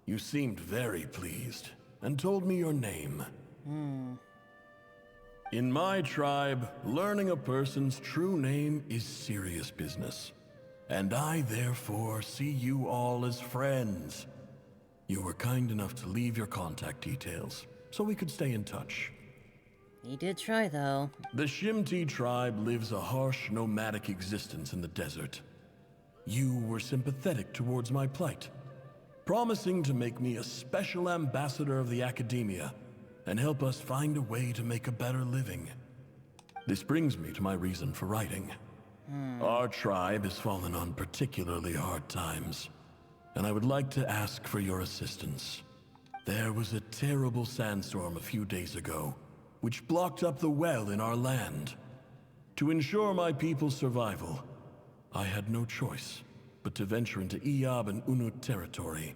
You seemed very pleased and told me your name. In my tribe, learning a person's true name is serious business, and I therefore see you all as friends. You were kind enough to leave your contact details so we could stay in touch. He did try, though. The Shimti tribe lives a harsh, nomadic existence in the desert. You were sympathetic towards my plight, promising to make me a special ambassador of the academia and help us find a way to make a better living. This brings me to my reason for writing. Our tribe has fallen on particularly hard times, and I would like to ask for your assistance. There was a terrible sandstorm a few days ago, which blocked up the well in our land. To ensure my people's survival, I had no choice but to venture into Iyab and Unut territory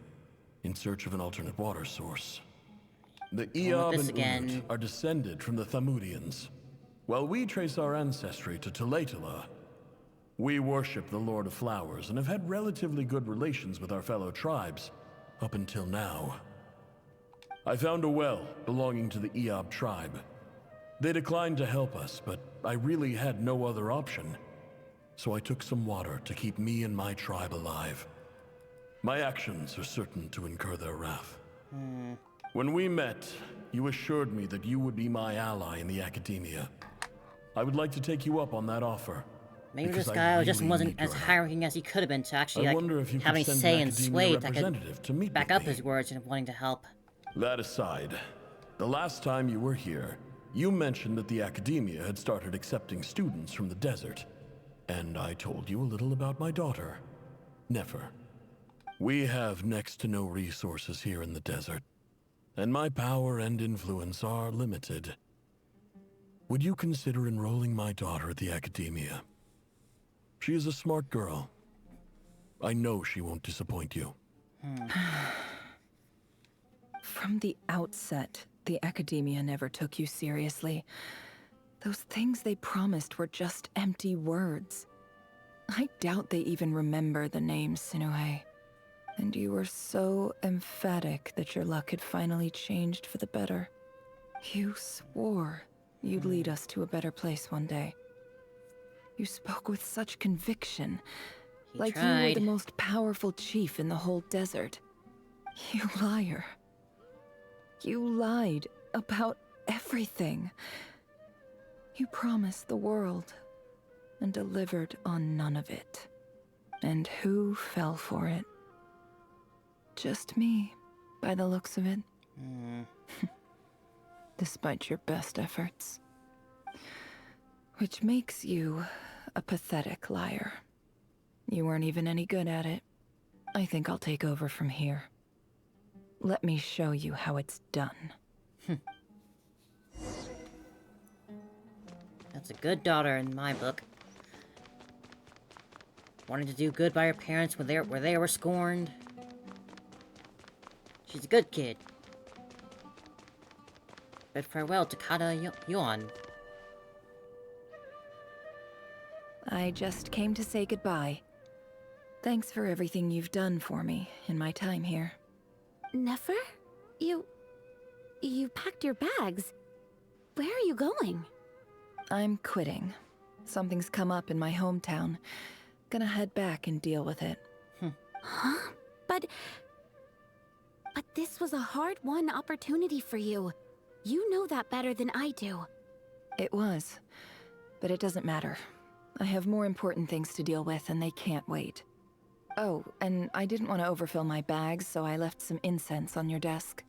in search of an alternate water source. The Iyab and Unut are descended from the Thamudians. While we trace our ancestry to Tulatala, we worship the Lord of Flowers and have had relatively good relations with our fellow tribes up until now. I found a well belonging to the Iyab tribe. They declined to help us, but I really had no other option. So I took some water to keep me and my tribe alive. My actions are certain to incur their wrath. When we met, you assured me that you would be my ally in the academia. I would like to take you up on that offer. Maybe this guy just wasn't as high-ranking as he could have been to actually have any say and sway that could back up his words and wanting to help. That aside, the last time you were here, you mentioned that the academia had started accepting students from the desert, and I told you a little about my daughter, Nefer. We have next to no resources here in the desert, and my power and influence are limited. Would you consider enrolling my daughter at the academia? She is a smart girl. I know she won't disappoint you. From the outset, the academia never took you seriously. Those things they promised were just empty words. I doubt they even remember the name Sinue. And you were so emphatic that your luck had finally changed for the better. You swore you'd lead us to a better place one day. You spoke with such conviction, like you were the most powerful chief in the whole desert. You liar. You lied about everything. You promised the world and delivered on none of it. And who fell for it? Just me, by the looks of it. Despite your best efforts. Which makes you a pathetic liar. You weren't even any good at it. I think I'll take over from here. Let me show you how it's done. That's a good daughter in my book. Wanting to do good by her parents when they were scorned. She's a good kid. Bid farewell to Kada Yuan. I just came to say goodbye. Thanks for everything you've done for me in my time here. Nefer? You packed your bags. Where are you going? I'm quitting. Something's come up in my hometown. Gonna head back and deal with it. Huh? But this was a hard-won opportunity for you. You know that better than I do. It was. But it doesn't matter. I have more important things to deal with, and they can't wait. Oh, and I didn't want to overfill my bags, so I left some incense on your desk.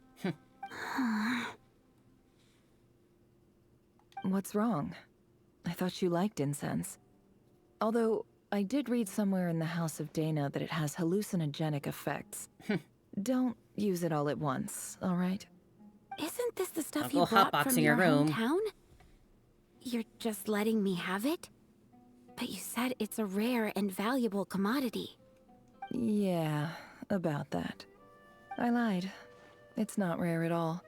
What's wrong? I thought you liked incense. Although, I did read somewhere in the House of Dana that it has hallucinogenic effects. Don't use it all at once, alright? Isn't this the stuff I'll you go brought hotboxing from your your room. hometown? You're just letting me have it? But you said it's a rare and valuable commodity. Yeah, about that. I lied. It's not rare at all.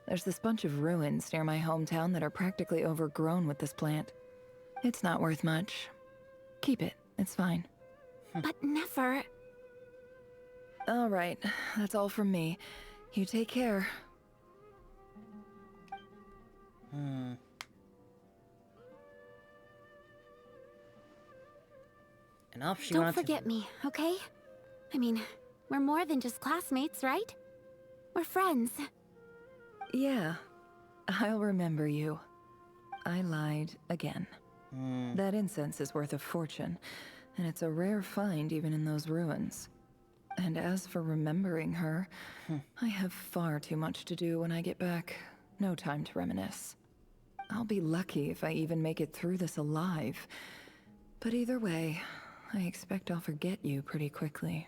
There's this bunch of ruins near my hometown that are practically overgrown with this plant. It's not worth much. Keep it. It's fine. But Nefer... All right. That's all from me. You take care. And off she Don't wanted forget me, okay? I mean, we're more than just classmates, right? We're friends. Yeah. I'll remember you. I lied again. That incense is worth a fortune, and it's a rare find even in those ruins. And as for remembering her, I have far too much to do when I get back. No time to reminisce. I'll be lucky if I even make it through this alive. But either way, I expect I'll forget you pretty quickly.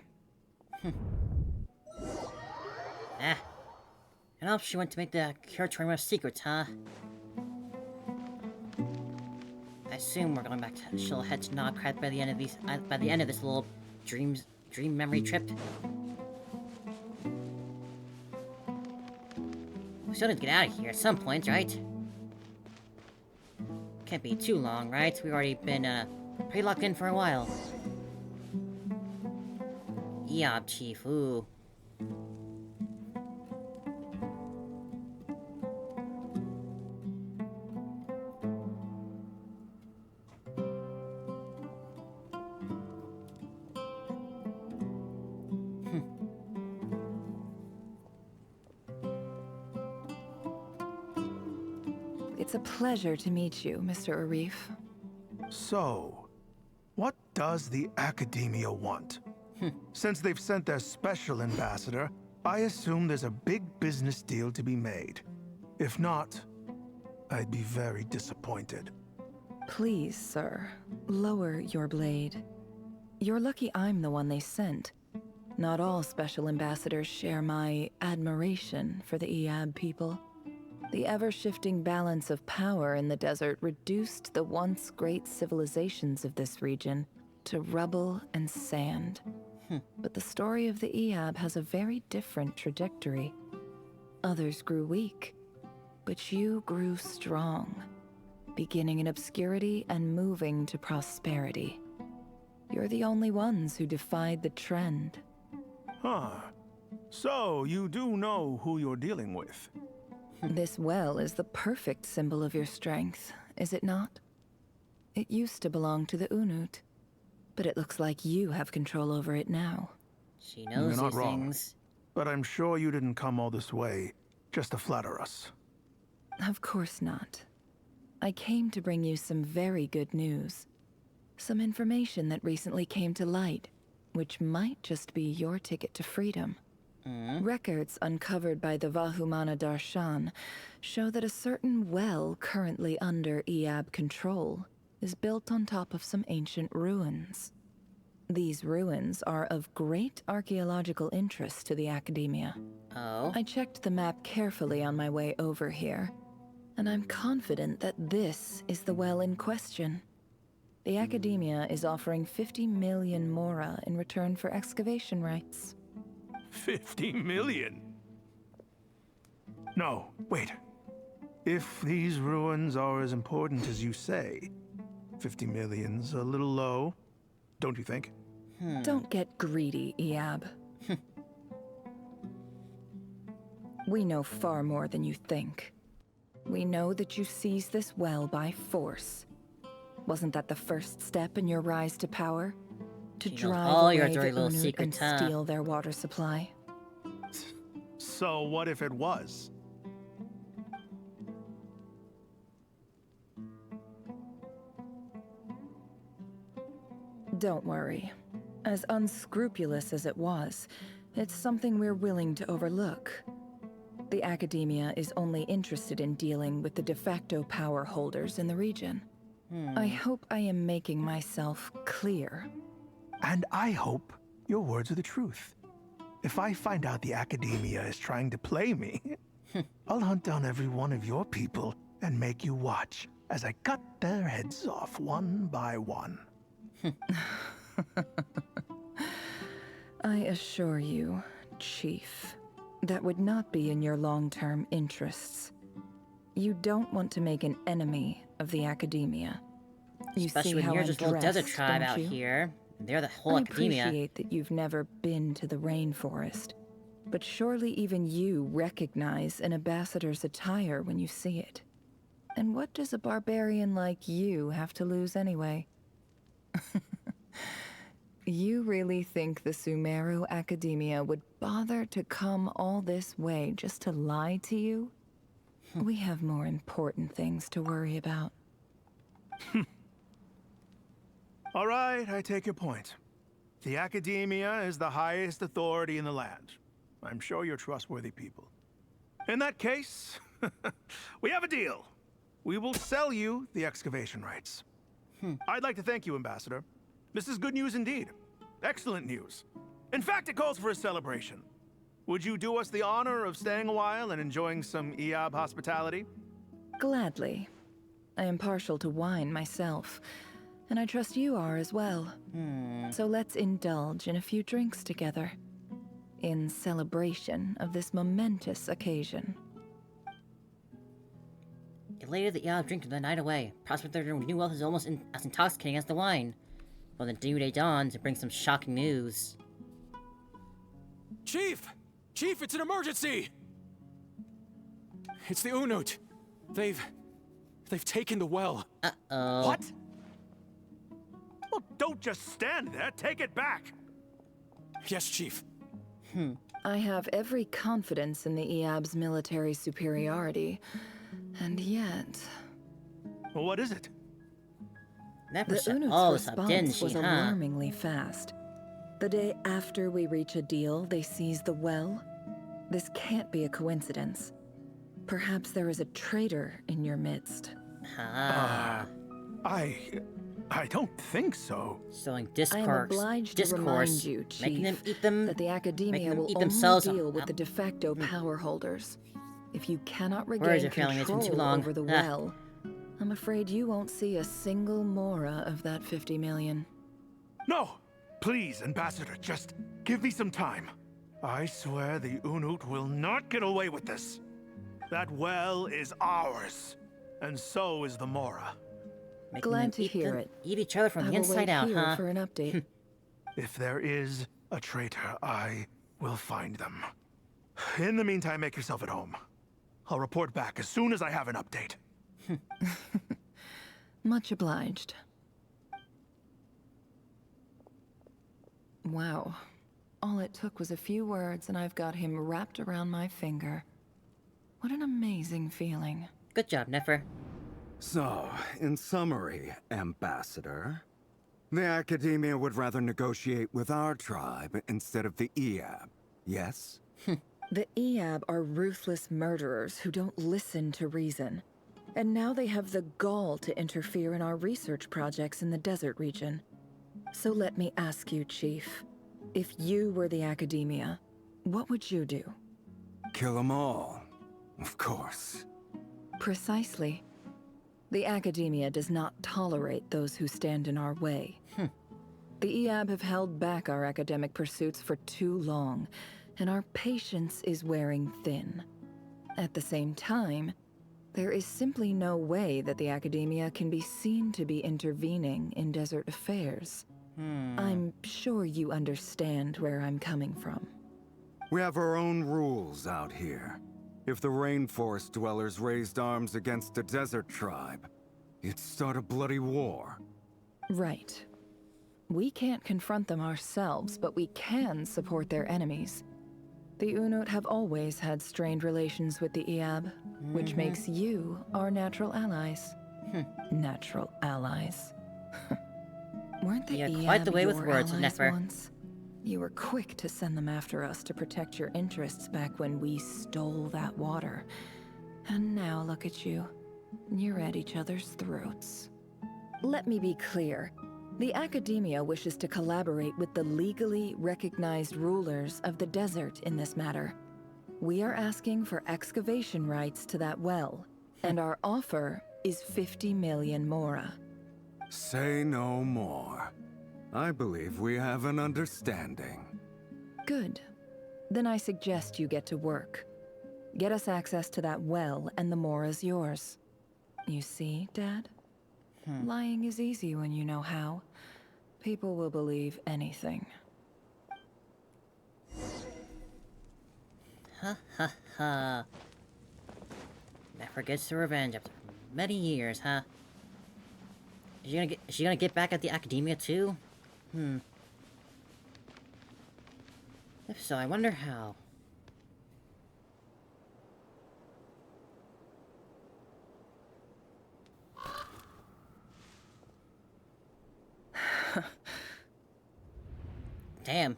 And off she went to make the curatorium of secrets, huh? I assume we're going back to... She'll head to Nogcrat by the end of these... by the end of this little dream memory trip. We still need to get out of here at some point, right? Can't be too long, right? We've already been, pretty locked in for a while. Yob, Chief, ooh. It's a pleasure to meet you, Mr. Arif. So, what does the Academia want? Since they've sent their special ambassador, I assume there's a big business deal to be made. If not, I'd be very disappointed. Please, sir, lower your blade. You're lucky I'm the one they sent. Not all special ambassadors share my admiration for the Eab people. The ever-shifting balance of power in the desert reduced the once great civilizations of this region to rubble and sand. But the story of the Eab has a very different trajectory. Others grew weak, but you grew strong, beginning in obscurity and moving to prosperity. You're the only ones who defied the trend. Huh. So, you do know who you're dealing with? This well is the perfect symbol of your strength, is it not? It used to belong to the Unut, but it looks like you have control over it now. She knows You're not these wrong. things. But I'm sure you didn't come all this way just to flatter us. Of course not. I came to bring you some very good news. Some information that recently came to light, which might just be your ticket to freedom. Records uncovered by the Vahumana Darshan show that a certain well currently under Eab control is built on top of some ancient ruins. These ruins are of great archaeological interest to the Academia. Oh? I checked the map carefully on my way over here, and I'm confident that this is the well in question. The Academia is offering 50 million mora in return for excavation rights. 50 million? No, wait. If these ruins are as important as you say, 50 million's a little low, don't you think? Don't get greedy, Eab. We know far more than you think. We know that you seized this well by force. Wasn't that the first step in your rise to power? To drive all your away dirty the little Unut secrets, and huh? steal their water supply? So what if it was? Don't worry. As unscrupulous as it was, it's something we're willing to overlook. The Academia is only interested in dealing with the de facto power holders in the region. I hope I am making myself clear. And I hope your words are the truth. If I find out the Academia is trying to play me, I'll hunt down every one of your people and make you watch as I cut their heads off one by one. I assure you, Chief, that would not be in your long-term interests. You don't want to make an enemy of the Academia. You Especially see when how you're I'm just a little desert dressed, tribe don't out you? here. They're the whole I Academia. appreciate that you've never been to the rainforest, but surely even you recognize an ambassador's attire when you see it. And what does a barbarian like you have to lose anyway? You really think the Sumeru Academia would bother to come all this way just to lie to you? We have more important things to worry about. All right, I take your point. The Academia is the highest authority in the land. I'm sure you're trustworthy people. In that case, we have a deal. We will sell you the excavation rights. I'd like to thank you, Ambassador. This is good news indeed. Excellent news. In fact, it calls for a celebration. Would you do us the honor of staying a while and enjoying some EOB hospitality? Gladly. I am partial to wine myself, and I trust you are as well. So let's indulge in a few drinks together, in celebration of this momentous occasion. Later, the Ea drink the night away. Prospect of their new wealth is almost as intoxicating as the wine. Well, the new day dawns to bring some shocking news. Chief! Chief, it's an emergency! It's the Unut. They've taken the well. Uh-oh. What? Well, don't just stand there. Take it back. Yes, Chief. I have every confidence in the EAB's military superiority, and yet... Well, what is it? The Unut's response was alarmingly fast. The day after we reach a deal, they seize the well. This can't be a coincidence. Perhaps there is a traitor in your midst. I don't think so. Sowing I am discourse, obliged to remind you, Chief, making them eat them, that the Academia will eat only themselves deal with the de facto power holders. If you cannot Words regain are failing, it's been too control long. over the well, I'm afraid you won't see a single mora of that 50 million. No! Please, Ambassador, just give me some time. I swear the Unut will not get away with this. That well is ours, and so is the Mora. Glad to hear it. Eat each other from I the will inside wait out, here huh? for an update. If there is a traitor, I will find them. In the meantime, make yourself at home. I'll report back as soon as I have an update. Much obliged. Wow. All it took was a few words and I've got him wrapped around my finger. What an amazing feeling. Good job, Nefer. So, in summary, Ambassador, the Academia would rather negotiate with our tribe instead of the EAB, yes? The EAB are ruthless murderers who don't listen to reason. And now they have the gall to interfere in our research projects in the desert region. So let me ask you, Chief. If you were the Academia, what would you do? Kill them all, of course. Precisely. The Academia does not tolerate those who stand in our way. The EAB have held back our academic pursuits for too long, and our patience is wearing thin. At the same time, there is simply no way that the Academia can be seen to be intervening in desert affairs. I'm sure you understand where I'm coming from. We have our own rules out here. If the rainforest dwellers raised arms against a desert tribe, it'd start a bloody war. Right. We can't confront them ourselves, but we can support their enemies. The Unut have always had strained relations with the EAB, which makes you our natural allies. Natural allies. Weren't the Yeah, quite the way with your words, allies Nefer. once? You were quick to send them after us to protect your interests back when we stole that water. And now look at you. You're at each other's throats. Let me be clear. The Academia wishes to collaborate with the legally recognized rulers of the desert in this matter. We are asking for excavation rights to that well, and our offer is 50 million mora. Say no more. I believe we have an understanding. Good. Then I suggest you get to work. Get us access to that well, and the mora's yours. You see, Dad? Lying is easy when you know how. People will believe anything. Ha ha ha. Nefer gets her revenge after many years, huh? Is she gonna get back at the Academia too? If so, I wonder how. Damn.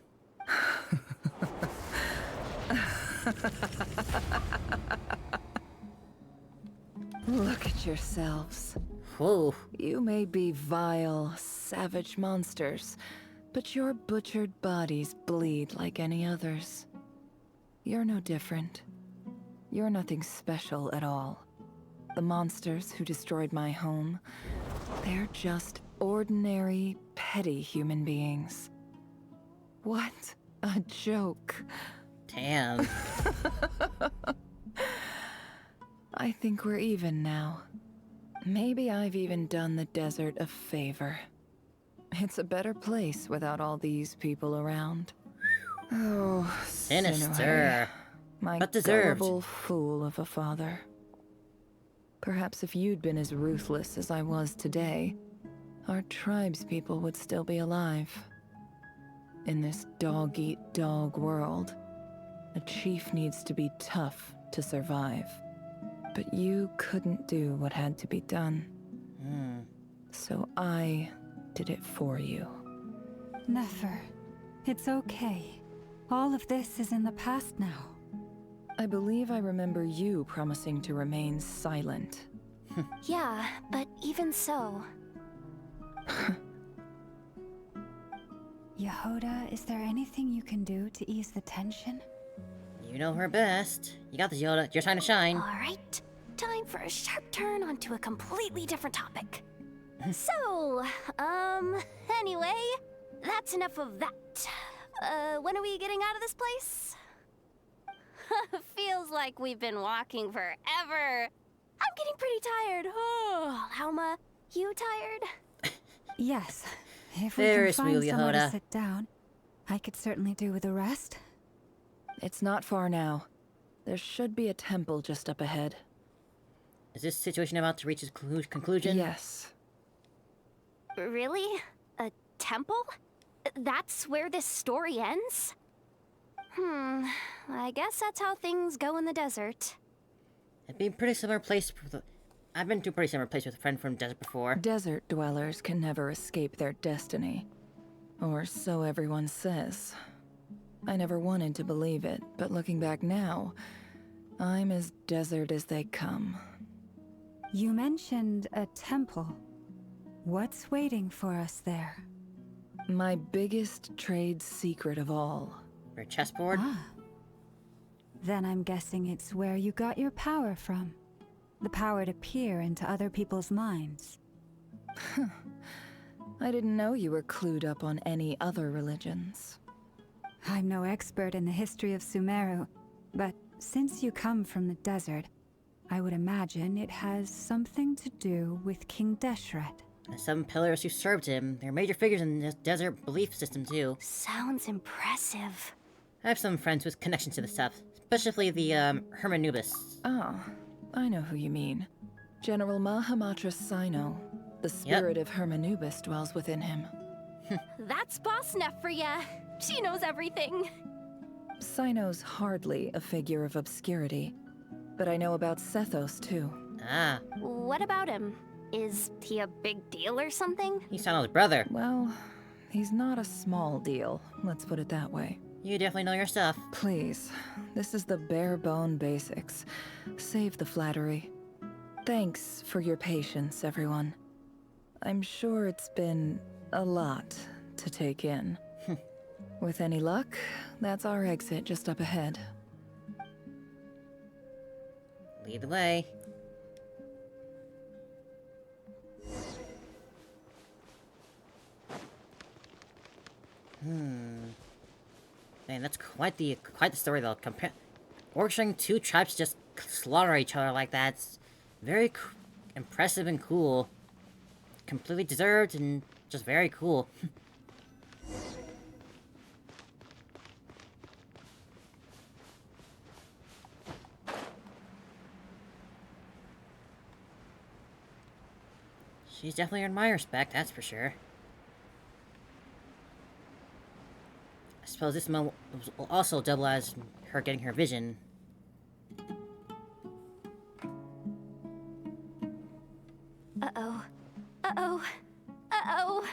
Look at yourselves. Whoa. You may be vile, savage monsters, but your butchered bodies bleed like any others. You're no different. You're nothing special at all. The monsters who destroyed my home, they're just ordinary, petty human beings. What a joke. Damn. I think we're even now. Maybe I've even done the desert a favor. It's a better place without all these people around. Oh, Sinister. My But deserved. gullible fool of a father. Perhaps if you'd been as ruthless as I was today, our tribespeople would still be alive. In this dog-eat-dog world, a chief needs to be tough to survive. But you couldn't do what had to be done. So I did it for you. Nefer, it's okay. All of this is in the past now. I believe I remember you promising to remain silent. Yeah, but even so. Yehoda, is there anything you can do to ease the tension? You know her best. You got this, Yoda. It's your time to shine. Alright, time for a sharp turn onto a completely different topic. So, anyway, that's enough of that. When are we getting out of this place? Feels like we've been walking forever. I'm getting pretty tired. Oh, Alma, you tired? Yes. If we Very can find smooth, somewhere to Yehoda. sit down, I could certainly do with a rest. It's not far now. There should be a temple just up ahead. Is this situation about to reach its conclusion? Yes. Really? A temple? That's where this story ends? I guess that's how things go in the desert. It'd be a pretty similar place. I've been to a pretty similar place with a friend from desert before. Desert dwellers can never escape their destiny. Or so everyone says. I never wanted to believe it, but looking back now, I'm as desert as they come. You mentioned a temple. What's waiting for us there? My biggest trade secret of all. Your chessboard? Then I'm guessing it's where you got your power from. The power to peer into other people's minds. I didn't know you were clued up on any other religions. I'm no expert in the history of Sumeru, but since you come from the desert, I would imagine it has something to do with King Deshret. And some pillars who served him. They're major figures in this desert belief system, too. Sounds impressive. I have some friends with connections to this stuff, especially the, Hermanubis. Oh, I know who you mean. General Mahamatra Sino. The spirit of Hermanubis dwells within him. That's Boss Neff for ya. She knows everything. Sino's hardly a figure of obscurity, but I know about Sethos too. Ah. What about him? Is he a big deal or something? He's Sano's brother. Well, he's not a small deal, let's put it that way. You definitely know your stuff. Please, this is the bare bone basics. Save the flattery. Thanks for your patience, everyone. I'm sure it's been a lot to take in. With any luck, that's our exit just up ahead. Lead the way. Man, that's quite the story though. Orchestrating two tribes just slaughter each other like that. It's very impressive and cool. Completely deserved and just very cool. She's definitely earned my respect, that's for sure. I suppose this moment will also double as her getting her vision. Uh-oh. Uh-oh. Uh-oh.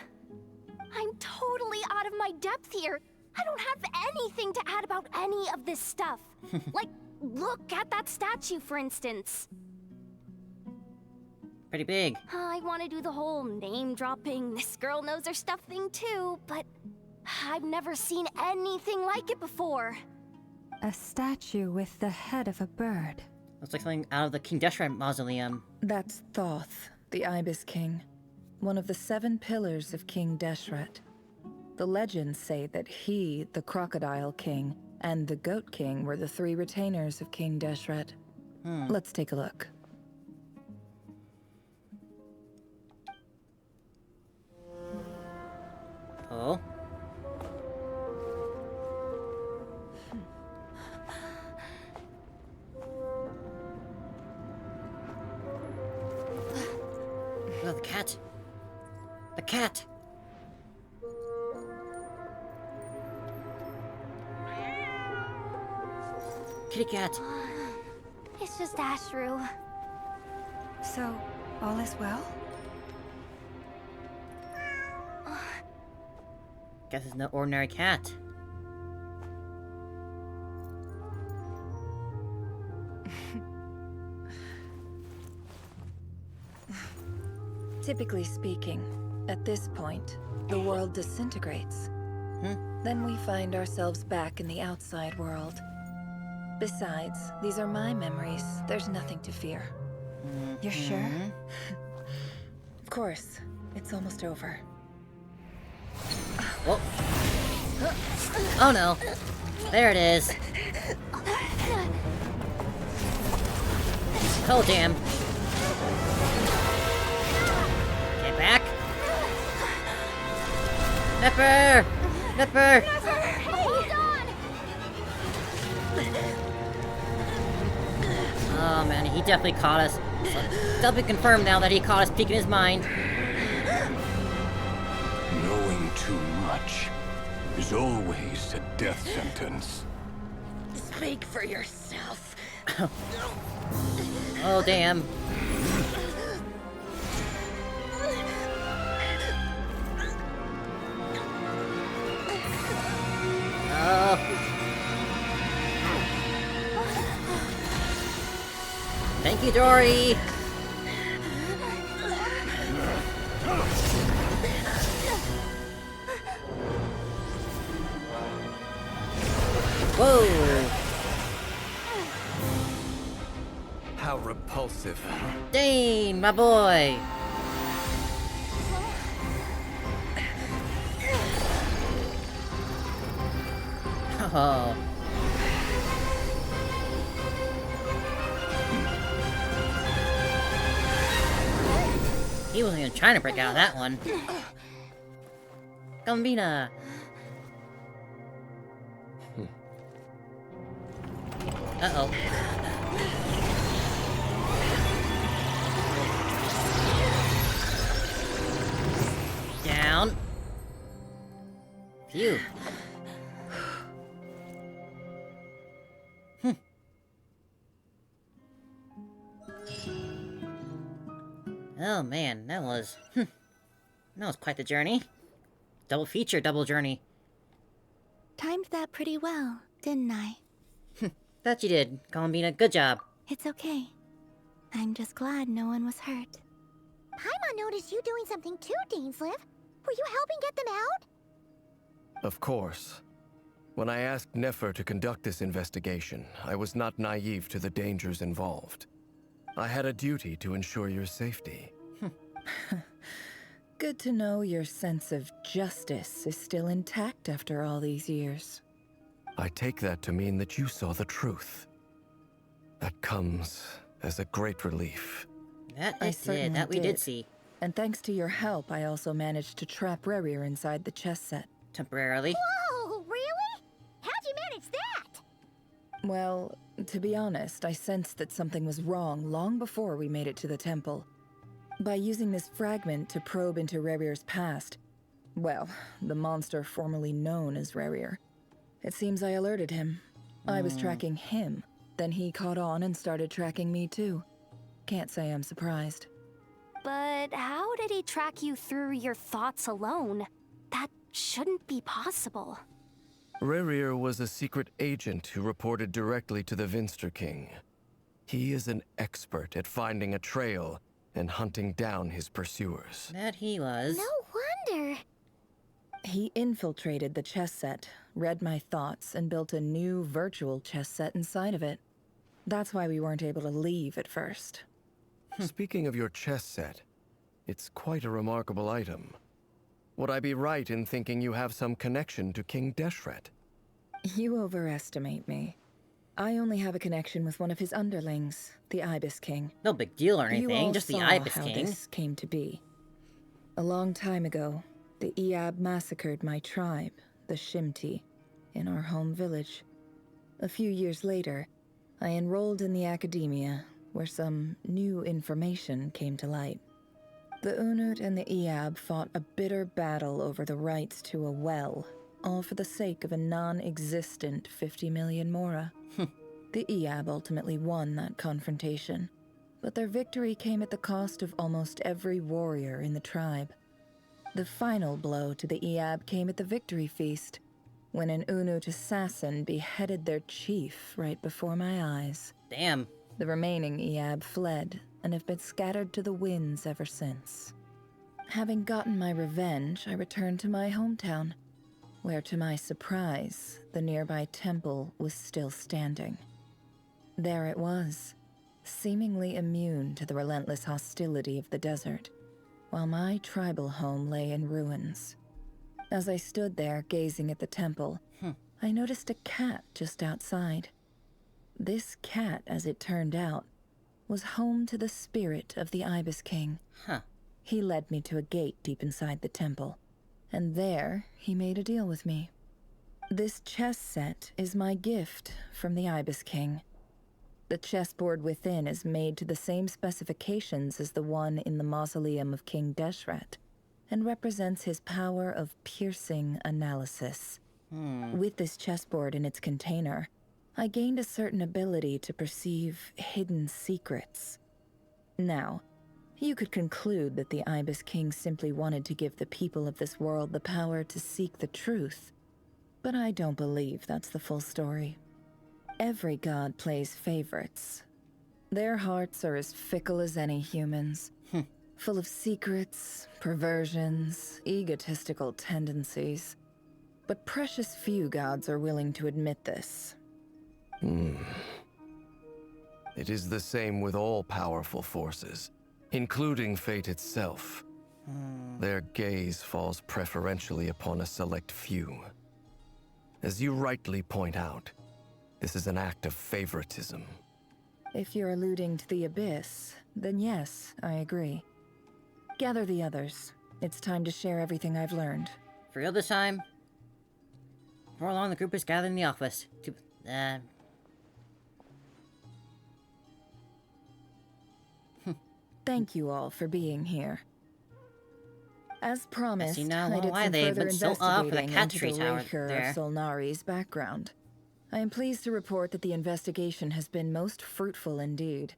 I'm totally out of my depth here. I don't have anything to add about any of this stuff. Like, look at that statue, for instance. Pretty big. I want to do the whole name-dropping, this girl knows her stuff thing too, but I've never seen anything like it before. A statue with the head of a bird. Looks like something out of the King Deshret mausoleum. That's Thoth, the Ibis King, one of the 7 pillars of King Deshret. The legends say that he, the Crocodile King, and the Goat King were the 3 retainers of King Deshret. Let's take a look. Oh? Oh, the cat! The cat! Kitty cat! It's just Ashru. So, all is well? Guess it's no ordinary cat. Typically speaking, at this point, the world disintegrates. Then we find ourselves back in the outside world. Besides, these are my memories. There's nothing to fear. You're sure? Of course. It's almost over. Whoa. Oh no. There it is. Oh damn. Get back. Nefer! Nefer! Hold on! Oh man, he definitely caught us. So, doubly confirmed now that he caught us peeking his mind. Knowing too much is always a death sentence. Speak for yourself. Oh damn. Thank you, Dory! Whoa! How repulsive. Dane, my boy! Oh. He wasn't even trying to break out of that one. Gambina! Uh-oh. Down. Phew. Oh man, that was quite the journey. Double feature, double journey. Timed that pretty well, didn't I? That you did, Columbina. Good job. It's okay. I'm just glad no one was hurt. Paimon noticed you doing something too, Dainsleif. Were you helping get them out? Of course. When I asked Nefer to conduct this investigation, I was not naive to the dangers involved. I had a duty to ensure your safety. Good to know your sense of justice is still intact after all these years. I take that to mean that you saw the truth. That comes as a great relief. That I it did. certainly That we did see. And thanks to your help, I also managed to trap Rerir inside the chess set. Temporarily. Whoa, really? How'd you manage that? Well, to be honest, I sensed that something was wrong long before we made it to the temple. By using this fragment to probe into Rerir's past, well, the monster formerly known as Rerir, it seems I alerted him. I was tracking him, then he caught on and started tracking me too. Can't say I'm surprised. But how did he track you through your thoughts alone? That shouldn't be possible. Rerir was a secret agent who reported directly to the Vinster King. He is an expert at finding a trail and hunting down his pursuers. That he was. No wonder. He infiltrated the chess set, read my thoughts, and built a new virtual chess set inside of it. That's why we weren't able to leave at first. Speaking of your chess set, it's quite a remarkable item. Would I be right in thinking you have some connection to King Deshret? You overestimate me. I only have a connection with one of his underlings, the Ibis King. No big deal or You anything, all just the saw Ibis how King. this came to be. A long time ago, the Eab massacred my tribe, the Shimti, in our home village. A few years later, I enrolled in the academia, where some new information came to light. The Unut and the Eab fought a bitter battle over the rights to a well, all for the sake of a non-existent 50 million mora. The Eab ultimately won that confrontation, but their victory came at the cost of almost every warrior in the tribe. The final blow to the Eab came at the victory feast, when an Unut assassin beheaded their chief right before my eyes. Damn. The remaining Eab fled and have been scattered to the winds ever since. Having gotten my revenge, I returned to my hometown, where to my surprise, the nearby temple was still standing. There it was, seemingly immune to the relentless hostility of the desert, while my tribal home lay in ruins. As I stood there gazing at the temple, I noticed a cat just outside. This cat, as it turned out, was home to the spirit of the Ibis King. He led me to a gate deep inside the temple, and there he made a deal with me. This chess set is my gift from the Ibis King. The chessboard within is made to the same specifications as the one in the mausoleum of King Deshret, and represents his power of piercing analysis. With this chessboard in its container, I gained a certain ability to perceive hidden secrets. Now, you could conclude that the Ibis King simply wanted to give the people of this world the power to seek the truth, but I don't believe that's the full story. Every god plays favorites. Their hearts are as fickle as any humans, full of secrets, perversions, egotistical tendencies. But precious few gods are willing to admit this. It is the same with all powerful forces, including fate itself. Their gaze falls preferentially upon a select few. As you rightly point out, this is an act of favoritism. If you're alluding to the Abyss, then yes, I agree. Gather the others. It's time to share everything I've learned. For real this time? Before long, the group is gathered in the office. Thank you all for being here. As promised, now I did why some they've further been so off for the investigating into Cattery Tower Rerir there. of Solnari's background. I am pleased to report that the investigation has been most fruitful indeed.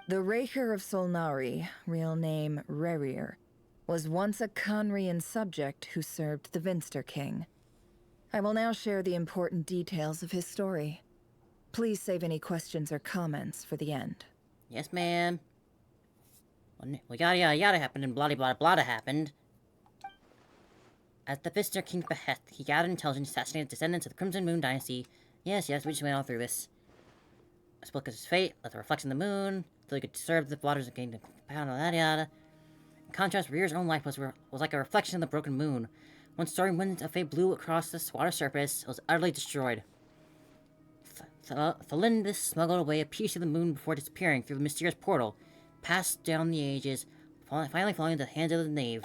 The Rerir of Solnari, real name Rerir, was once a Conrian subject who served the Vinster King. I will now share the important details of his story. Please save any questions or comments for the end. Yes, ma'am. Well, yada yada yada happened and blah blah blah happened. At the Vinster King's behest, he gathered intelligence, assassinated descendants of the Crimson Moon Dynasty. Yes, we just went all through this. Spoke of his fate, left a reflection of the moon, till he could serve the waters and gain the pound of that yada. In contrast, Rerir's own life was like a reflection of the broken moon. When stormy winds of fate blew across the water surface, it was utterly destroyed. Thalindus smuggled away a piece of the moon before disappearing through the mysterious portal, passed down the ages, finally falling into the hands of the knave.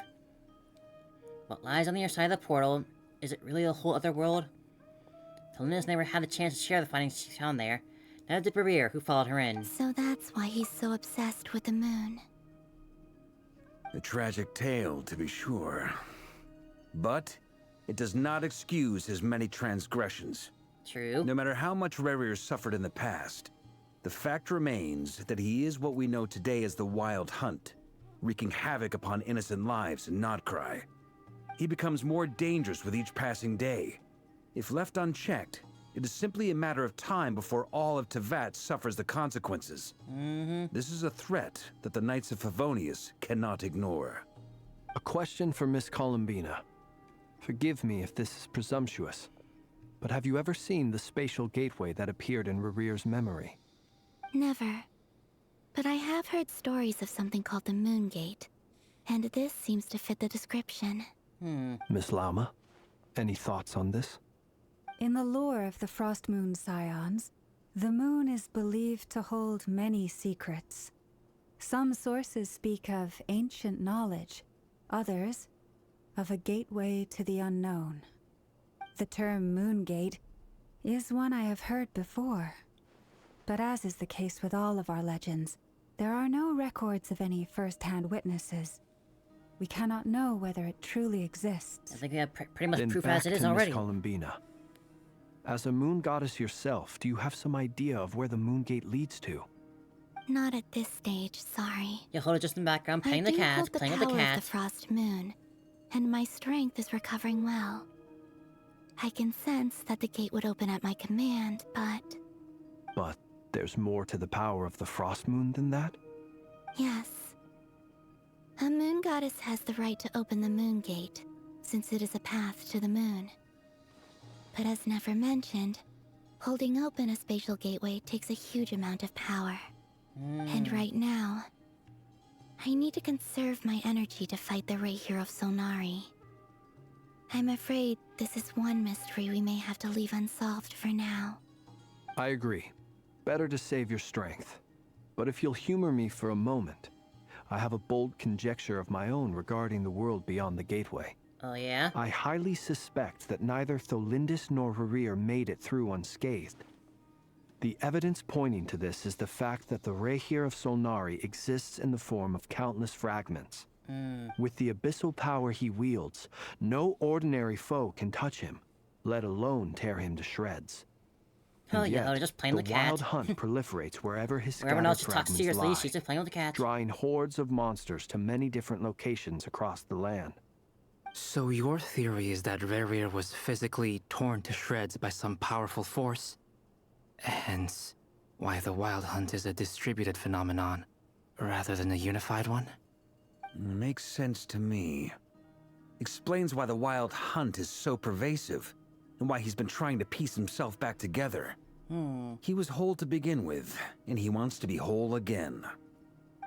What lies on the other side of the portal? Is it really a whole other world? Thalindus never had a chance to share the findings she found there. Neither did Rerir, who followed her in. So that's why he's so obsessed with the moon. A tragic tale, to be sure. But it does not excuse his many transgressions. True. No matter how much Rerir suffered in the past, the fact remains that he is what we know today as the Wild Hunt, wreaking havoc upon innocent lives in Nodcry. He becomes more dangerous with each passing day. If left unchecked, it is simply a matter of time before all of Tevat suffers the consequences. This is a threat that the Knights of Favonius cannot ignore. A question for Miss Columbina. Forgive me if this is presumptuous, but have you ever seen the spatial gateway that appeared in Rerir's memory? Never. But I have heard stories of something called the Moon Gate, and this seems to fit the description. Miss Lama, any thoughts on this? In the lore of the Frost Moon Scions, the moon is believed to hold many secrets. Some sources speak of ancient knowledge, others of a gateway to the unknown. The term Moon Gate is one I have heard before. But as is the case with all of our legends, there are no records of any first-hand witnesses. We cannot know whether it truly exists. I think we have pretty much Then proof back as it is to already. Miss Columbina. As a moon goddess yourself, do you have some idea of where the Moon Gate leads to? Not at this stage, sorry. You hold it just in the background, playing the cats, playing with the I do hold the power of cats. the Frost Moon, and my strength is recovering well. I can sense that the gate would open at my command, but... But there's more to the power of the Frost Moon than that? Yes. A moon goddess has the right to open the Moon Gate, since it is a path to the moon. But as Nefer mentioned, holding open a spatial gateway takes a huge amount of power. And right now, I need to conserve my energy to fight the Rerir of Solnari. I'm afraid this is one mystery we may have to leave unsolved for now. I agree. Better to save your strength. But if you'll humor me for a moment, I have a bold conjecture of my own regarding the world beyond the gateway. Oh yeah? I highly suspect that neither Thalindus nor Rerir made it through unscathed. The evidence pointing to this is the fact that the Rerir of Solnari exists in the form of countless fragments. With the abyssal power he wields, no ordinary foe can touch him, let alone tear him to shreds. Hell And yeah, yet, just playing the cat. Wild Hunt proliferates wherever his Where everyone else scattered just talks fragments seriously, lie, she's just playing with the cat. drawing hordes of monsters to many different locations across the land. So your theory is that Rerir was physically torn to shreds by some powerful force? Hence, why the Wild Hunt is a distributed phenomenon, rather than a unified one? Makes sense to me. Explains why the Wild Hunt is so pervasive, and why he's been trying to piece himself back together. He was whole to begin with, and he wants to be whole again.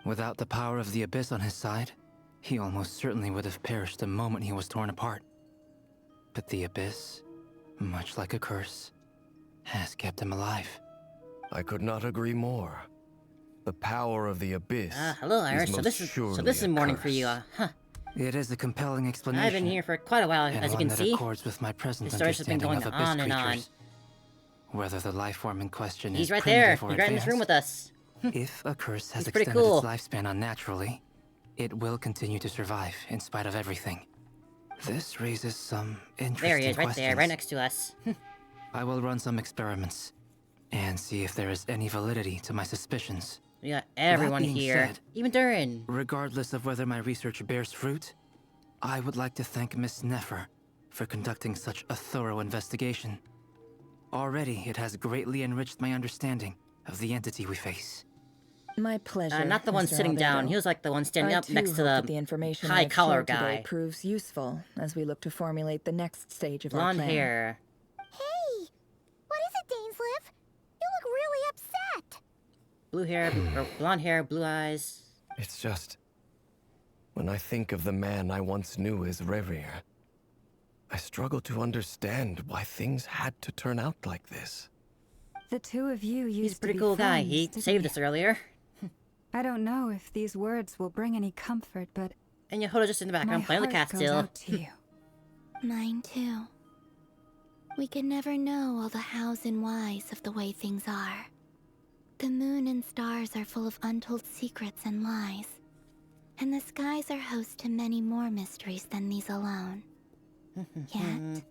Without the power of the Abyss on his side, he almost certainly would have perished the moment he was torn apart. But the Abyss, much like a curse, has kept him alive. I could not agree more. The power of the Abyss. Hello, Irish. So this is morning for you, huh? It is a compelling explanation. I've been here for quite a while, and as you one can that see. accords with my present The story's just been understanding going of Abyss on and on. creatures. Whether the life form in question He's is right there. primitive or He's right in this room with us. If a curse has He's pretty extended cool. its lifespan unnaturally, it will continue to survive in spite of everything. This raises some interesting There he is, right questions. there, right next to us. I will run some experiments and see if there is any validity to my suspicions. We got everyone That being here, said, even Durin. Regardless of whether my research bears fruit, I would like to thank Miss Nefer for conducting such a thorough investigation. Already, it has greatly enriched my understanding of the entity we face. My pleasure. Not the one Mr. sitting down. Albedo. He was like the one standing I up too next to hope that the the information high I've collar shared today guy. proves useful as we look to formulate the next stage of our Blonde plan. hair. Hey! What is it, Dainsleif? You look really upset. Blue hair, or blonde hair, blue eyes. It's just... when I think of the man I once knew as Rerir, I struggle to understand why things had to turn out like this. The two of you used He's a pretty to be cool guy. friends, He didn't saved you? us earlier. I don't know if these words will bring any comfort, but And Yehoda just in the background my playing the heart cat goes still. out to you. Mine too. We can never know all the hows and whys of the way things are. The moon and stars are full of untold secrets and lies. And the skies are host to many more mysteries than these alone. Yet,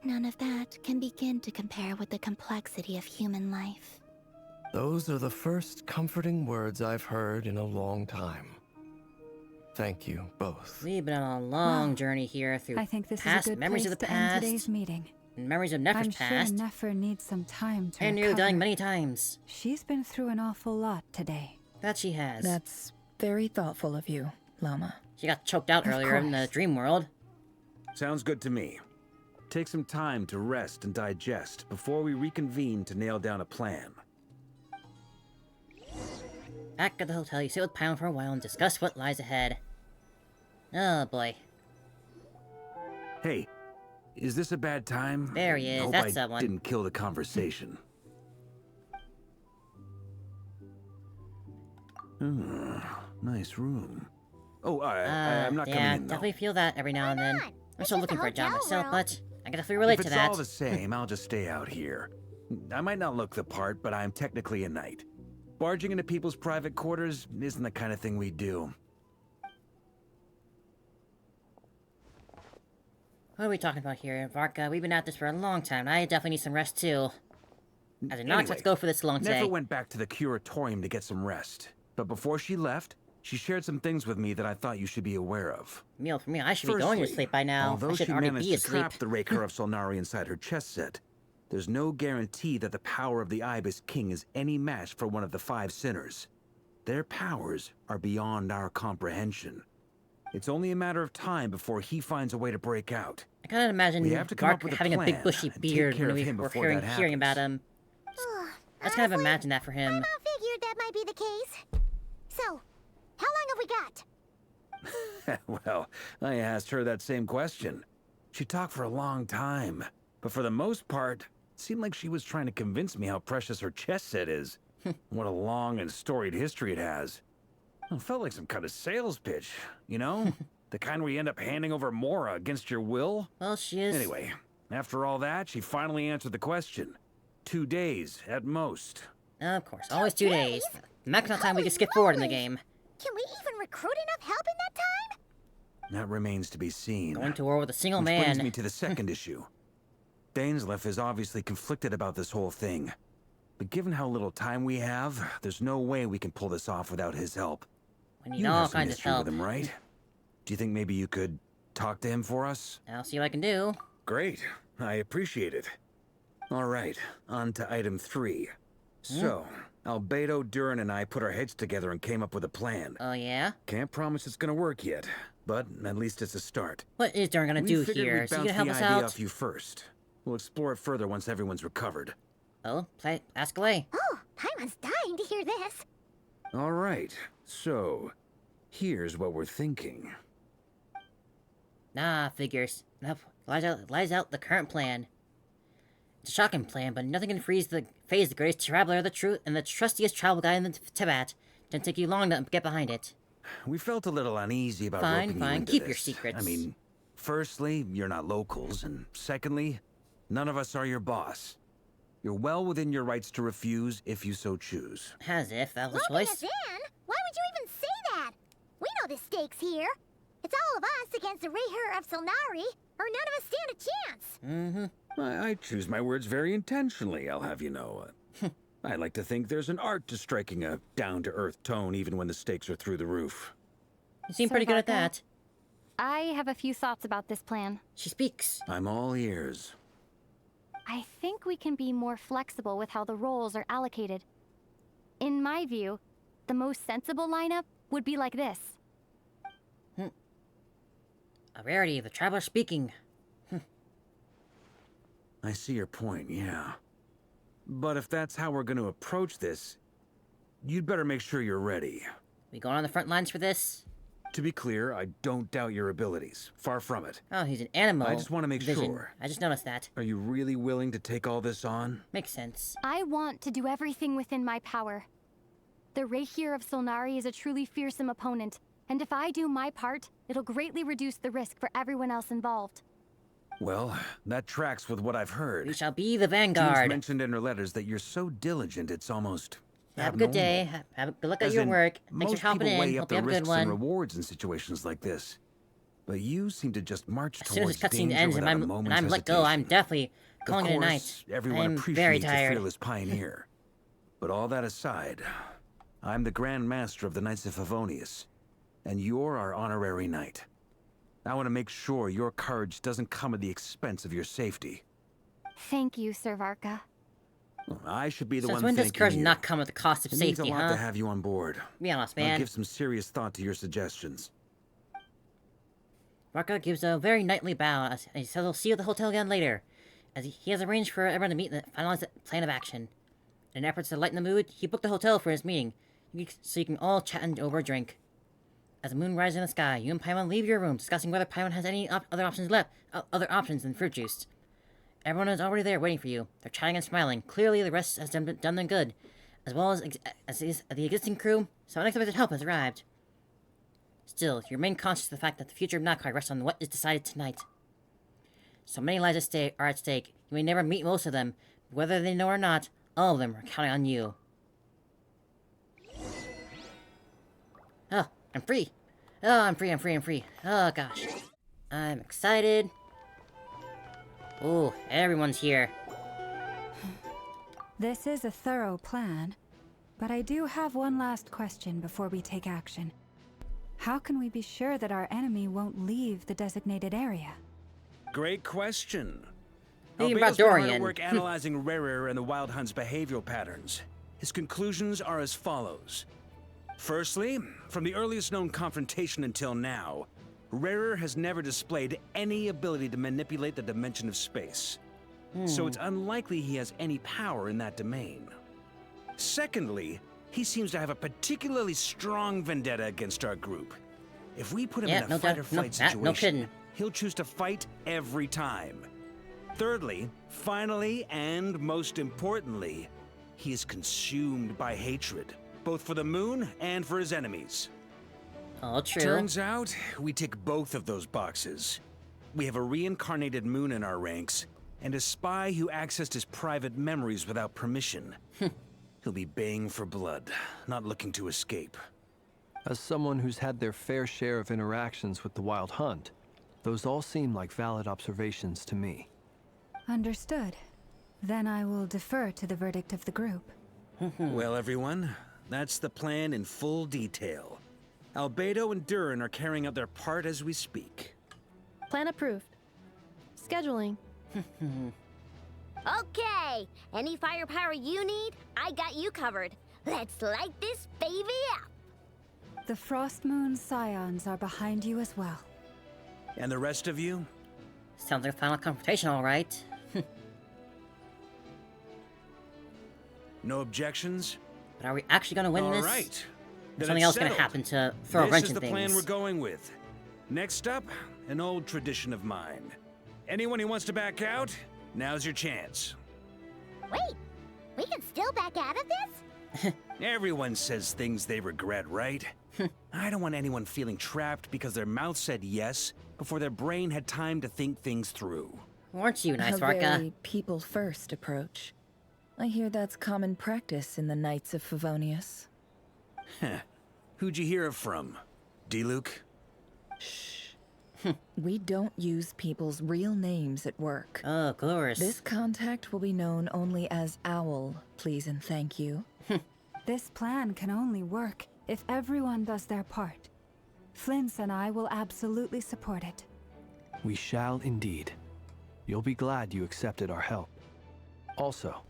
none of that can begin to compare with the complexity of human life. Those are the first comforting words I've heard in a long time. Thank you, both. We've been on a long Well, journey here through I think this past is a good memories place of the to end past, today's meeting. and memories of Nefer's I'm past, sure Nefer needs some time to and you recover. dying many times. She's been through an awful lot today. That she has. That's very thoughtful of you, Llama. She got choked out Of earlier in the course. dream world. Sounds good to me. Take some time to rest and digest before we reconvene to nail down a plan. Back at the hotel, you sit with Pound for a while and discuss what lies ahead. Oh boy. Hey, is this a bad time? There he is, Hope that's I that one. didn't kill the conversation. Nice room. Oh, I'm not yeah, coming in, though. definitely feel that every now and then. I'm It's still just looking a for a job hotel myself, world. but I can definitely relate If to it's that. all the same, I'll just stay out here. I might not look the part, but I'm technically a knight. Barging into people's private quarters isn't the kind of thing we do. What are we talking about here, Varka? We've been at this for a long time. I definitely need some rest too. I did not expect to go for this long today. Nefer went back to the curatorium to get some rest. But before she left, she shared some things with me that I thought you should be aware of. Meal for me, I should be going to sleep by now. Although I should she already managed be to asleep. trap the Rerir of Solnari inside her chess set, there's no guarantee that the power of the Ibis King is any match for one of the 5 sinners. Their powers are beyond our comprehension. It's only a matter of time before he finds a way to break out. I kind of imagine We have to come up Varka with a having a big plan bushy and take beard care when of we him were before that hearing about happens. him. I just kind of imagine that for him. I figured that might be the case. So, how long have we got? Well, I asked her that same question. She talked for a long time, but for the most part, it seemed like she was trying to convince me how precious her chess set is. What a long and storied history it has. It felt like some kind of sales pitch, you know? The kind where you end up handing over Mora against your will. Well, she is... Anyway, after all that, she finally answered the question. 2 days, at most. Of course, always 2 days. The maximum time we can skip forward in the game. Can we even recruit enough help in that time? That remains to be seen. Going to war with a single Which man. brings me to the second issue. Dainsleif is obviously conflicted about this whole thing. But given how little time we have, there's no way we can pull this off without his help. We need You all have some kinds of history help. with him, right? Do you think maybe you could talk to him for us? I'll see what I can do. Great. I appreciate it. All right, on to item 3. So, Albedo, Durin, and I put our heads together and came up with a plan. Oh, yeah? Can't promise it's gonna work yet, but at least it's a start. What is Durin gonna We do figured here? we'd Is he bounce gonna help the us idea out? off you first. We'll explore it further once everyone's recovered. Oh, ask away. Oh, Paimon's dying to hear this. All right, so here's what we're thinking. Nah, figures. Nope. Lies out the current plan. It's a shocking plan, but nothing can phase the greatest traveler of the truth and the trustiest travel guide in the Tibet. Didn't take you long to get behind it. We felt a little uneasy about Fine, roping you fine. into Keep your this. secrets. I mean, firstly, you're not locals, and secondly, none of us are your boss. You're well within your rights to refuse if you so choose. As if that was a Roping choice. us in? Why would you even say that? We know the stakes here. It's all of us against the Rerir of Solnari, or none of us stand a chance. Mm-hmm. I choose my words very intentionally, I'll have you know. I like to think there's an art to striking a down-to-earth tone even when the stakes are through the roof. You seem pretty good at that. I have a few thoughts about this plan. She speaks. I'm all ears. I think we can be more flexible with how the roles are allocated. In my view, the most sensible lineup would be like this. A rarity, the traveler speaking. I see your point, yeah. But if that's how we're going to approach this, you'd better make sure you're ready. We going on the front lines for this? To be clear, I don't doubt your abilities. Far from it. Oh, he's an animal. I just want to make vision. sure. I just noticed that. Are you really willing to take all this on? Makes sense. I want to do everything within my power. The Rerir of Solnari is a truly fearsome opponent, and if I do my part, it'll greatly reduce the risk for everyone else involved. Well, that tracks with what I've heard. We shall be the vanguard. Teams mentioned in her letters that you're so diligent it's almost Have a good day. Have a good look at your work. Thanks for hopping in. Hope you have a good one. And rewards in situations like this, but you seem to just march as soon as towards this cutscene danger ends without a and moment's I'm let go, I'm hesitation. definitely calling it a Of night. course, everyone I'm appreciates very a tired. fearless pioneer. But all that aside, I'm the Grand Master of the Knights of Favonius, and you're our honorary knight. I want to make sure your courage doesn't come at the expense of your safety. Thank you, Sir Varka. I should be the Since one when does thanking courage you. not come at the cost of It safety, means a lot huh? to have you on board. Be honest, I'll man. give some serious thought to your suggestions. Varka gives a very knightly bow as he says he'll see you at the hotel again later, as he has arranged for everyone to meet and finalize the plan of action. In an effort to lighten the mood, he booked a hotel for his meeting, so you can all chat and over a drink. As the moon rises in the sky, you and Paimon leave your room, discussing whether Paimon has any other options than fruit juice. Everyone is already there waiting for you. They're chatting and smiling. Clearly, the rest has done them good. As well as the existing crew, some unexpected help has arrived. Still, you remain conscious of the fact that the future of Nakai rests on what is decided tonight. So many lives are at stake. You may never meet most of them, but whether they know or not, all of them are counting on you. Oh, I'm free. Oh, I'm free. Oh, gosh. I'm excited. Oh, everyone's here. This is a thorough plan, but I do have one last question before we take action. How can we be sure that our enemy won't leave the designated area? Great question. Thinking Albedo's about been hard at Dorian. work analyzing Rerir and the Wild Hunt's behavioral patterns. His conclusions are as follows. Firstly, from the earliest known confrontation until now, Rerir has never displayed any ability to manipulate the dimension of space. So it's unlikely he has any power in that domain. Secondly, he seems to have a particularly strong vendetta against our group. If we put him in a fight-or-flight situation, he'll choose to fight every time. Thirdly, finally, and most importantly, he is consumed by hatred, both for the moon and for his enemies. Oh, true. Turns out, we tick both of those boxes. We have a reincarnated moon in our ranks, and a spy who accessed his private memories without permission. He'll be baying for blood, not looking to escape. As someone who's had their fair share of interactions with the Wild Hunt, those all seem like valid observations to me. Understood. Then I will defer to the verdict of the group. Well, everyone, that's the plan in full detail. Albedo and Durin are carrying out their part as we speak. Plan approved. Scheduling. Okay, any firepower you need, I got you covered. Let's light this baby up. The Frost Moon Scions are behind you as well. And the rest of you? Sounds like a final confrontation, all right. No objections? But are we actually gonna win this? All right. Or something else gonna happen to throw a wrench in things? This is the plan we're going with. Next up, an old tradition of mine. Anyone who wants to back out, now's your chance. Wait, we can still back out of this? Everyone says things they regret, right? I don't want anyone feeling trapped because their mouth said yes before their brain had time to think things through. Weren't you nice, A Varka? very people-first approach. I hear that's common practice in the Knights of Favonius. Who'd you hear it from? D-Luke? We don't use people's real names at work. Oh, of course. This contact will be known only as Owl, please and thank you. This plan can only work if everyone does their part. Flint's and I will absolutely support it. We shall indeed. You'll be glad you accepted our help. Also,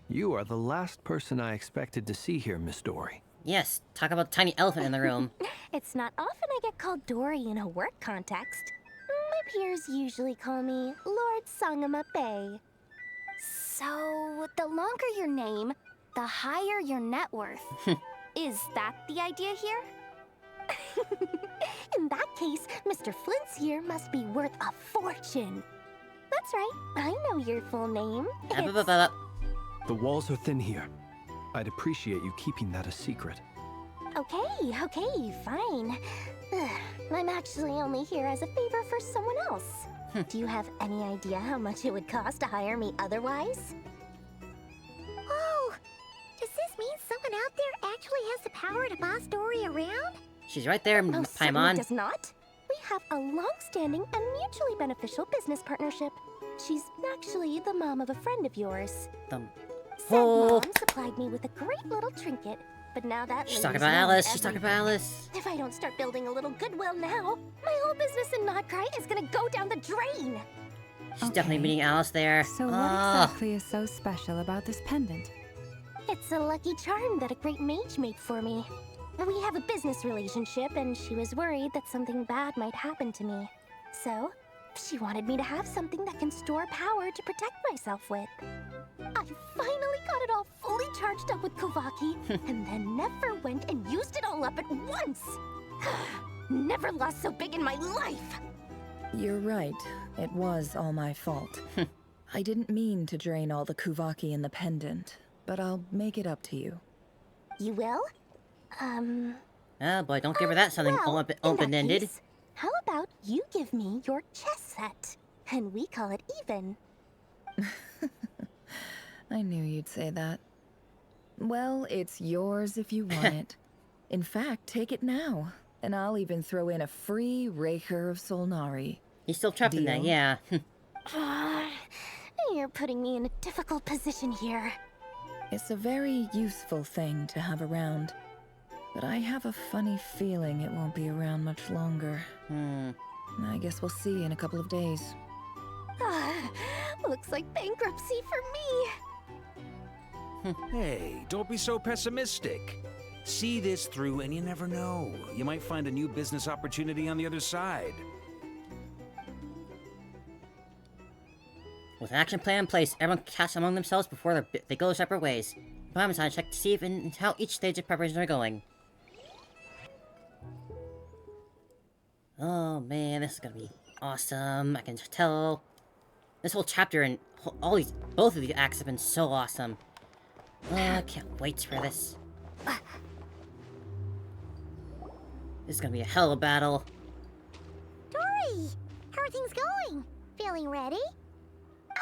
you are the last person I expected to see here, Miss Dory. Yes, talk about tiny elephant in the room. It's not often I get called Dory in a work context. My peers usually call me Lord Sangama Bay. So, the longer your name, the higher your net worth. Is that the idea here? In that case, Mr. Flint's here must be worth a fortune. That's right, I know your full name. The walls are thin here. I'd appreciate you keeping that a secret. Okay, fine. I'm actually only here as a favor for someone else. Do you have any idea how much it would cost to hire me otherwise? Oh, does this mean someone out there actually has the power to boss Dory around? She's right there, Certainly Paimon. does not. We have a long-standing and mutually beneficial business partnership. She's actually the mom of a friend of yours. Said mom supplied me with a great little trinket, but now that She's lady's talking about known Alice. She's talking about everything. Alice. If I don't start building a little goodwill now, my whole business in Notcry is gonna go down the drain. She's definitely meeting Alice there. So what exactly is so special about this pendant? It's a lucky charm that a great mage made for me. We have a business relationship, and she was worried that something bad might happen to me. So, she wanted me to have something that can store power to protect myself with. I finally got it all fully charged up with Kovaki, and then Nefer went and used it all up at once! Never lost so big in my life! You're right. It was all my fault. I didn't mean to drain all the Kuvaki in the pendant, but I'll make it up to you. You will? Oh boy, don't give her that something well, open-ended. case, how about you give me your chess set, and we call it even? I knew you'd say that. Well, it's yours if you want it. In fact, take it now, and I'll even throw in a free Rerir of Solnari. He's still trapped in that, yeah. You're putting me in a difficult position here. It's a very useful thing to have around. But I have a funny feeling it won't be around much longer. I guess we'll see in a couple of days. Looks like bankruptcy for me. Hey, don't be so pessimistic. See this through and you never know. You might find a new business opportunity on the other side. With an action plan in place, everyone chats among themselves before they go their separate ways. Paimon time to check to see if and how each stage of preparations are going. Oh man, this is gonna be awesome. I can just tell. This whole chapter and both of these acts have been so awesome. I can't wait for this. This is gonna be a hell of a battle. Dory, how are things going? Feeling ready?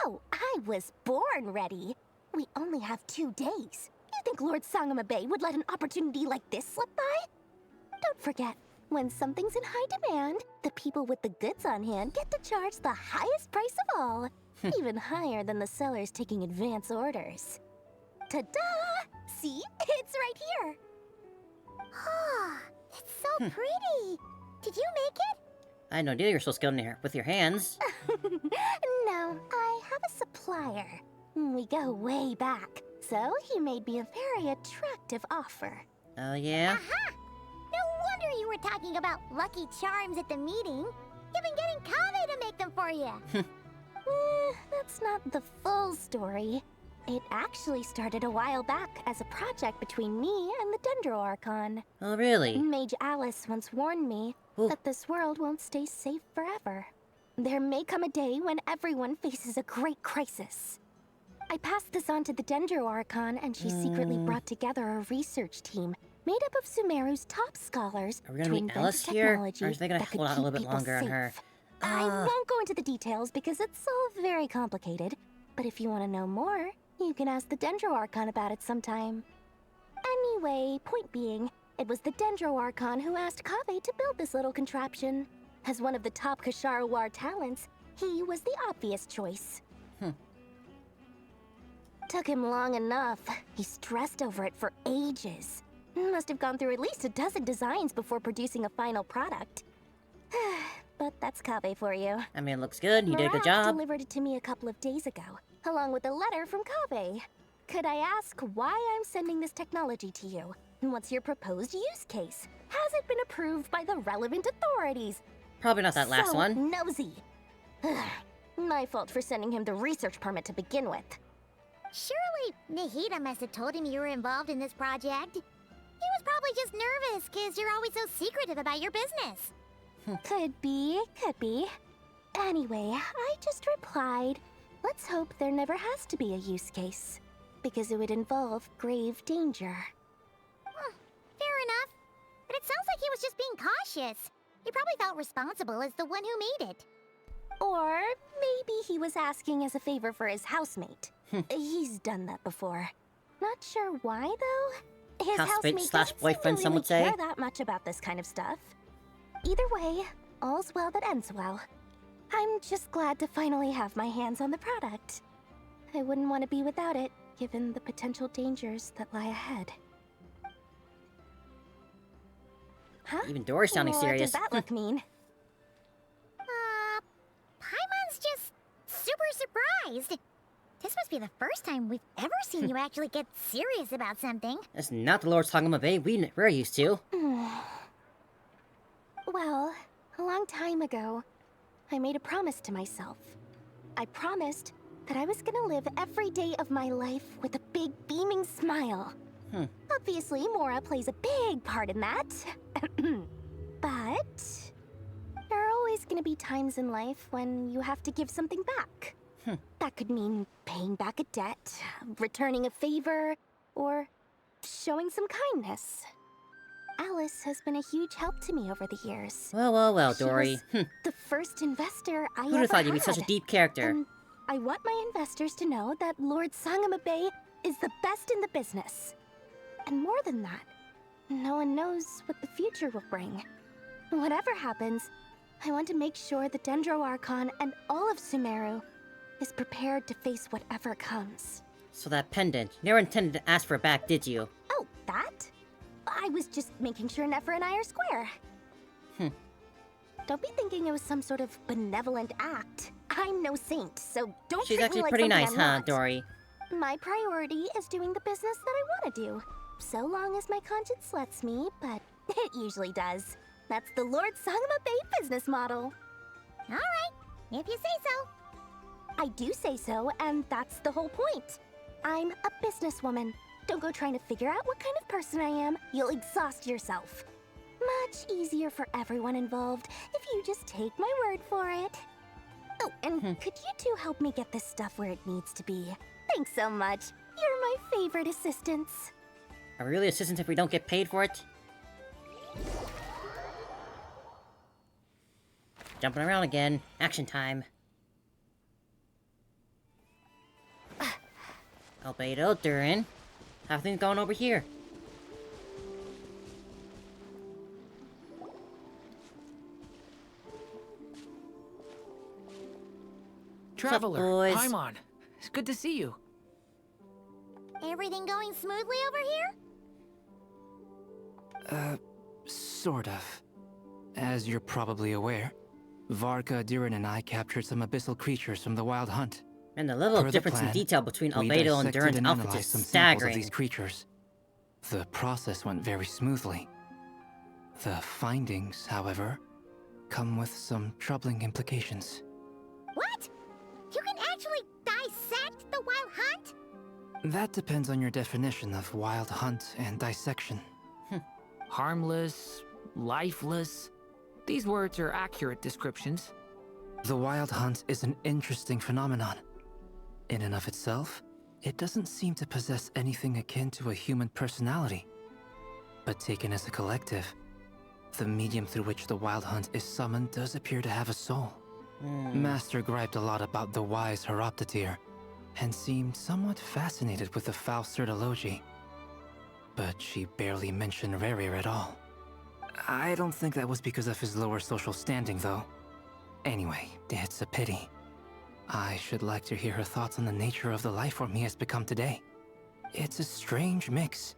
Oh, I was born ready. We only have 2 days. You think Lord Sangama Bay would let an opportunity like this slip by? Don't forget, when something's in high demand, the people with the goods on hand get to charge the highest price of all. Even higher than the sellers taking advance orders. Ta-da! See? It's right here. Ah, it's so pretty. Did you make it? I had no idea you were so skilled in here with your hands. No, I have a supplier. We go way back, so he made me a very attractive offer. Oh, yeah? Aha! No wonder you were talking about lucky charms at the meeting. You've been getting Kave to make them for you. That's not the full story. It actually started a while back as a project between me and the Dendro Archon. Oh, really? Mage Alice once warned me that this world won't stay safe forever. There may come a day when everyone faces a great crisis. I passed this on to the Dendro Archon, and she secretly brought together a research team made up of Sumeru's top scholars Are we to gonna meet invent Alice a here? technology Or is they gonna that could hold out a keep little bit people longer on safe. her? I won't go into the details because it's all very complicated. But if you want to know more, you can ask the Dendro Archon about it sometime. Anyway, point being, it was the Dendro Archon who asked Kave to build this little contraption. As one of the top Kashara War talents, he was the obvious choice. Took him long enough. He stressed over it for ages. Must have gone through at least a dozen designs before producing a final product. But that's Kaveh for you. I mean, it looks good. You did a good Marak job. delivered it to me a couple of days ago, along with a letter from Kaveh. Could I ask why I'm sending this technology to you? And what's your proposed use case? Has it been approved by the relevant authorities? Probably not that last one. Nosy. My fault for sending him the research permit to begin with. Surely Nahida must have told him you were involved in this project. He was probably just nervous because you're always so secretive about your business. Could be, could be. Anyway, I just replied, let's hope there never has to be a use case. Because it would involve grave danger. Fair enough. But it sounds like he was just being cautious. He probably felt responsible as the one who made it. Or maybe he was asking as a favor for his housemate. He's done that before. Not sure why, though. His Housemate slash doesn't boyfriend, seem to some really would say. care that much about this kind of stuff. Either way, all's well that ends well. I'm just glad to finally have my hands on the product. I wouldn't want to be without it, given the potential dangers that lie ahead. Huh? Even Dory's sounding What serious. does that look mean? Paimon's just super surprised. This must be the first time we've ever seen you actually get serious about something. That's not the Lord's Song of Bay we're used to. Well, a long time ago, I made a promise to myself. I promised that I was gonna live every day of my life with a big beaming smile. Obviously, Mora plays a big part in that. But there are always gonna be times in life when you have to give something back. That could mean paying back a debt, returning a favor, or showing some kindness. Alice has been a huge help to me over the years. Well, She Dory. was the first investor I Who'd ever have thought you'd be such a had. deep character? And I want my investors to know that Lord Sangamabe is the best in the business. And more than that, no one knows what the future will bring. Whatever happens, I want to make sure the Dendro Archon and all of Sumeru is prepared to face whatever comes. So that pendant, you never intended to ask for it back, did you? Oh, that? I was just making sure Nefer and I are square. Don't be thinking it was some sort of benevolent act. I'm no saint, so don't She's treat me actually like pretty something nice, I'm huh, not. Dory? My priority is doing the business that I want to do. So long as my conscience lets me, but it usually does. That's the Lord Sangama Bay business model. Alright, if you say so. I do say so, and that's the whole point. I'm a businesswoman. Don't go trying to figure out what kind of person I am. You'll exhaust yourself. Much easier for everyone involved if you just take my word for it. Oh, and could you two help me get this stuff where it needs to be? Thanks so much. You're my favorite assistants. Are we really assistants if we don't get paid for it? Jumping around again. Action time. Albedo, Durin. How things going over here? Traveler, boys? Paimon. It's good to see you. Everything going smoothly over here? Sort of. As you're probably aware, Varka, Durin, and I captured some abyssal creatures from the Wild Hunt. And the level of difference in detail between Albedo and Durin's outfits is staggering. Of these creatures. The process went very smoothly. The findings, however, come with some troubling implications. What? You can actually dissect the Wild Hunt? That depends on your definition of Wild Hunt and dissection. Harmless, lifeless. These words are accurate descriptions. The Wild Hunt is an interesting phenomenon. In and of itself, it doesn't seem to possess anything akin to a human personality. But taken as a collective, the medium through which the Wild Hunt is summoned does appear to have a soul. Master griped a lot about the wise Horoptetyr, and seemed somewhat fascinated with the foul Certology. But she barely mentioned Rerir at all. I don't think that was because of his lower social standing, though. Anyway, it's a pity. I should like to hear her thoughts on the nature of the life form he has become today. It's a strange mix.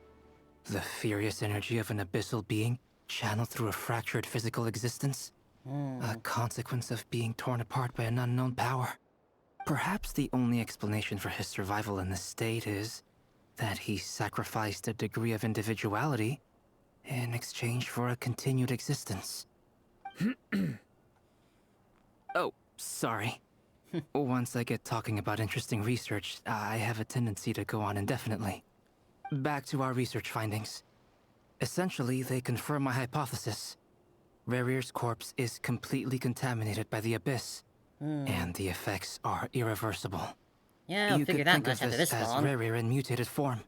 The furious energy of an abyssal being channeled through a fractured physical existence. A consequence of being torn apart by an unknown power. Perhaps the only explanation for his survival in this state is that he sacrificed a degree of individuality in exchange for a continued existence. Oh, sorry. Once I get talking about interesting research, I have a tendency to go on indefinitely. Back to our research findings. Essentially, they confirm my hypothesis. Rerir's corpse is completely contaminated by the Abyss, and the effects are irreversible. Yeah, I'll you figure could that think much of after this this as long. Rerir in mutated form.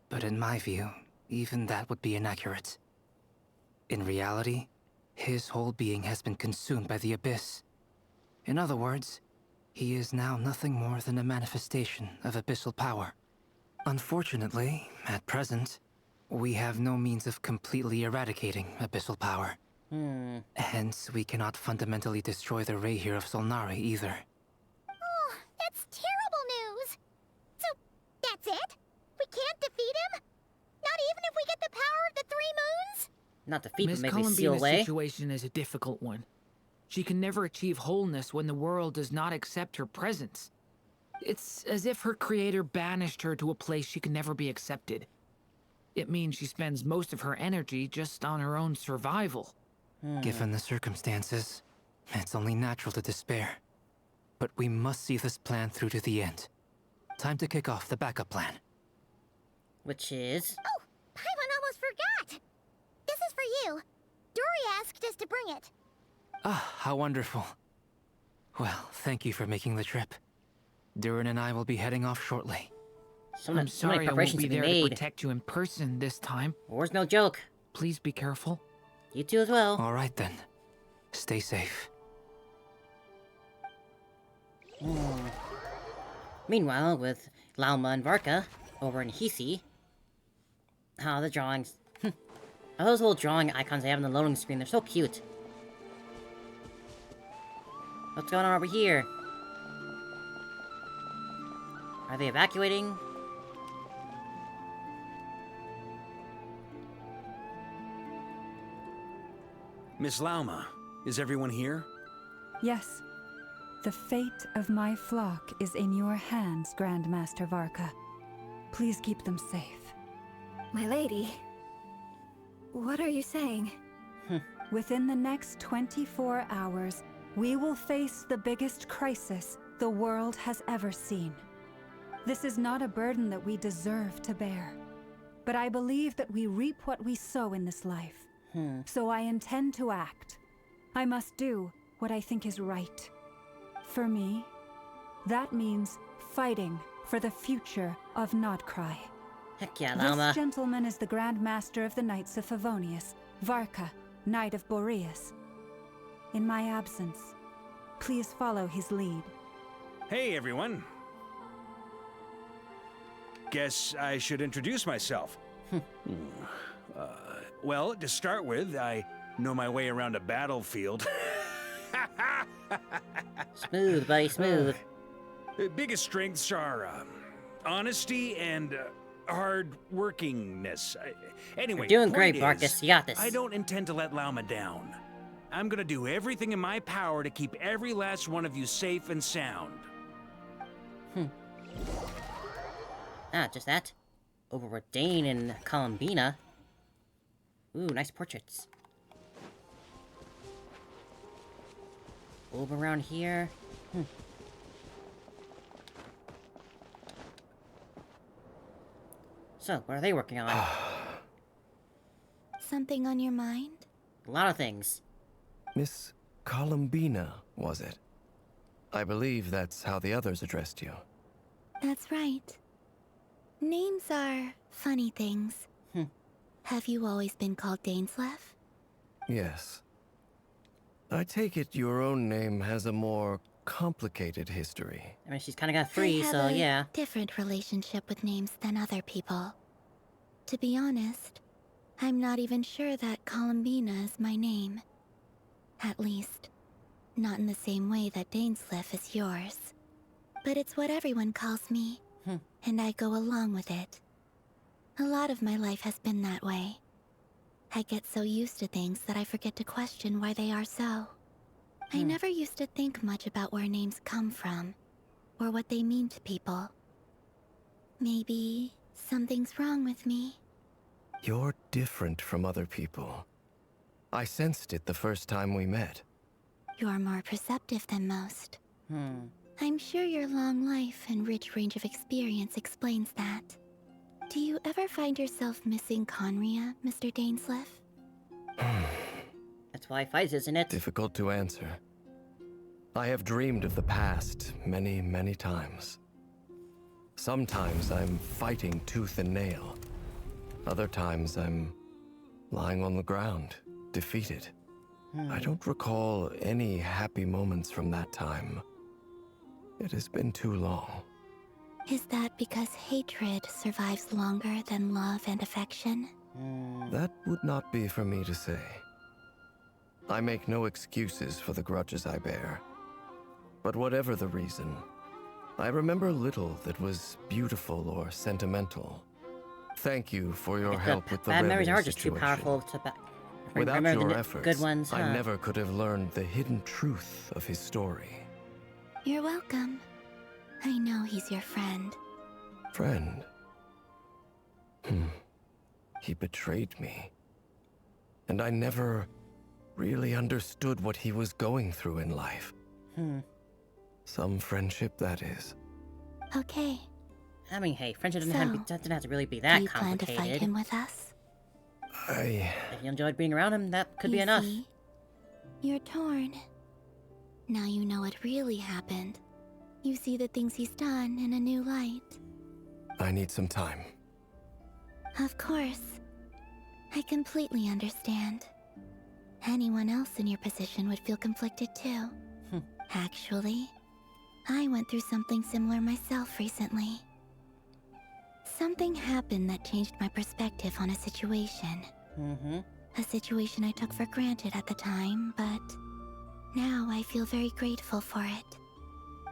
But in my view, even that would be inaccurate. In reality, his whole being has been consumed by the Abyss. In other words, he is now nothing more than a manifestation of abyssal power. Unfortunately, at present, we have no means of completely eradicating abyssal power. Hence, we cannot fundamentally destroy the Rerir of Solnari either. Oh, that's terrible news. So, that's it? We can't defeat him? Not even if we get the power of the Three Moons? Not defeat, but Miss maybe seal Columbina's away. situation is a difficult one. She can never achieve wholeness when the world does not accept her presence. It's as if her creator banished her to a place she can never be accepted. It means she spends most of her energy just on her own survival. Given the circumstances, it's only natural to despair. But we must see this plan through to the end. Time to kick off the backup plan. Which is? Oh, Paimon almost forgot! This is for you. Dory asked us to bring it. Ah, how wonderful. Well, thank you for making the trip. Durin and I will be heading off shortly. I'm sorry I won't be there to protect you in person this time. War's no joke. Please be careful. You too as well. All right then. Stay safe. Meanwhile, with Lauma and Varka over in Hisi. Oh, the drawings. Oh, those little drawing icons they have on the loading screen, they're so cute. What's going on over here? Are they evacuating? Miss Lauma, is everyone here? Yes. The fate of my flock is in your hands, Grandmaster Varka. Please keep them safe. My lady, what are you saying? Within the next 24 hours, we will face the biggest crisis the world has ever seen. This is not a burden that we deserve to bear, but I believe that we reap what we sow in this life. So I intend to act. I must do what I think is right. For me, that means fighting for the future of Nodcry. Heck yeah, Lauma. This gentleman is the Grand Master of the Knights of Favonius, Varka, Knight of Boreas. In my absence, please follow his lead. Hey, everyone. Guess I should introduce myself. Well, to start with, I know my way around a battlefield. Smooth, buddy, smooth. Biggest strengths are honesty and hard workingness. Anyway, You're doing great, point Barkus. is, You got this. I don't intend to let Lauma down. I'm gonna do everything in my power to keep every last one of you safe and sound. Ah, just that. Over with Dane and Columbina. Ooh, nice portraits. Over around here. So, what are they working on? Something on your mind? A lot of things. Miss Columbina, was it? I believe that's how the others addressed you. That's right. Names are funny things. Have you always been called Dainslev? Yes. I take it your own name has a more complicated history. I mean, she's kind of got three, I have so a yeah. different relationship with names than other people. To be honest, I'm not even sure that Columbina is my name. At least, not in the same way that Dainsleif is yours. But it's what everyone calls me, and I go along with it. A lot of my life has been that way. I get so used to things that I forget to question why they are so. I never used to think much about where names come from, or what they mean to people. Maybe something's wrong with me. You're different from other people. I sensed it the first time we met. You're more perceptive than most. I'm sure your long life and rich range of experience explains that. Do you ever find yourself missing Conria, Mr. Dainsleif? That's why he fights, isn't it? Difficult to answer. I have dreamed of the past many, many times. Sometimes I'm fighting tooth and nail. Other times I'm lying on the ground, defeated. I don't recall any happy moments from that time. It has been too long. Is that because hatred survives longer than love and affection? That would not be for me to say. I make no excuses for the grudges I bear. But whatever the reason, I remember little that was beautiful or sentimental. Thank you for your help with the bad memories Rerir are just too situation. powerful to Without remember your the efforts, good ones, I never could have learned the hidden truth of his story. You're welcome. I know he's your friend. Friend? He betrayed me. And I never really understood what he was going through in life. Some friendship, that is. Okay. I mean, hey, friendship So, doesn't have to really be that do you plan to complicated. fight him with us? If you enjoyed being around him, that could be You enough. see? You're torn. Now you know what really happened. You see the things he's done in a new light. I need some time. Of course. I completely understand. Anyone else in your position would feel conflicted too. Actually, I went through something similar myself recently. Something happened that changed my perspective on a situation. A situation I took for granted at the time, but now I feel very grateful for it.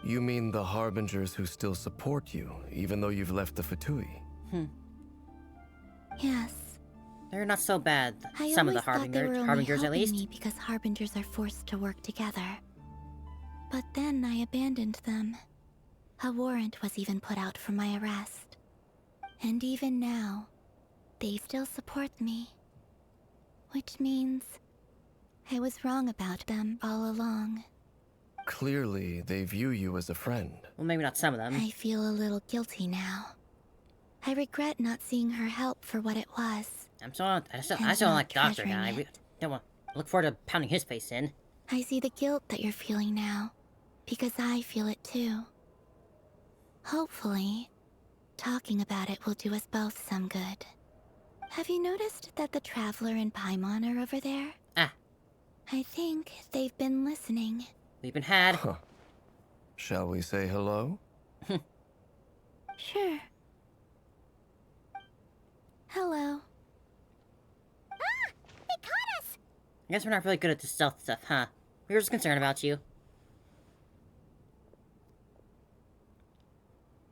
You mean the Harbingers who still support you, even though you've left the Fatui? Yes. They're not so bad. I Some of the always thought they were only Harbingers at helping least. me because Harbingers are forced to work together. But then I abandoned them. A warrant was even put out for my arrest. And even now, they still support me. Which means I was wrong about them all along. Clearly, they view you as a friend. Well, maybe not some of them. I feel a little guilty now. I regret not seeing her help for what it was. I still And don't like not Doctor treasuring Guy. it. We don't want look forward to pounding his face in. I see the guilt that you're feeling now, because I feel it too. Hopefully, talking about it will do us both some good. Have you noticed that the Traveler and Paimon are over there? I think they've been listening. We've been had. Shall we say hello? Sure. Hello. They caught us! I guess we're not really good at the stealth stuff, huh? We were just concerned about you.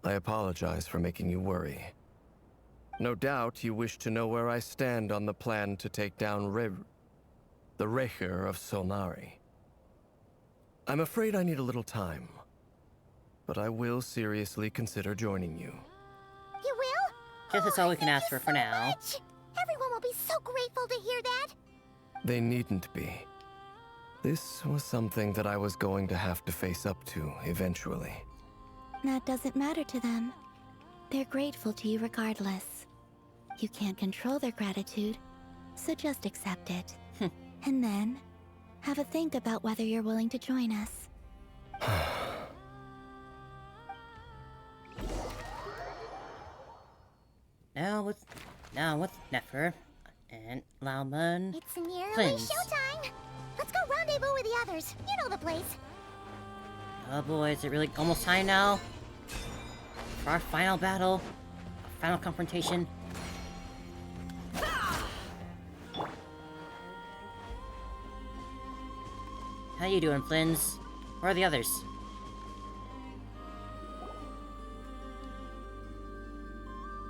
I apologize for making you worry. No doubt you wish to know where I stand on the plan to take down the Rerir of Solnari. I'm afraid I need a little time, but I will seriously consider joining you. You will? Guess that's all we can ask for now. Much. Everyone will be so grateful to hear that. They needn't be. This was something that I was going to have to face up to eventually. That doesn't matter to them. They're grateful to you regardless. You can't control their gratitude, so just accept it. And then, have a think about whether you're willing to join us. Now with Nefer and Lauman. It's nearly Cleanse. showtime. Let's go rendezvous with the others. You know the place. Oh boy, is it really almost time now? For our final battle, our final confrontation. How you doing, Flins? Where are the others?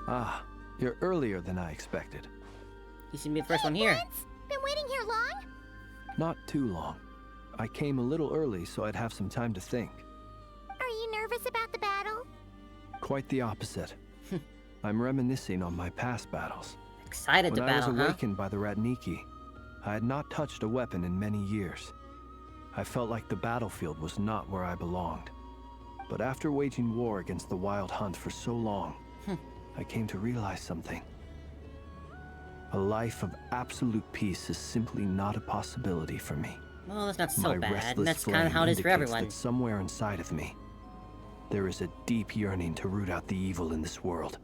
Ah, you're earlier than I expected. You seem to be the first one here. Been waiting here long? Not too long. I came a little early so I'd have some time to think. Are you nervous about the battle? Quite the opposite. I'm reminiscing on my past battles. Excited to battle, When I was awakened by the Ratniki, I had not touched a weapon in many years. I felt like the battlefield was not where I belonged. But after waging war against the Wild Hunt for so long, I came to realize something. A life of absolute peace is simply not a possibility for me. Well, that's not so My bad. restless That's kind of how it is for flame indicates everyone. that somewhere inside of me, there is a deep yearning to root out the evil in this world.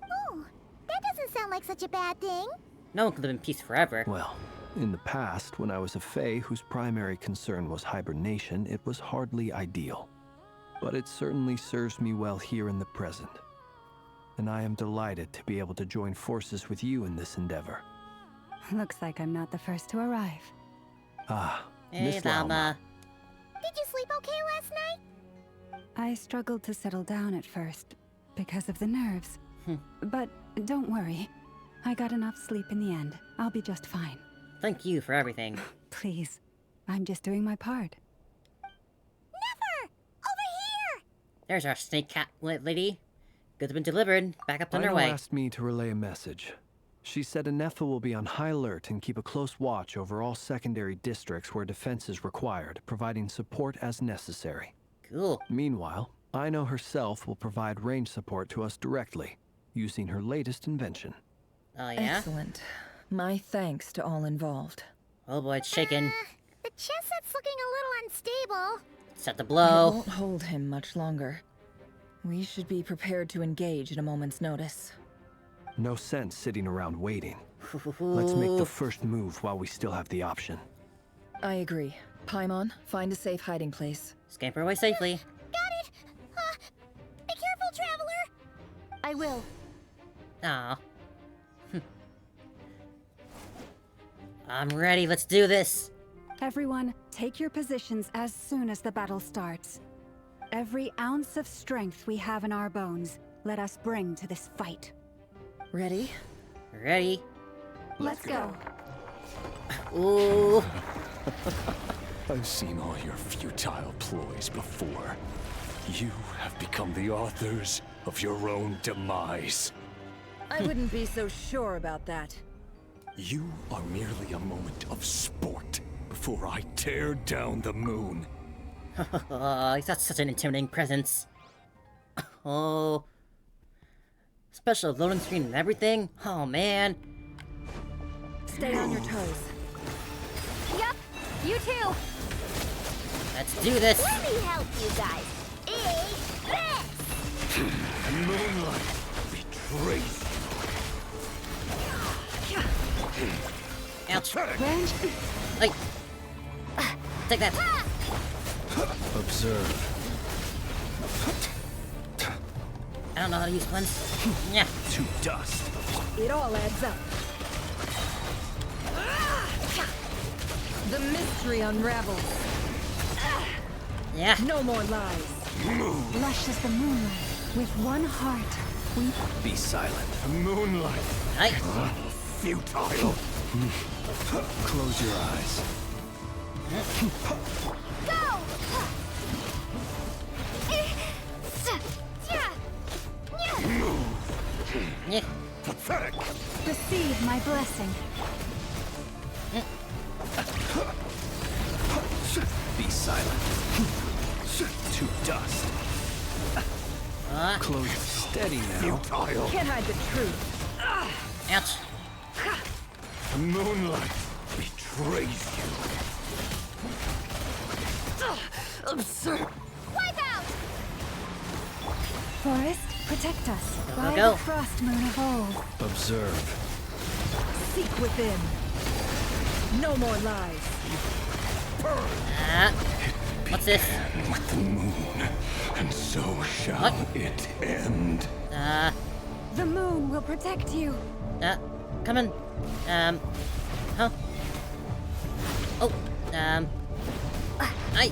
Oh, that doesn't sound like such a bad thing. No one can live in peace forever. Well, in the past, when I was a Fae whose primary concern was hibernation, it was hardly ideal. But it certainly serves me well here in the present. And I am delighted to be able to join forces with you in this endeavor. Looks like I'm not the first to arrive. Ah, Hey, Miss Lalma. Llama. Did you sleep okay last night? I struggled to settle down at first because of the nerves. But don't worry. I got enough sleep in the end. I'll be just fine. Thank you for everything. Please. I'm just doing my part. Nefer! Over here! There's our snake cat lady. Goods have been delivered. Backup's underway. Ino asked me to relay a message. She said Nefer will be on high alert and keep a close watch over all secondary districts where defense is required, providing support as necessary. Cool. Meanwhile, Ino herself will provide range support to us directly, using her latest invention. Oh, yeah? Excellent. My thanks to all involved. Oh boy, it's shaking. The chess set's looking a little unstable. Set the It blow. won't hold him much longer. We should be prepared to engage at a moment's notice. No sense sitting around waiting. Let's make the first move while we still have the option. I agree. Paimon, find a safe hiding place. Scamper away safely. Got it! Be careful, Traveler! I will. Aw. I'm ready, let's do this! Everyone, take your positions as soon as the battle starts. Every ounce of strength we have in our bones, let us bring to this fight. Ready? Ready? Let's go. Ooh. I've seen all your futile ploys before. You have become the authors of your own demise. I wouldn't be so sure about that. You are merely a moment of sport before I tear down the moon. He's got such an intimidating presence. Oh. Special loading screen and everything? Oh, man. Stay on your toes. Yup, you too. Let's do this. Let me help you guys. Eat this! Moonlight betrays Ouch. Range. Hey. Take that. Observe. I don't know how to use cleanse. Yeah. to dust. It all adds up. The mystery unravels. Yeah. No more lies. Lush as the moonlight. With one heart, we... Be silent. Moonlight. Hey. Futile. Close your eyes. Go! Yeah. Pathetic. receive my blessing. Be silent. To dust. Close. Steady now. Futile. Can't hide the truth. Ouch. Moonlight betrays you. Absurd. Wipe out! Forest, protect us. Go, By go. the frost moon of old. Observe. Seek within. No more lies. What's this? With the moon, and so shall What? it end. The moon will protect you. Come in. Huh? Oh, A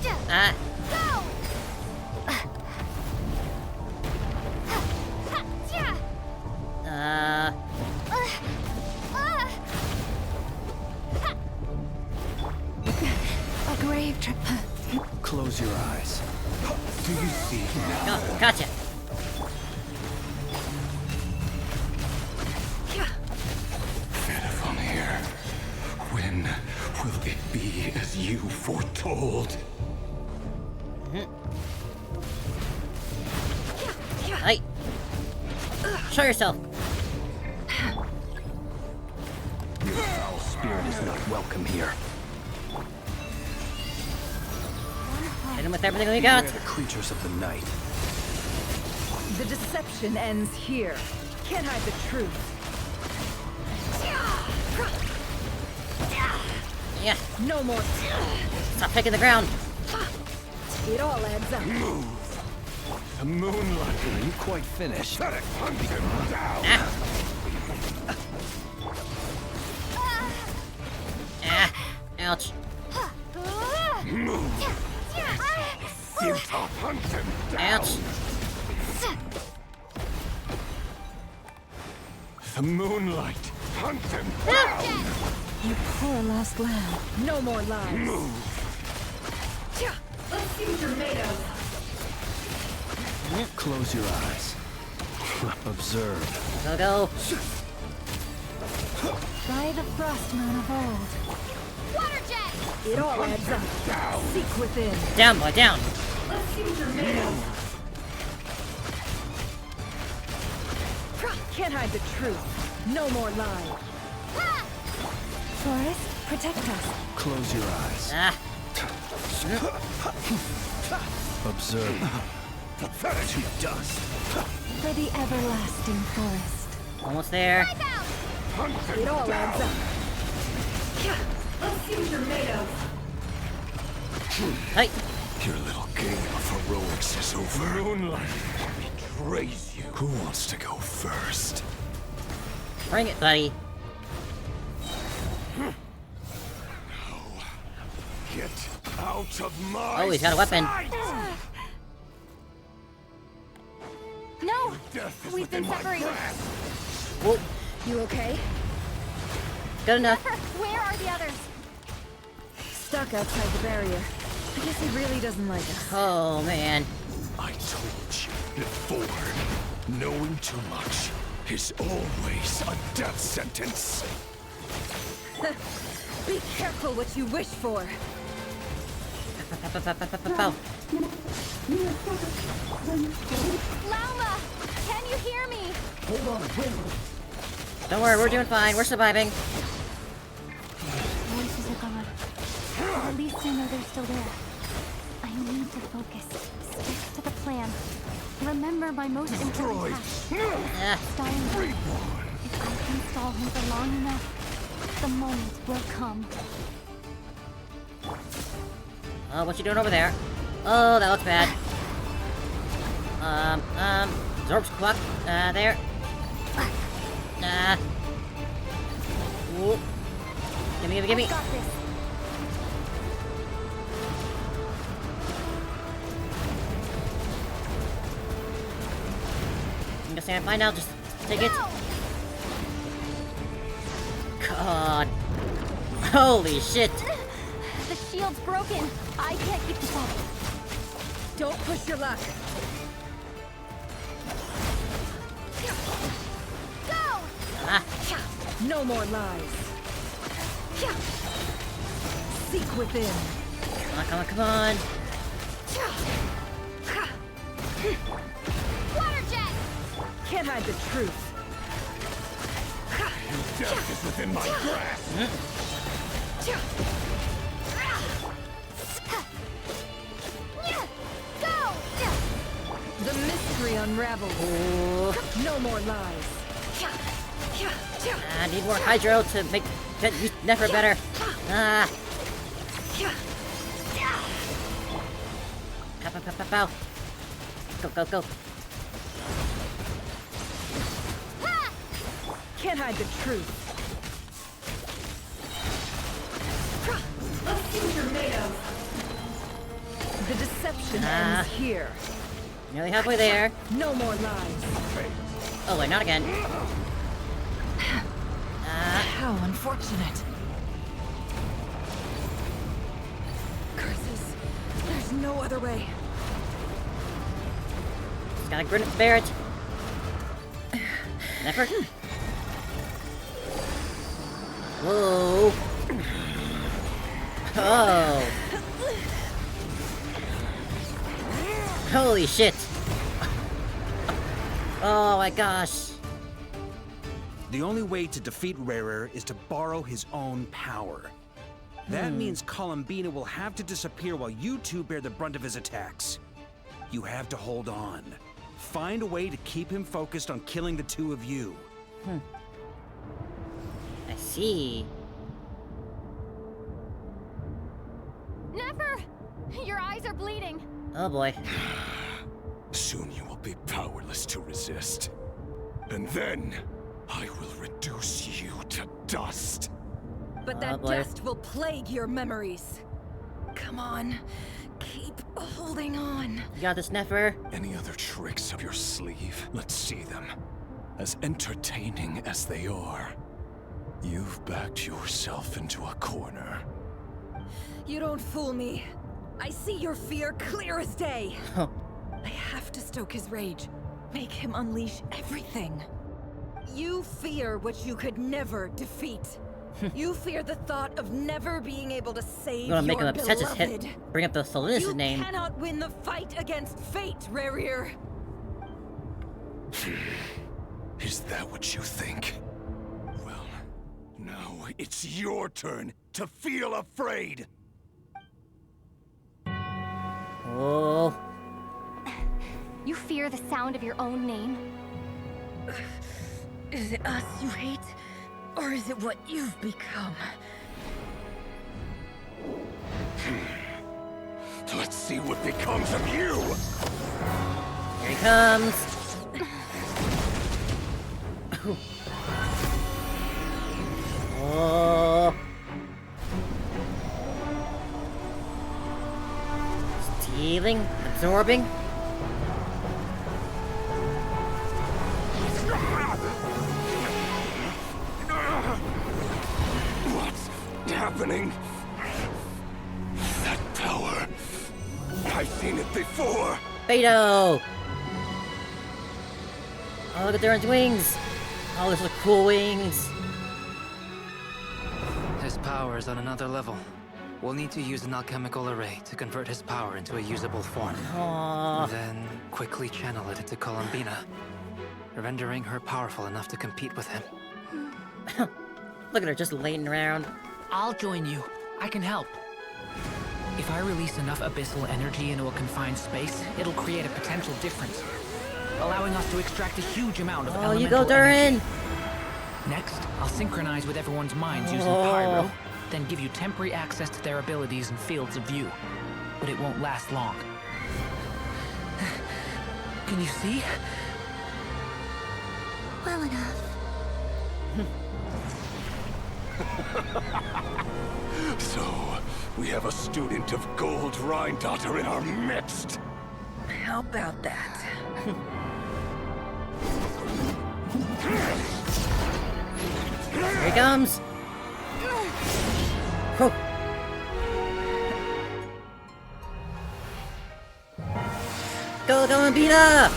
grave trip. Close your eyes. Do you see now? Oh, gotcha. Here. When will it be as you foretold? Hey. Show yourself. Your foul spirit is not welcome here. Hit him with everything we got. Beware the creatures of the night. The deception ends here. Can't hide the truth. Yeah. No more. Stop taking the ground. It all adds up. Move. The moonlight. Are you quite finished? Hunt him down. Ouch. Move. Futile. Hunt him down. Ouch. The moonlight. Hunt him down. You poor lost lamb. No more lies. Move. Let's see what you're made of. Close your eyes. Observe. Go. By the frost moon of old. Water jet! It all adds up. Seek within. Down, boy, down. Let's see what you're made of. Can't hide the truth. No more lies. Forest, protect us. Close your eyes. Observe. To dust. For the everlasting forest. Almost there. It all adds up. Let's see what you're made of. Hey. Your little game of heroics is over. Moonlight betrays you. Who wants to go first? Bring it, buddy. Get out of my Oh, he's got a weapon. No! We've been separated. Whoa. You okay? Good enough. Where are the others? Stuck outside the barrier. I guess he really doesn't like us. Oh, man. I told you before. Knowing too much is always a death sentence. Be careful what you wish for. Lauma! Can you hear me? Hold on, Don't worry, we're doing fine. We're surviving. Voices are gone. But at least I know they're still there. I need to focus. Stick to the plan. Remember my most important task. Stalling him. If I can stall him for long enough, the moment will come. Oh, what you doing over there? Oh, that looks bad. Zorp's clock, there. Ooh. Gimme. Got this. I'm guessing I'm fine now, just take it. God. Holy shit. The shield's broken. I can't keep this up. Don't push your luck. Go! No more lies. Seek within. Come on. Water jet! Can't hide the truth. Death is within my grasp. Go! The mystery unravels. No more lies. I need more hydro to make Nefer better. Pow. Go. Can't hide the truth. Let's see what you're made of. The deception ends here. Nearly halfway there. No more lies. Oh wait, not again. How unfortunate. Curses. There's no other way. Just gotta grin and bear it. Nefer. Whoa. Oh. Holy shit. Oh my gosh. The only way to defeat Rerir is to borrow his own power. That means Columbina will have to disappear while you two bear the brunt of his attacks. You have to hold on. Find a way to keep him focused on killing the two of you. I see. Nefer! Your eyes are bleeding. Oh boy. Soon you will be powerless to resist. And then, I will reduce you to dust. But that dust will plague your memories. Come on. Keep holding on. You got this, Nefer. Any other tricks up your sleeve? Let's see them. As entertaining as they are, you've backed yourself into a corner. You don't fool me. I see your fear clear as day. I have to stoke his rage. Make him unleash everything. You fear what you could never defeat. You fear the thought of never being able to save You wanna make him your upset, just beloved. bring up the Solinus' name. You cannot win the fight against fate, Rerir. Is that what you think? Well, now it's your turn to feel afraid. Oh. You fear the sound of your own name? Is it us you hate? Or is it what you've become? Let's see what becomes of you! Here he comes! Oh! Stealing? Absorbing? What's happening? That power. I've seen it before. Beto! Oh, look at Darren's wings! Oh, those are cool wings! His power is on another level. We'll need to use an alchemical array to convert his power into a usable form. Aww. Then quickly channel it into Columbina, rendering her powerful enough to compete with him. Look at her just laying around. I'll join you. I can help. If I release enough abyssal energy into a confined space, it'll create a potential difference, allowing us to extract a huge amount of elemental you go, Darren! energy. Next, I'll synchronize with everyone's minds using Pyro, then give you temporary access to their abilities and fields of view. But it won't last long. Can you see? Well enough. So, we have a student of Gold Rhine-Daughter in our midst. How about that? Here he comes! Whew. Go, Columbina!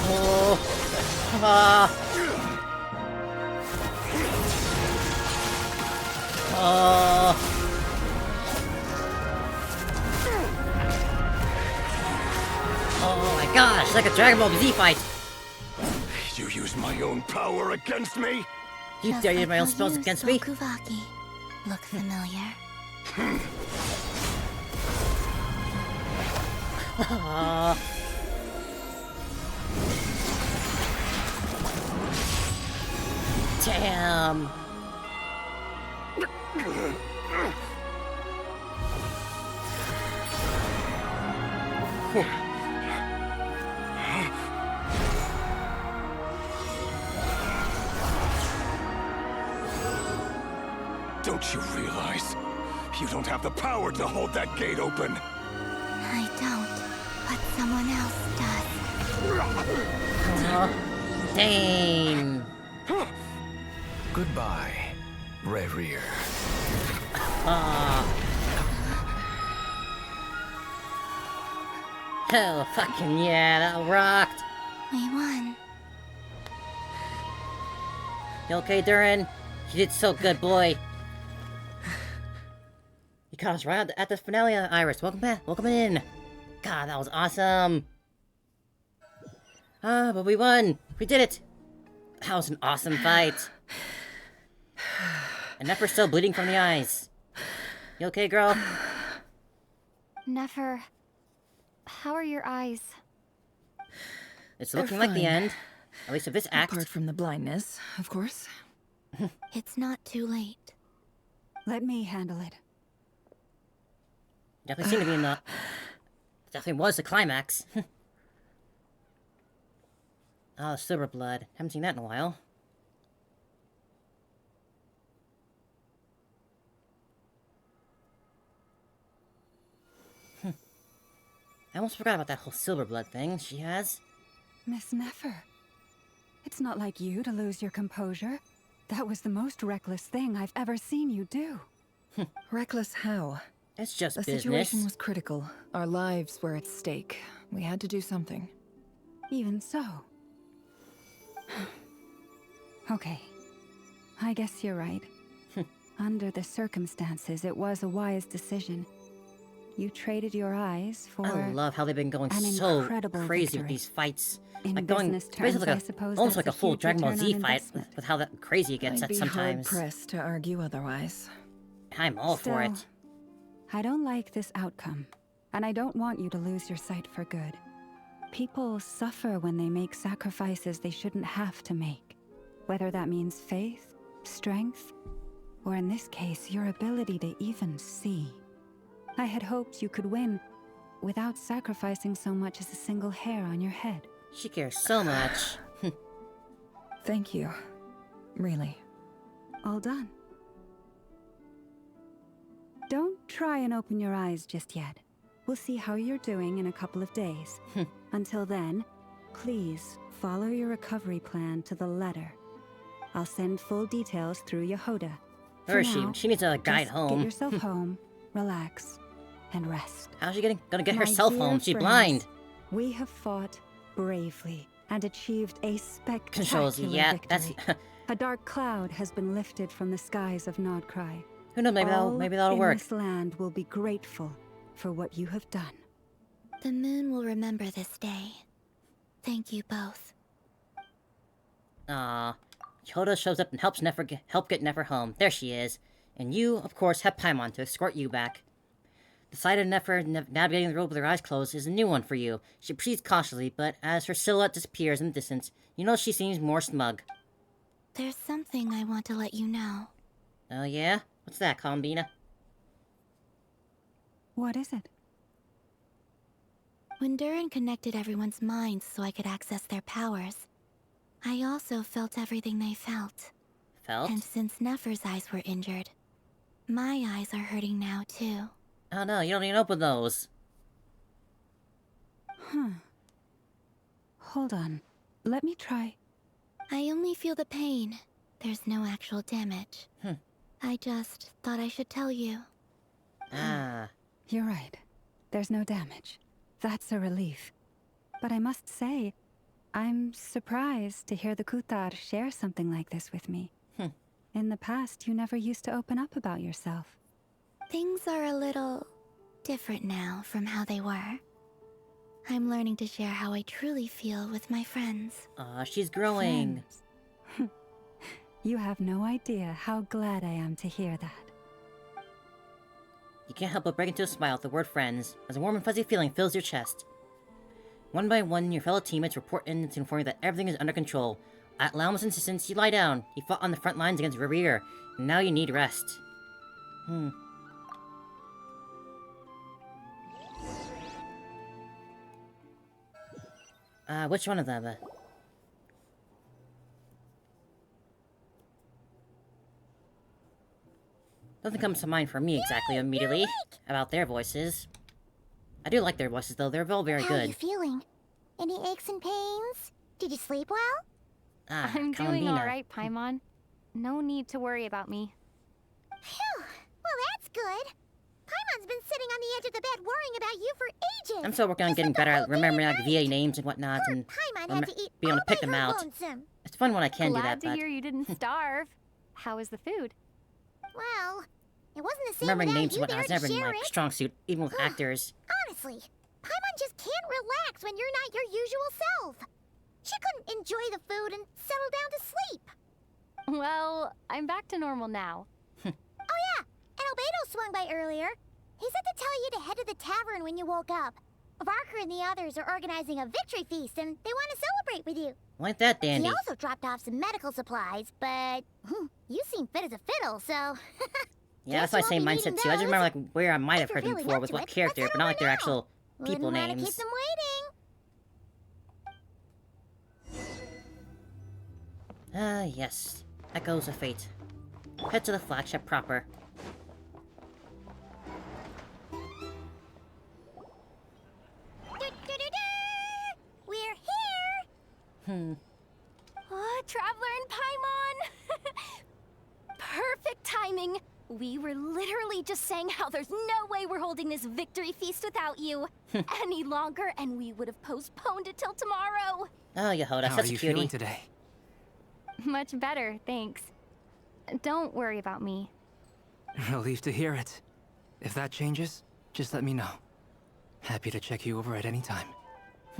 Oh. Ah. Oh. Oh my gosh, like a Dragon Ball Z fight! You use my own power against me? You dare use my own spells against me? Kuvaki. Look familiar? Damn! Whew. Don't you realize You don't have the power to hold that gate open. I don't, but someone else does. Dang. Goodbye, Rerir. Oh, fucking yeah, that rocked. We won. You okay, Durin? You did so good, boy. You caught us right at the finale, Iris. Welcome back. Welcome in. God, that was awesome. But we won. We did it. That was an awesome fight. And Nefer's still bleeding from the eyes. You okay, girl? Nefer, how are your eyes? It's looking like the end. At least of this act. Apart from the blindness, of course. It's not too late. Let me handle it. Definitely seemed to be in the... Definitely was the climax. Oh, silver blood. Haven't seen that in a while. I almost forgot about that whole silver blood thing she has. Miss Nefer, it's not like you to lose your composure. That was the most reckless thing I've ever seen you do. Reckless how? It's just the business. The situation was critical. Our lives were at stake. We had to do something. Even so. Okay. I guess you're right. Under the circumstances, it was a wise decision. You traded your eyes for... I love how they've been going so crazy with these fights. In like going terms, like almost like a full Dragon Ball Z fight with how that crazy it gets at sometimes. I'd be hard-pressed to argue otherwise. I'm all for it. I don't like this outcome, and I don't want you to lose your sight for good. People suffer when they make sacrifices they shouldn't have to make. Whether that means faith, strength, or in this case, your ability to even see. I had hoped you could win without sacrificing so much as a single hair on your head. She cares so much. Thank you. Really. All done. Don't try and open your eyes just yet. We'll see how you're doing in a couple of days. Until then, please follow your recovery plan to the letter. I'll send full details through Yehoda. Where is she? She needs a guide home. Get yourself home, relax, and rest. How's she gonna get herself home? She's blind. We have fought bravely and achieved a spectacular Controls, yeah, victory. A dark cloud has been lifted from the skies of Nodcry. Who knows? Maybe that'll work. This land will be grateful for what you have done. The moon will remember this day. Thank you both. Yehoda shows up and helps help get Nefer home. There she is. And you, of course, have Paimon to escort you back. The sight of Nefer navigating the road with her eyes closed is a new one for you. She proceeds cautiously, but as her silhouette disappears in the distance, you know she seems more smug. There's something I want to let you know. Oh yeah? What's that, Columbina? What is it? When Durin connected everyone's minds so I could access their powers, I also felt everything they felt. Felt? And since Nefer's eyes were injured, my eyes are hurting now too. Oh no, you don't even open those. Hold on. Let me try. I only feel the pain. There's no actual damage. I just thought I should tell you. You're right. There's no damage. That's a relief. But I must say, I'm surprised to hear the Kutar share something like this with me. In the past, you never used to open up about yourself. Things are a little different now from how they were. I'm learning to share how I truly feel with my friends. She's growing. You have no idea how glad I am to hear that. You can't help but break into a smile at the word friends, as a warm and fuzzy feeling fills your chest. One by one, your fellow teammates report in to inform you that everything is under control. At Lauma's insistence, you lie down. You fought on the front lines against Rerir, and now you need rest. Which one of them? Nothing comes to mind for me exactly immediately about their voices. I do like their voices though, they're all very How are you good. feeling? Any aches and pains? Did you sleep well? Ah, I'm doing Columbina. alright, Paimon. No need to worry about me. Phew. Well, that's good. Paimon's been sitting on the edge of the bed worrying about you for ages. I'm still working on getting better at remembering like VA names and whatnot, and Paimon had to eat being able to all pick by them her out. lonesome. It's fun when I can do Glad that, to but hear you didn't starve. How was the food? Well, it wasn't the same remembering without names you and whatnot there has to never been share my it. strong suit, even with actors. Honestly, Paimon just can't relax when you're not your usual self. She couldn't enjoy the food and settle down to sleep. Well, I'm back to normal now. Oh yeah, and Albedo swung by earlier. He said to tell you to head to the tavern when you woke up. Varker and the others are organizing a victory feast and they want to celebrate with you. Like that, dandy. He also dropped off some medical supplies, but you seem fit as a fiddle, so... Yeah, that's my same mindset too. I just remember like where I might have heard them before with what character, but not like their actual people Wouldn't want to keep names. them waiting. Ah, yes. Echoes of Fate. Head to the flagship proper. We're here! Oh, Traveler and Paimon! Perfect timing! We were literally just saying how there's no way we're holding this victory feast without you any longer, and we would have postponed it till tomorrow. Oh, Yehoda, How such are a you cutie. feeling today? Much better, thanks. Don't worry about me. Relieved to hear it. If that changes, just let me know. Happy to check you over at any time.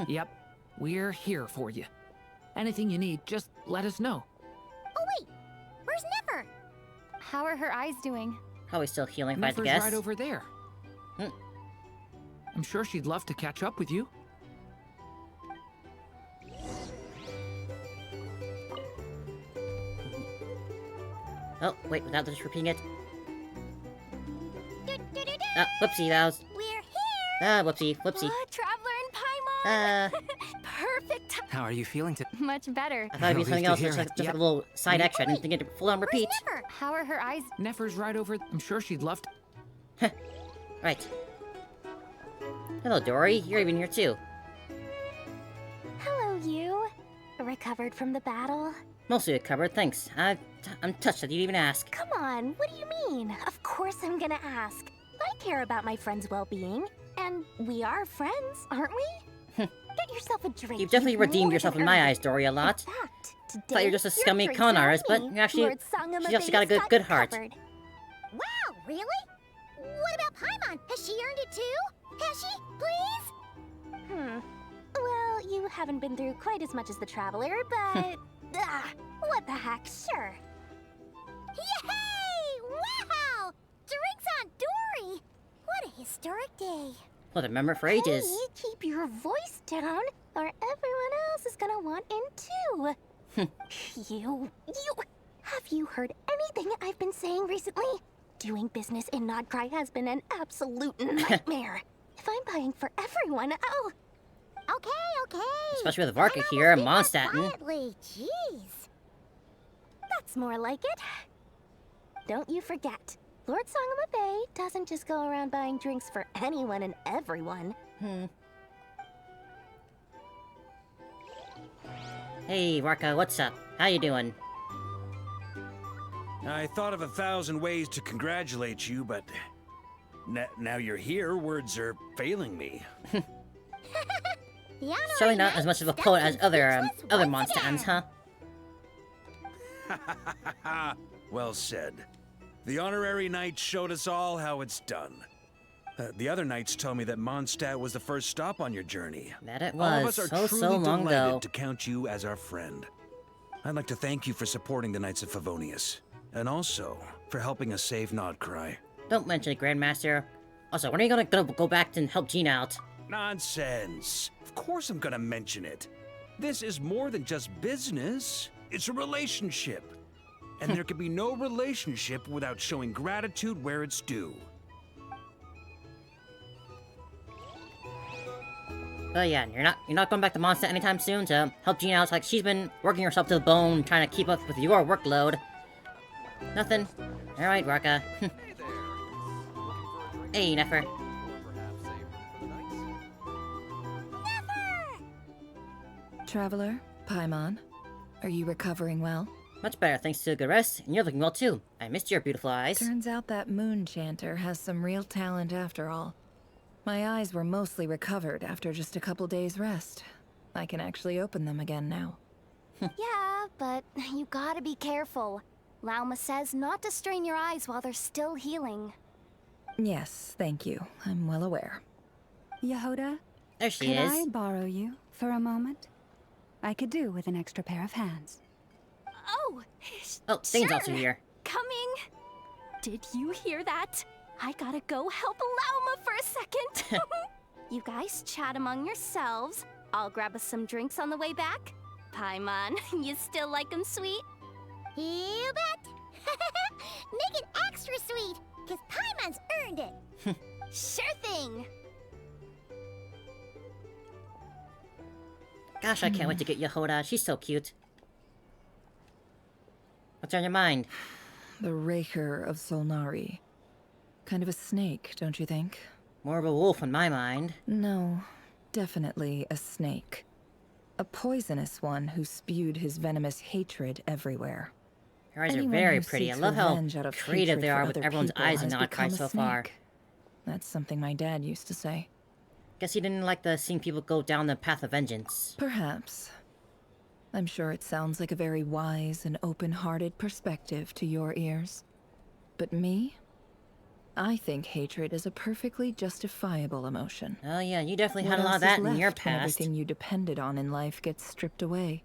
Yep, we're here for you. Anything you need, just let us know. Oh wait, where's Nefer? How are her eyes doing? Probably still healing, if I had to Nefer's guess. right over there. I'm sure she'd love to catch up with you. Oh, wait, without just repeating it. Ah, whoopsie, that was... We're here! Ah, whoopsie, whoopsie. Oh, Traveler and Paimon! Perfect time. How are you feeling today? Much better. I thought it'd be something else, Relieved just to like, hear just it. like a little side extra. I didn't think it'd full on repeat. How are her eyes? Nefer's right over. I'm sure she'd love to. Right. Hello, Dory. You're even here too. Hello, you. Recovered from the battle? Mostly recovered, thanks. I'm touched that you'd even ask. Come on, what do you mean? Of course I'm gonna ask. I care about my friend's well-being. And we are friends, aren't we? Get yourself a drink. You've definitely redeemed yourself in my eyes, Dory, a lot. Thought you were just a scummy con artist, but you actually, she also got a good heart. Covered. Wow, really? What about Paimon? Has she earned it too? Has she? Please? Well, you haven't been through quite as much as the Traveler, but... what the heck, sure. Yay! Wow! Drinks on Dory! What a historic day. Well, remember for ages. Hey, keep your voice down, or everyone else is gonna want in too. You... Have you heard anything I've been saying recently? Doing business in Nodcry has been an absolute nightmare. If I'm buying for everyone, I'll... Okay. Especially with Varka here and Mondstadt. Quietly, jeez. That's more like it. Don't you forget, Lord Sangama Bay doesn't just go around buying drinks for anyone and everyone. Hey, Varka, what's up? How you doing? I thought of 1,000 ways to congratulate you, but now you're here, words are failing me. Certainly not as much of a poet as other Mondstadtans, huh? Well said. The honorary knight showed us all how it's done. The other knights told me that Mondstadt was the first stop on your journey. That it All of was, us are so truly long delighted ago. to count you as our friend. I'd like to thank you for supporting the Knights of Favonius, and also for helping us save Nodcry. Don't mention it, Grandmaster. Also, when are you gonna go back and help Gina out? Nonsense. Of course I'm gonna mention it. This is more than just business. It's a relationship. And there can be no relationship without showing gratitude where it's due. But yeah, you're not going back to Mondstadt anytime soon to help Gina out. Like, she's been working herself to the bone, trying to keep up with your workload. Nothing. Alright, Varka. Hey, Nefer. Traveler, Paimon, are you recovering well? Much better, thanks to a good rest, and you're looking well too. I missed your beautiful eyes. Turns out that moon chanter has some real talent after all. My eyes were mostly recovered after just a couple days rest. I can actually open them again now. Yeah, but you gotta be careful. Lauma says not to strain your eyes while they're still healing. Yes, thank you. I'm well aware. Yehoda? There she could is. I borrow you for a moment? I could do with an extra pair of hands. Oh, Oh, Thane's sure. also here. Coming. Did you hear that? I gotta go help Lauma for a second. You guys chat among yourselves. I'll grab us some drinks on the way back. Paimon, you still like them sweet? You bet! Make it extra sweet, because Paimon's earned it. Sure thing! Gosh, I can't wait to get Yehoda. She's so cute. What's on your mind? The Rerir of Solnari. Kind of a snake, don't you think? More of a wolf on my mind. No, definitely a snake. A poisonous one who spewed his venomous hatred everywhere. Her eyes are Anyone very who pretty. I seeks love how revenge out of creative hatred they for are with other everyone's people eyes has and not become quite a so far. snake. That's something my dad used to say. Guess he didn't like the seeing people go down the path of vengeance. Perhaps. I'm sure it sounds like a very wise and open-hearted perspective to your ears. But me? I think hatred is a perfectly justifiable emotion. Oh yeah, you definitely had a What lot of else that is in your left when past. everything you depended on in life gets stripped away?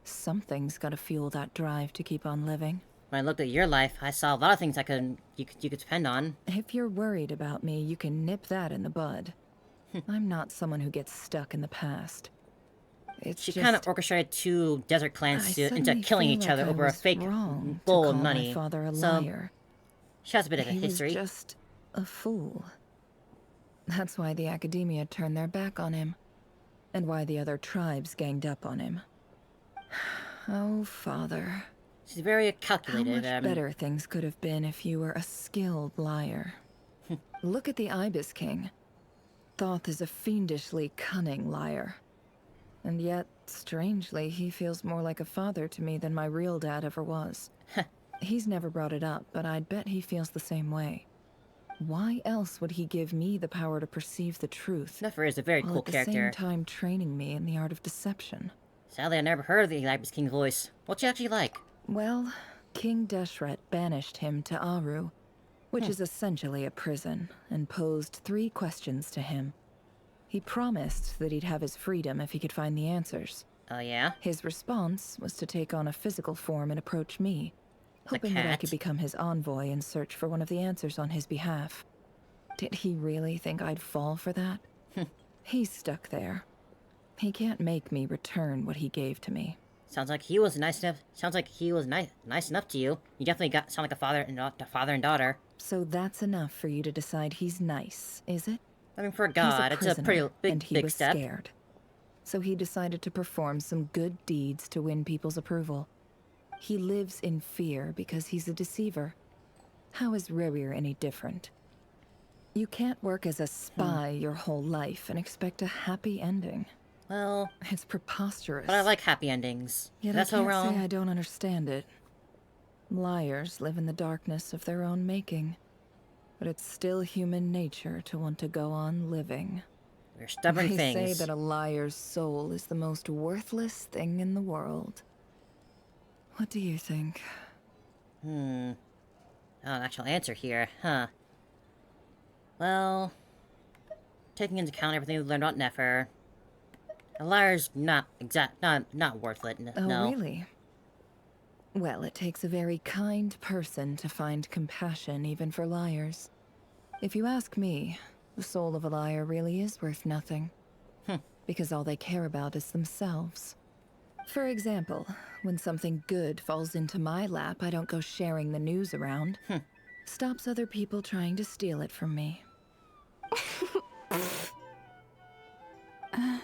Something's gotta fuel that drive to keep on living. When I looked at your life, I saw a lot of things you could depend on. If you're worried about me, you can nip that in the bud. I'm not someone who gets stuck in the past. It's She just, kind of orchestrated two desert clans I into suddenly killing feel each like other I over a was fake wrong to bull call money. my father a So liar. she has a bit of a He history. was just a fool. That's why the academia turned their back on him, and why the other tribes ganged up on him. Oh, father. She's very How calculated. much better things could have been if you were a skilled liar. Look at the Ibis King. Thoth is a fiendishly cunning liar. And yet, strangely, he feels more like a father to me than my real dad ever was. He's never brought it up, but I'd bet he feels the same way. Why else would he give me the power to perceive the truth? Nefer is a very while cool at the character. same time training me in the art of deception. Sadly, I never heard the Ibis King's voice. What's she actually like? Well, King Deshret banished him to Aru, which is essentially a prison, and posed 3 questions to him. He promised that he'd have his freedom if he could find the answers. Oh yeah? His response was to take on a physical form and approach me, hoping that I cat? could become his envoy and search for one of the answers on his behalf. Did he really think I'd fall for that? He's stuck there. He can't make me return what he gave to me. Sounds like he was nice enough. Sounds like he was nice enough to you. You definitely sound like a father and daughter. So that's enough for you to decide he's nice, is it? I mean, for He's God, it's a pretty prisoner, big, and he big was step. scared. So he decided to perform some good deeds to win people's approval. He lives in fear because he's a deceiver. How is Rerir any different? You can't work as a spy your whole life and expect a happy ending. Well, it's preposterous. But I like happy endings. Yet That's I so can't wrong. say I don't understand it. Liars live in the darkness of their own making. But it's still human nature to want to go on living. We're stubborn They things. say that a liar's soul is the most worthless thing in the world. What do you think? Oh, an actual answer here, huh? Well, taking into account everything we learned about Nefer, a liar's not worth it. Oh, No. really? Well, it takes a very kind person to find compassion even for liars. If you ask me, the soul of a liar really is worth nothing. Because all they care about is themselves. For example, when something good falls into my lap, I don't go sharing the news around. Stops other people trying to steal it from me. I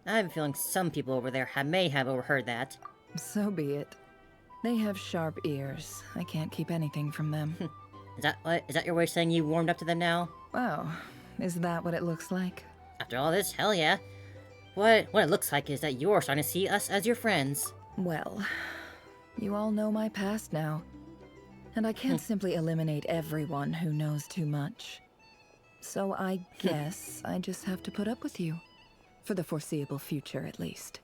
have a feeling some people over there may have overheard that. So be it. They have sharp ears. I can't keep anything from them. Is that your way of saying you warmed up to them now? Oh, is that what it looks like? After all this, hell yeah. What it looks like is that you're starting to see us as your friends. Well, you all know my past now. And I can't simply eliminate everyone who knows too much. So I guess I just have to put up with you. For the foreseeable future, at least.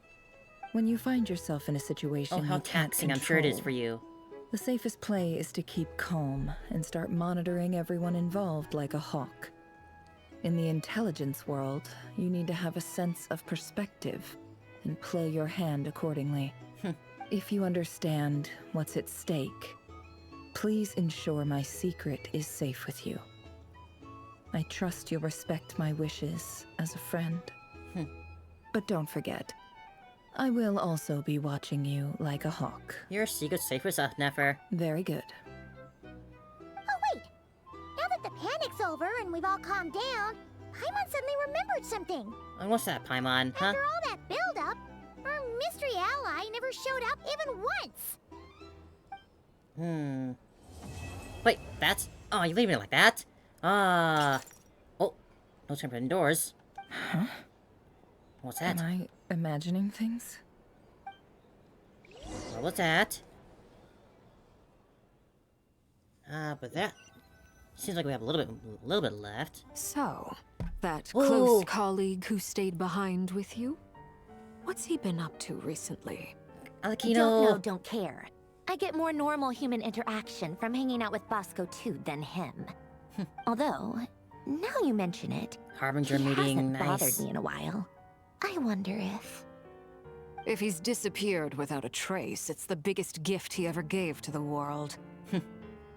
When you find yourself in a situation how you can't taxing control, I'm sure it is for you. the safest play is to keep calm and start monitoring everyone involved like a hawk. In the intelligence world, you need to have a sense of perspective and play your hand accordingly. If you understand what's at stake, please ensure my secret is safe with you. I trust you'll respect my wishes as a friend. But don't forget, I will also be watching you like a hawk. Your secret's safe with us, Nefer. Very good. Oh, wait! Now that the panic's over and we've all calmed down, Paimon suddenly remembered something. And what's that, Paimon, huh? After all that build-up, our mystery ally never showed up even once. Wait, that's... Oh, you leaving it like that? Oh, no time for indoors. Huh? What's that? Am I imagining things? What was that? But that... Seems like we have a little bit left. So, that Whoa. close colleague who stayed behind with you? What's he been up to recently? Alekino... Don't know, don't care. I get more normal human interaction from hanging out with Bosco 2 than him. Although, now you mention it, Harbinger he meeting, hasn't bothered nice. me in a while. I wonder if... If he's disappeared without a trace, it's the biggest gift he ever gave to the world.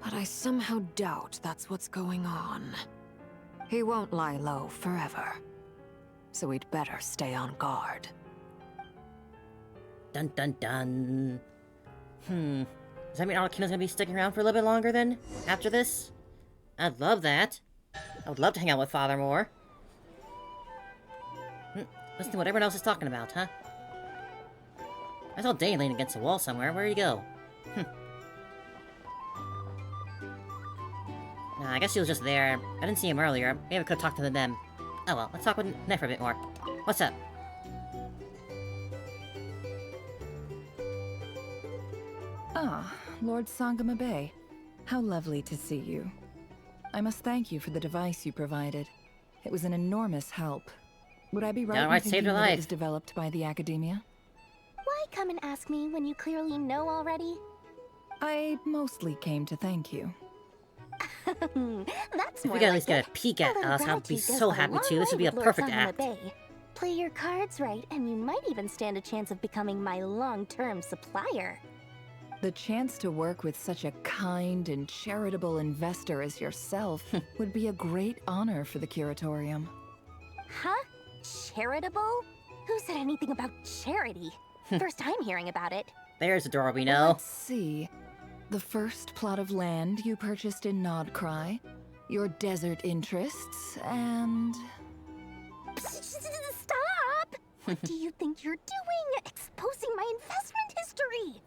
But I somehow doubt that's what's going on. He won't lie low forever. So we'd better stay on guard. Dun dun dun. Does that mean Alekino's gonna be sticking around for a little bit longer then? After this? I'd love that. I would love to hang out with Father more. Listen to what everyone else is talking about, huh? I saw Dane leaning against the wall somewhere. Where'd he go? Nah, I guess he was just there. I didn't see him earlier. Maybe I could've talked to them. Oh well, let's talk with Nefer a bit more. What's up? Ah, Lord Sangama Bay. How lovely to see you. I must thank you for the device you provided. It was an enormous help. Would I be right in thinking that it was developed by the Academia? Why come and ask me when you clearly know already? I mostly came to thank you. That's If more we could at least like get a peek at it. us, I'd be Gratitude goes so a happy long too. This would way be a with Lord perfect Sangama act. Bay. Play your cards right, and you might even stand a chance of becoming my long-term supplier. The chance to work with such a kind and charitable investor as yourself would be a great honor for the Curatorium. Huh? Charitable? Who said anything about charity? First time hearing about it. There's a door we know. Let's see. The first plot of land you purchased in Nodcry, your desert interests, and... Stop! What do you think you're doing? Exposing my investment history!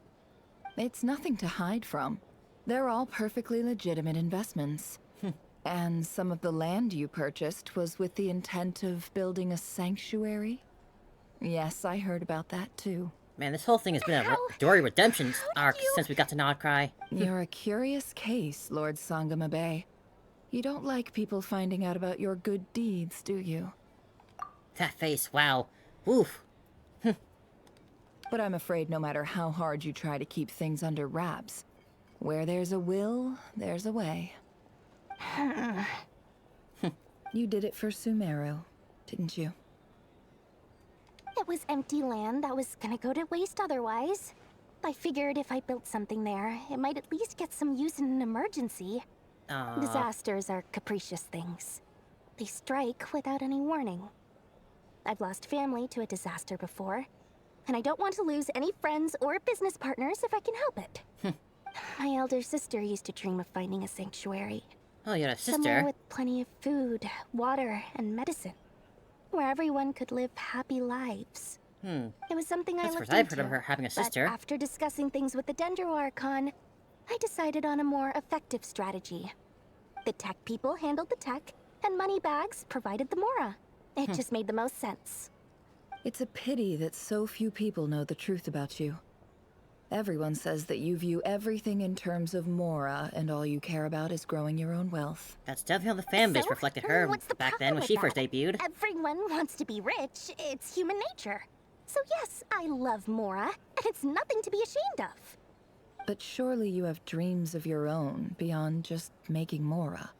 It's nothing to hide from. They're all perfectly legitimate investments. And some of the land you purchased was with the intent of building a sanctuary? Yes, I heard about that too. Man, this whole thing has been a Dory redemption arc since we got to Nodcry. You're a curious case, Lord Sangama Bay. You don't like people finding out about your good deeds, do you? That face, wow. Oof. But I'm afraid no matter how hard you try to keep things under wraps, where there's a will, there's a way. You did it for Sumeru, didn't you? It was empty land that was gonna go to waste otherwise. I figured if I built something there, it might at least get some use in an emergency. Disasters are capricious things. They strike without any warning. I've lost family to a disaster before, and I don't want to lose any friends or business partners if I can help it. My elder sister used to dream of finding a sanctuary. Oh, you had a Somewhere sister? with plenty of food, water, and medicine. Where everyone could live happy lives. It was something I That's looked first I've heard into, of her having a but sister. after discussing things with the Dendro Archon, I decided on a more effective strategy. The tech people handled the tech, and Moneybags provided the Mora. It just made the most sense. It's a pity that so few people know the truth about you. Everyone says that you view everything in terms of Mora, and all you care about is growing your own wealth. That's definitely how the fan base reflected her back then when she first debuted. Everyone wants to be rich. It's human nature. So yes, I love Mora, and it's nothing to be ashamed of. But surely you have dreams of your own beyond just making Mora.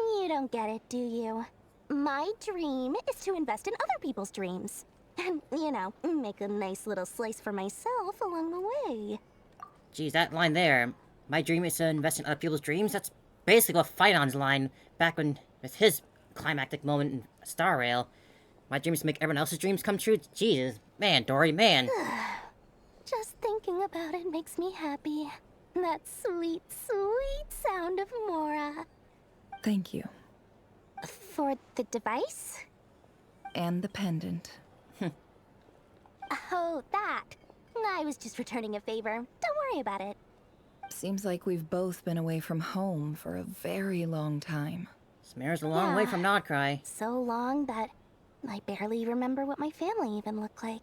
You don't get it, do you? My dream is to invest in other people's dreams. And, you know, make a nice little slice for myself along the way. Geez, that line there. My dream is to invest in other people's dreams. That's basically what Phaidon's line back when, with his climactic moment in Star Rail. My dream is to make everyone else's dreams come true. Jesus, man, Dory, man. Just thinking about it makes me happy. That sweet, sweet sound of Mora. Thank you. For the device? And the pendant. Oh, that. I was just returning a favor. Don't worry about it. Seems like we've both been away from home for a very long time. Smear's a long way from Nodcry. So long that I barely remember what my family even looked like.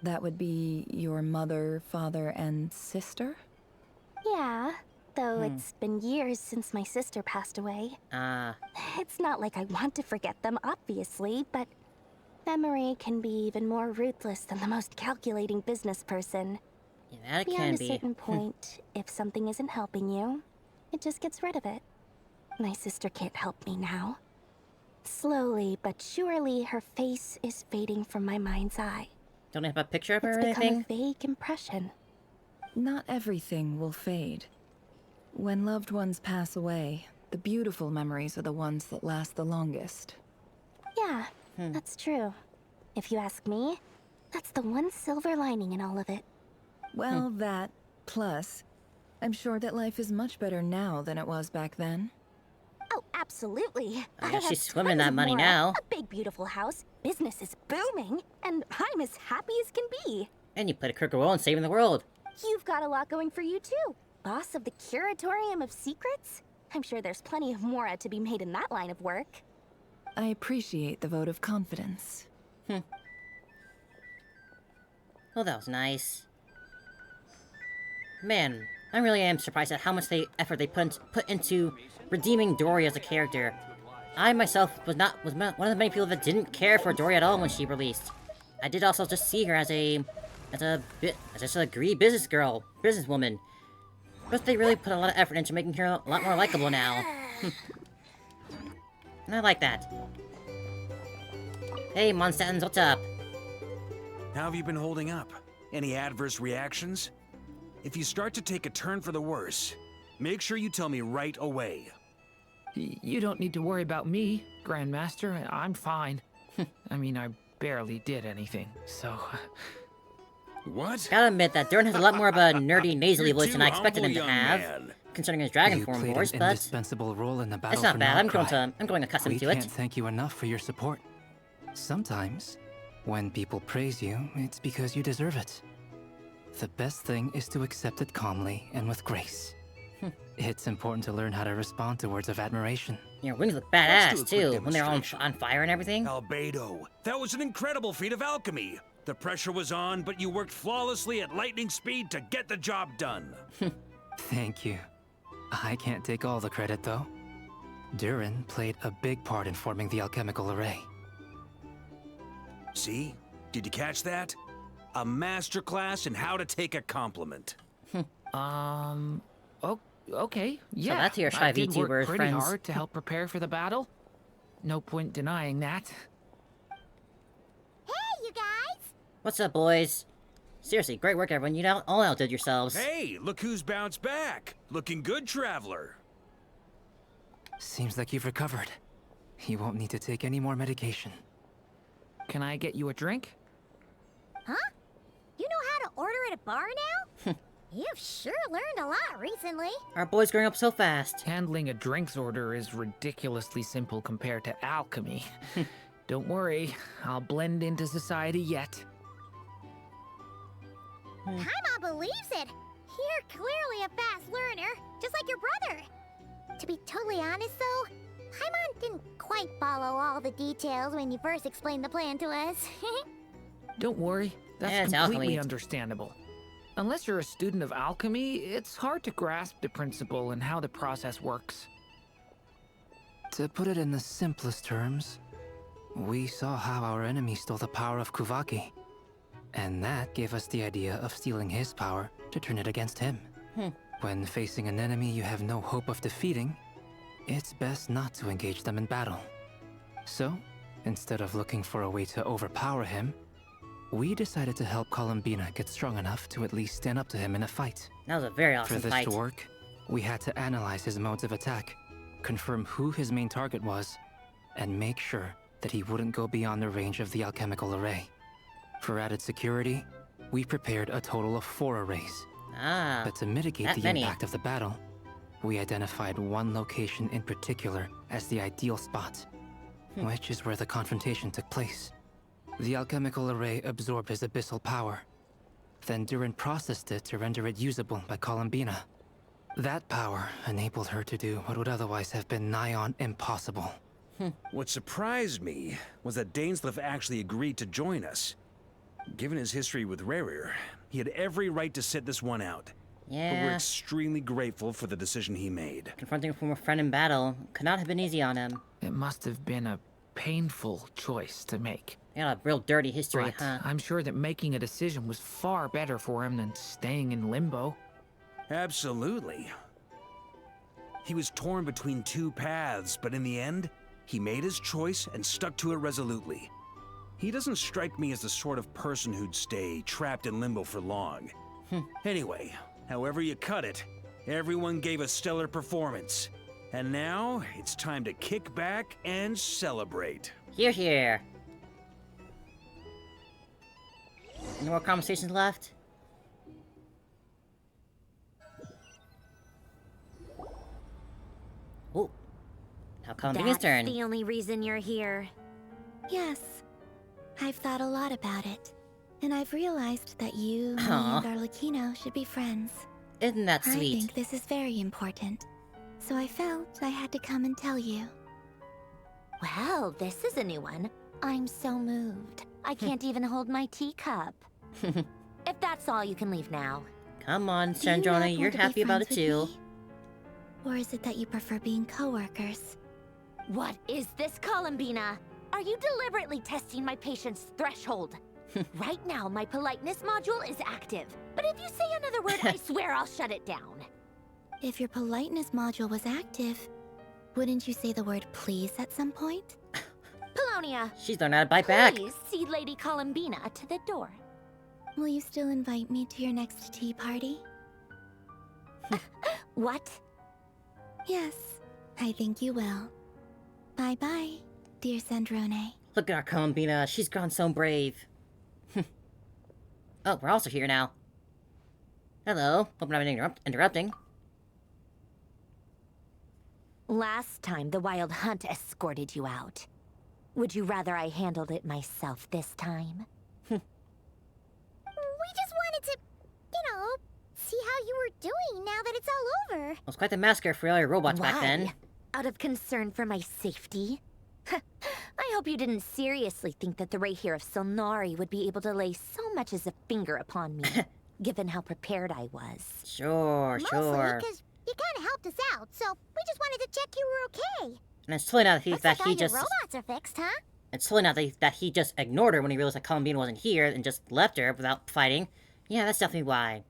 That would be your mother, father, and sister? Yeah, though it's been years since my sister passed away. It's not like I want to forget them, obviously, but memory can be even more ruthless than the most calculating business person. Yeah, that it Beyond can a be. certain point, if something isn't helping you, it just gets rid of it. My sister can't help me now. Slowly but surely, her face is fading from my mind's eye. Don't have a picture of her or It's anything? become a vague impression. Not everything will fade. When loved ones pass away, the beautiful memories are the ones that last the longest. Yeah, that's true. If you ask me, that's the one silver lining in all of it. Well, that, plus, I'm sure that life is much better now than it was back then. Oh, absolutely. I guess have she's swimming in tons that of money Mora, now. A big, beautiful house. Business is booming, and I'm as happy as can be. And you played a critical role in saving the world. You've got a lot going for you, too. Boss of the Curatorium of Secrets? I'm sure there's plenty of Mora to be made in that line of work. I appreciate the vote of confidence. Well, that was nice. Man, I really am surprised at how much effort they put into redeeming Dory as a character. I myself was one of the many people that didn't care for Dory at all when she released. I did also just see her as just a greedy businesswoman. But they really put a lot of effort into making her a lot more likable now. And I like that. Hey, Monstans, what's up? How have you been holding up? Any adverse reactions? If you start to take a turn for the worse, make sure you tell me right away. You don't need to worry about me, Grandmaster. I'm fine. I mean, I barely did anything, so... What? Gotta admit that Durin has a lot more of a nerdy, nasally voice than I expected him to have, concerning his dragon form voice, an but indispensable role in the battle it's not for bad. Nodcry. I'm going accustomed to We it. can't thank you enough for your support. Sometimes, when people praise you, it's because you deserve it. The best thing is to accept it calmly and with grace. It's important to learn how to respond to words of admiration. Your wings look badass, too, when they're on fire and everything. Albedo, that was an incredible feat of alchemy. The pressure was on, but you worked flawlessly at lightning speed to get the job done. Thank you. I can't take all the credit, though. Durin played a big part in forming the alchemical array. See? Did you catch that? A masterclass in how to take a compliment. Okay, yeah. So that's your I shy did work VTubers, pretty friends. hard to help prepare for the battle. No point denying that. Hey, you guys! What's up, boys? Seriously, great work, everyone. You all outdid yourselves. Hey, look who's bounced back. Looking good, Traveler. Seems like you've recovered. You won't need to take any more medication. Can I get you a drink? Huh? You know how to order at a bar now? You've sure learned a lot recently. Our boy's growing up so fast. Handling a drinks order is ridiculously simple compared to alchemy. Don't worry, I'll blend into society yet. Paimon believes it. You're clearly a fast learner, just like your brother. To be totally honest, though, Paimon didn't quite follow all the details when you first explained the plan to us. Don't worry, Yeah, that's it's completely alchemy. understandable. Unless you're a student of alchemy, it's hard to grasp the principle and how the process works. To put it in the simplest terms, we saw how our enemy stole the power of Kuvaki. And that gave us the idea of stealing his power to turn it against him. When facing an enemy you have no hope of defeating, it's best not to engage them in battle. So, instead of looking for a way to overpower him, we decided to help Columbina get strong enough to at least stand up to him in a fight. That was a very awesome For this fight. to work, we had to analyze his modes of attack, confirm who his main target was, and make sure that he wouldn't go beyond the range of the alchemical array. For added security, we prepared a total of 4 arrays. But to mitigate the impact of the battle, we identified one location in particular as the ideal spot, which is where the confrontation took place. The alchemical array absorbed his abyssal power. Then Durin processed it to render it usable by Columbina. That power enabled her to do what would otherwise have been nigh on impossible. What surprised me was that Dainsleif actually agreed to join us. Given his history with Rerir, he had every right to sit this one out. But we're Yeah. extremely grateful for the decision he made. Confronting a former friend in battle could not have been easy on him. It must have been a painful choice to make. He had a real dirty history, But huh? I'm sure that making a decision was far better for him than staying in limbo. Absolutely. He was torn between 2 paths, but in the end, he made his choice and stuck to it resolutely. He doesn't strike me as the sort of person who'd stay trapped in limbo for long. Anyway, however you cut it, everyone gave a stellar performance. And now, it's time to kick back and celebrate. Here, here. Any more conversations left? Oh. Now Columbina's turn. the only reason you're here. Yes. I've thought a lot about it. And I've realized that you Aw. and Arlecchino should be friends. Isn't that I sweet? think this is very important. So I felt I had to come and tell you. Well, this is a new one. I'm so moved. I can't even hold my teacup. If that's all, you can leave now. Come on, Do you not Sandrona, want you're to be happy about it friends with too. me? Or is it that you prefer being co-workers? What is this, Columbina? Are you deliberately testing my patience threshold? Right now, my politeness module is active. But if you say another word, I swear I'll shut it down. If your politeness module was active, wouldn't you say the word please at some point? Polonia, She's learned how to bite back. please see Lady Columbina to the door. Will you still invite me to your next tea party? What? Yes, I think you will. Bye-bye, dear Sandrone. Look at our Columbina. She's gone so brave. Oh, we're also here now. Hello. Hope I'm not interrupting. Last time, the Wild Hunt escorted you out. Would you rather I handled it myself this time? We just wanted to, see how you were doing now that it's all over. It was quite the massacre for all your robots back Why? then. Out of concern for my safety? I hope you didn't seriously think that the Rerir of Solnari would be able to lay so much as a finger upon me, given how prepared I was. Sure, Mostly sure. because you kind of helped us out, so we just wanted to check you were okay. And it's totally not Looks that like he all just... your robots are fixed, huh? It's totally not that he just ignored her when he realized that Columbina wasn't here and just left her without fighting. Yeah, that's definitely why.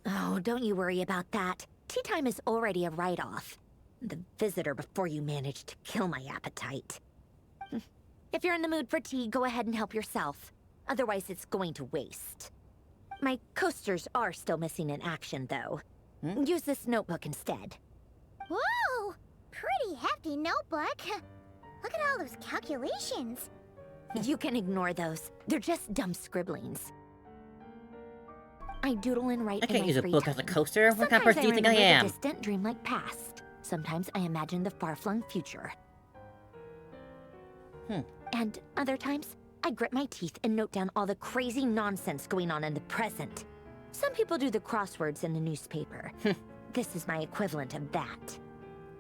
Oh, don't you worry about that. Tea time is already a write-off. The visitor before you managed to kill my appetite. If you're in the mood for tea, go ahead and help yourself. Otherwise, it's going to waste. My coasters are still missing in action, though. Use this notebook instead. Whoa! Pretty hefty notebook. Look at all those calculations. You can ignore those. They're just dumb scribblings. I doodle and write I in can't my use a free book time. as a coaster. What kind of Sometimes person do you think I remember am? the distant dreamlike past. Sometimes I imagine the far-flung future. And other times, I grit my teeth and note down all the crazy nonsense going on in the present. Some people do the crosswords in the newspaper. This is my equivalent of that.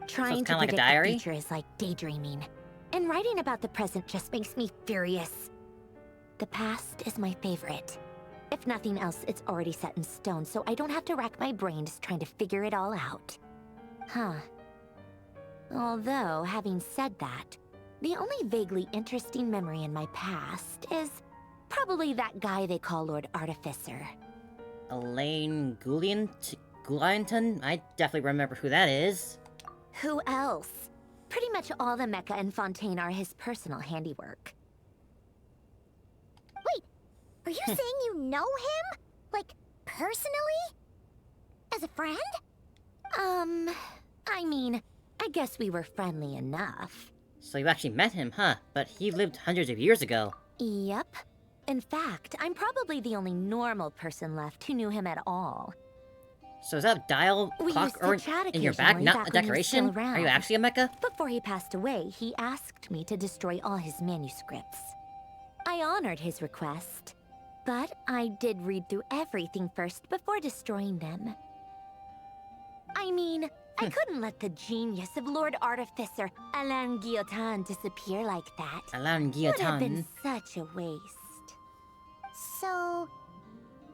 Trying to kinda like a predict diary? the future is like daydreaming. And writing about the present just makes me furious. The past is my favorite. If nothing else, it's already set in stone, so I don't have to rack my brains trying to figure it all out. Huh. Although, having said that, the only vaguely interesting memory in my past is probably that guy they call Lord Artificer. Elaine Goulianton? I definitely remember who that is. Who else? Pretty much all the mecha and Fontaine are his personal handiwork. Wait, are you saying you know him? Like, personally? As a friend? I mean, I guess we were friendly enough. So you actually met him, huh? But he lived hundreds of years ago. Yep. In fact, I'm probably the only normal person left who knew him at all. So is that a dial We clock used to or chat in your bag, occasionally not back a when he was still decoration? Are you around. actually a mecha? Before he passed away, he asked me to destroy all his manuscripts. I honored his request, but I did read through everything first before destroying them. I mean, I couldn't let the genius of Lord Artificer Alain Guillotin disappear like that. Alain It would have been Guillotin. such a waste. So,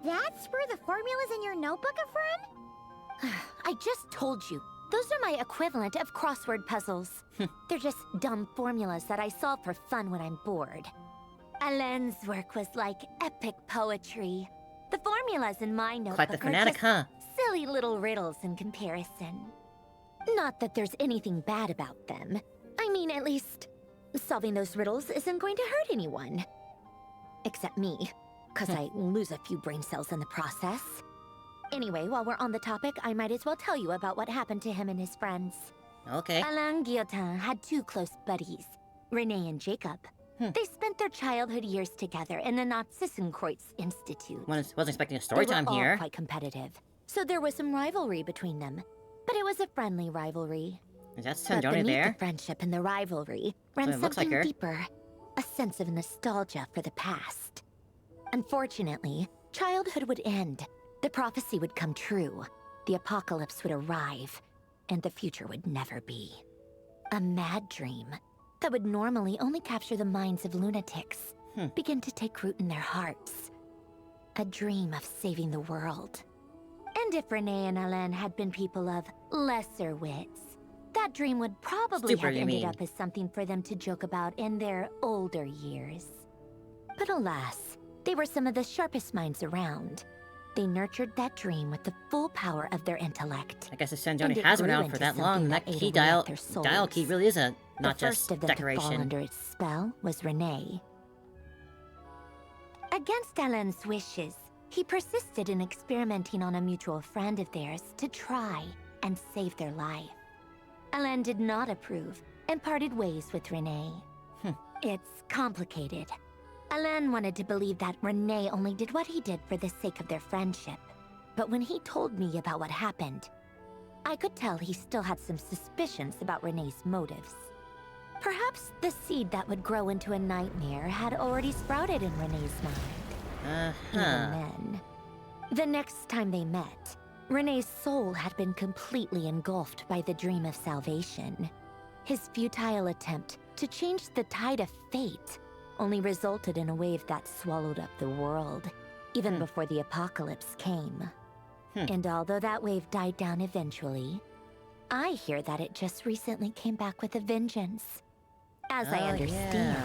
that's where the formulas in your notebook are from? I just told you. Those are my equivalent of crossword puzzles. They're just dumb formulas that I solve for fun when I'm bored. Alain's work was like epic poetry. The formulas in my notebook Quite the fanatic, are huh? just silly little riddles in comparison. Not that there's anything bad about them. I mean, at least, solving those riddles isn't going to hurt anyone. Except me, because I lose a few brain cells in the process. Anyway, while we're on the topic, I might as well tell you about what happened to him and his friends. Okay. Alain Guillotin had two close buddies, Renee and Jacob. They spent their childhood years together in the Narzissenkreuz Institute. Wasn't expecting a story time They were all here. quite competitive, so there was some rivalry between them. But it was a friendly rivalry. Is that But Sanjoni beneath there? the friendship and the rivalry ran it looks like something her. deeper, a sense of nostalgia for the past. Unfortunately, childhood would end, the prophecy would come true, the apocalypse would arrive, and the future would never be. A mad dream that would normally only capture the minds of lunatics begin to take root in their hearts. A dream of saving the world. And if Renee and Alain had been people of lesser wits, that dream would probably Stupider, have you ended mean. up as something for them to joke about in their older years. But alas, they were some of the sharpest minds around. They nurtured that dream with the full power of their intellect. I guess if And Sanjoni it has been grew around for into that long, something that ate key away at dial their souls. key really is a not The just first of them to fall decoration. under its spell was Renee. Against Alain's wishes, he persisted in experimenting on a mutual friend of theirs to try and save their life. Alain did not approve and parted ways with Renee. It's complicated. Alain wanted to believe that Renee only did what he did for the sake of their friendship. But when he told me about what happened, I could tell he still had some suspicions about Renee's motives. Perhaps the seed that would grow into a nightmare had already sprouted in Renee's mind. Even then. The next time they met, Renee's soul had been completely engulfed by the dream of salvation. His futile attempt to change the tide of fate only resulted in a wave that swallowed up the world, even before the apocalypse came. And although that wave died down eventually, I hear that it just recently came back with a vengeance. As I Oh, understand,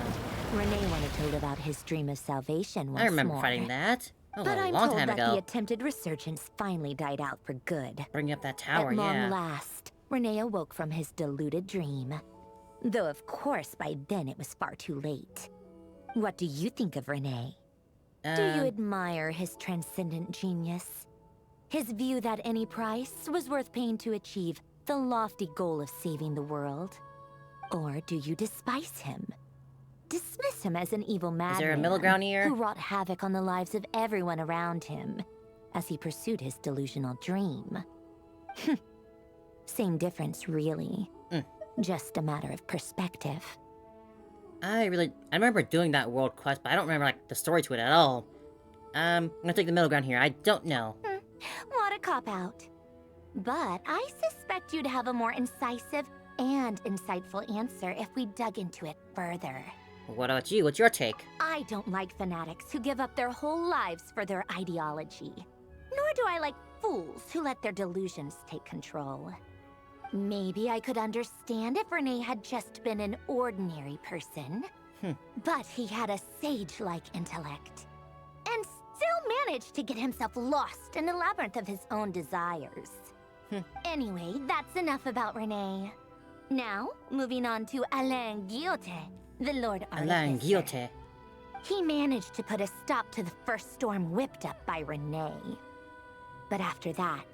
Renee wanted to live out his dream of salvation once I remember more. fighting that. Oh, But a I'm long told time that ago. the attempted resurgence finally died out for good. Bringing up that tower, At long yeah. last, Renee awoke from his deluded dream. Though of course by then it was far too late. What do you think of Renee? Do you admire his transcendent genius? His view that any price was worth paying to achieve the lofty goal of saving the world? Or do you despise him? Dismiss him as an evil madman there a middle ground here? who wrought havoc on the lives of everyone around him as he pursued his delusional dream? Same difference, really. Just a matter of perspective. I remember doing that world quest, but I don't remember like the story to it at all. I'm gonna take the middle ground here. I don't know. What a cop-out. But I suspect you'd have a more incisive, and insightful answer if we dug into it further. What about you? What's your take? I don't like fanatics who give up their whole lives for their ideology. Nor do I like fools who let their delusions take control. Maybe I could understand if Renee had just been an ordinary person. But he had a sage-like intellect. And still managed to get himself lost in the labyrinth of his own desires. Anyway, that's enough about Renee. Now, moving on to Alain Guillotin, the Lord Artificer. Alain Guillotin. He managed to put a stop to the first storm whipped up by Renee. But after that,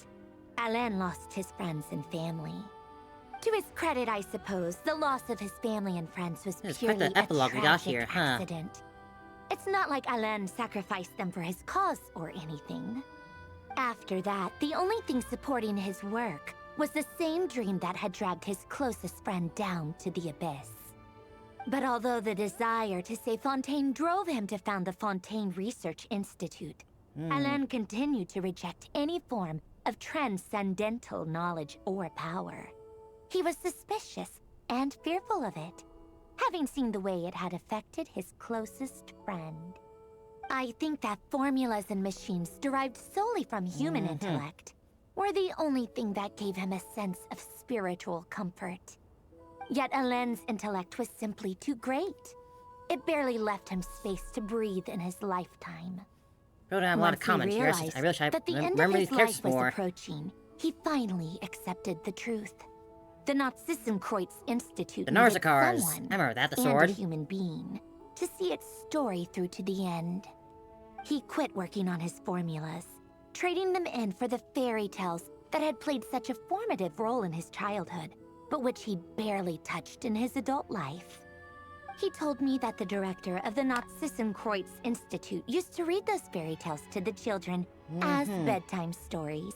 Alain lost his friends and family. To his credit, I suppose, the loss of his family and friends was It's purely quite the epilogue a we got tragic here, huh? accident. It's not like Alain sacrificed them for his cause or anything. After that, the only thing supporting his work was the same dream that had dragged his closest friend down to the abyss. But although the desire to save Fontaine drove him to found the Fontaine Research Institute, Alain continued to reject any form of transcendental knowledge or power. He was suspicious and fearful of it, having seen the way it had affected his closest friend. I think that formulas and machines derived solely from human intellect were the only thing that gave him a sense of spiritual comfort. Yet Alain's intellect was simply too great. It barely left him space to breathe in his lifetime. Wrote down a lot of comments here. I wish I that the end remember of these his characters life was more. approaching, he finally accepted the truth. The Nazissenkreuz Institute The needed Narzikars. someone I remember that, the and sword. a human being to see its story through to the end. He quit working on his formulas, trading them in for the fairy tales that had played such a formative role in his childhood, but which he barely touched in his adult life. He told me that the director of the Nazissenkreuz Institute used to read those fairy tales to the children as bedtime stories.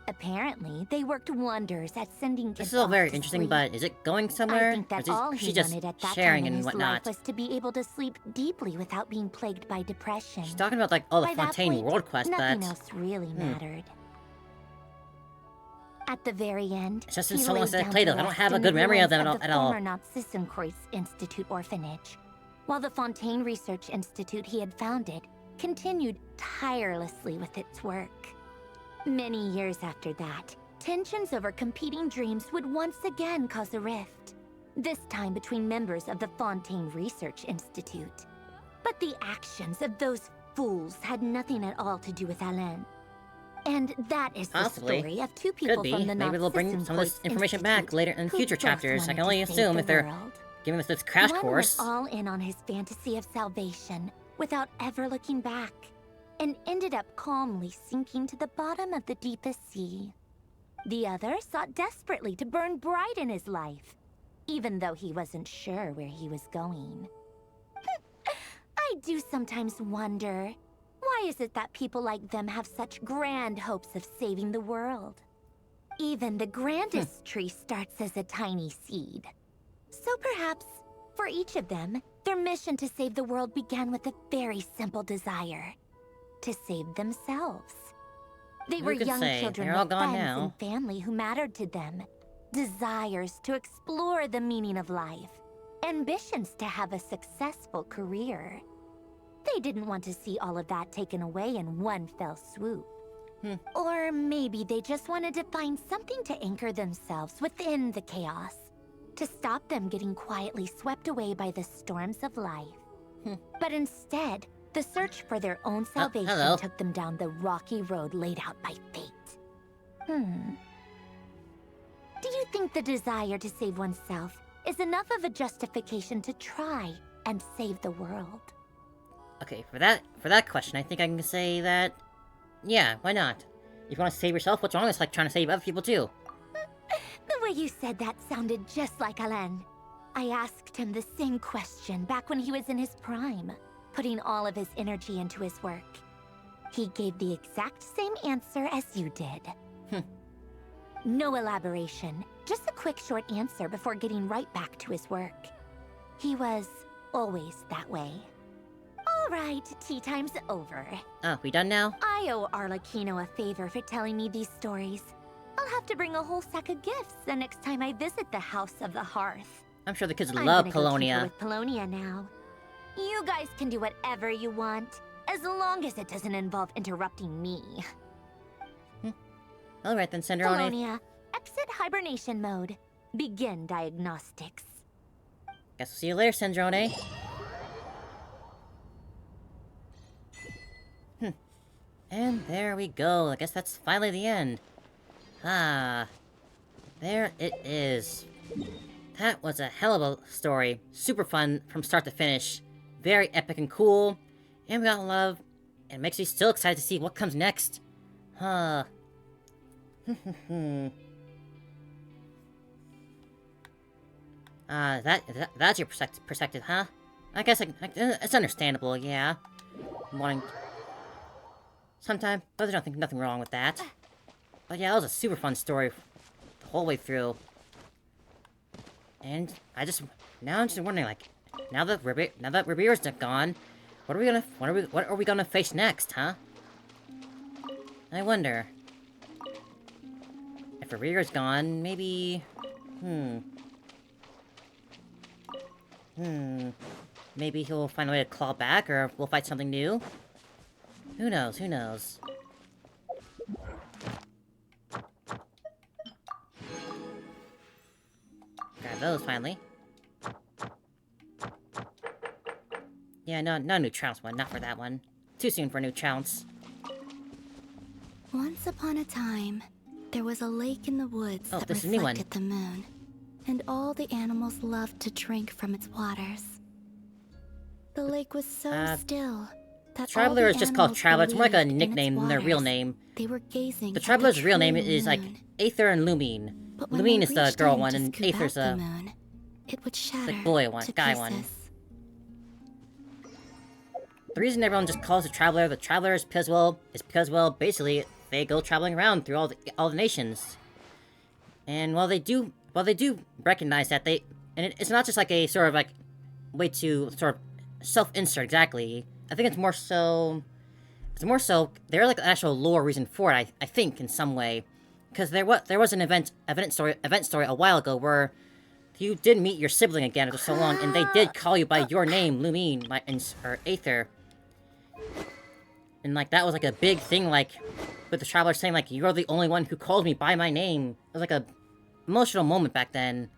Apparently, they worked wonders at sending kids This is all off very to interesting, sleep. but is it going somewhere? I think that Or all is he she just wanted at that sharing time in and his whatnot? life was to be able to sleep deeply without being plagued by depression. She's talking about like, oh, the By that Fontaine point, World Quest, nothing but else really mattered. At the very end, It's just in he so long laid since I down played to them. I don't rest have a in good the memory of ruins them the at all. former Nazissenkreuz Institute orphanage, while the Fontaine Research Institute he had founded continued tirelessly with its work. Many years after that, tensions over competing dreams would once again cause a rift, this time between members of the Fontaine Research Institute. But the actions of those fools had nothing at all to do with Alain. And that is Possibly. the story of two people Could be. from the Maybe they'll bring some of this Nazissenkreuz information back Institute later in who future both chapters. I wanted can only to save assume the if they're world. giving us this crash One course. went all in on his fantasy of salvation without ever looking back, and ended up calmly sinking to the bottom of the deepest sea. The other sought desperately to burn bright in his life, even though he wasn't sure where he was going. I do sometimes wonder, why is it that people like them have such grand hopes of saving the world? Even the grandest tree starts as a tiny seed. So perhaps, for each of them, their mission to save the world began with a very simple desire: to save themselves. They Who were could young say? children They're all with gone friends now. and family who mattered to them, desires to explore the meaning of life, ambitions to have a successful career. They didn't want to see all of that taken away in one fell swoop. Or maybe they just wanted to find something to anchor themselves within the chaos, to stop them getting quietly swept away by the storms of life. But instead, the search for their own salvation hello. took them down the rocky road laid out by fate. Do you think the desire to save oneself is enough of a justification to try and save the world? Okay, for that question, I think I can say that, yeah, why not? If you want to save yourself, what's wrong with like trying to save other people too? The way you said that sounded just like Alain. I asked him the same question back when he was in his prime, putting all of his energy into his work. He gave the exact same answer as you did. No elaboration, just a quick short answer before getting right back to his work. He was always that way. All right, tea time's over. Oh, we done now? I owe Arlecchino a favor for telling me these stories. I'll have to bring a whole sack of gifts the next time I visit the House of the Hearth. I'm sure the kids I'm love gonna go tinker Polonia. with Polonia now. You guys can do whatever you want, as long as it doesn't involve interrupting me. Alright then, Cendrone. Polonia, exit hibernation mode. Begin diagnostics. Guess we'll see you later, Cendrone. And there we go. I guess that's finally the end. Ah. There it is. That was a hell of a story. Super fun from start to finish. Very epic and cool. And we got love. And it makes me still excited to see what comes next. Huh. That's your perspective, huh? I guess it's understandable, yeah. Wanting... Sometimes, but there's nothing wrong with that. But yeah, that was a super fun story the whole way through. And now I'm just wondering, like, now that Rerir's gone, what are we gonna face next, huh? I wonder. If Rerir's gone, maybe, maybe he'll find a way to claw back, or we'll fight something new. Who knows? Who knows? Grab those, finally. Yeah, no new trounce one. Not for that one. Too soon for a new trounce. Once upon a time, there was a lake in the woods that this is a new one. reflected the moon, and all the animals loved to drink from its waters. The lake was so still that Traveler all is the just called animals Traveler. It's more like a believed in nickname its than their real waters. name. They were gazing The at Traveler's real name true is like moon. Aether and Lumine. But when Lumine they is the reached girl in one, to and scoop Aether's out the moon, it would shatter boy one, to guy pieces. one. The reason everyone just calls the Traveler is because, well, basically they go traveling around through all the nations. And while they do recognize that it's not just like a sort of like way to sort of self-insert exactly. I think it's more so there's like an actual lore reason for it. I think in some way, because there was an event story a while ago where you did meet your sibling again after so long, and they did call you by your name, Lumine, or Aether. And like that was like a big thing, like with the Traveler saying like you're the only one who called me by my name. It was like a emotional moment back then.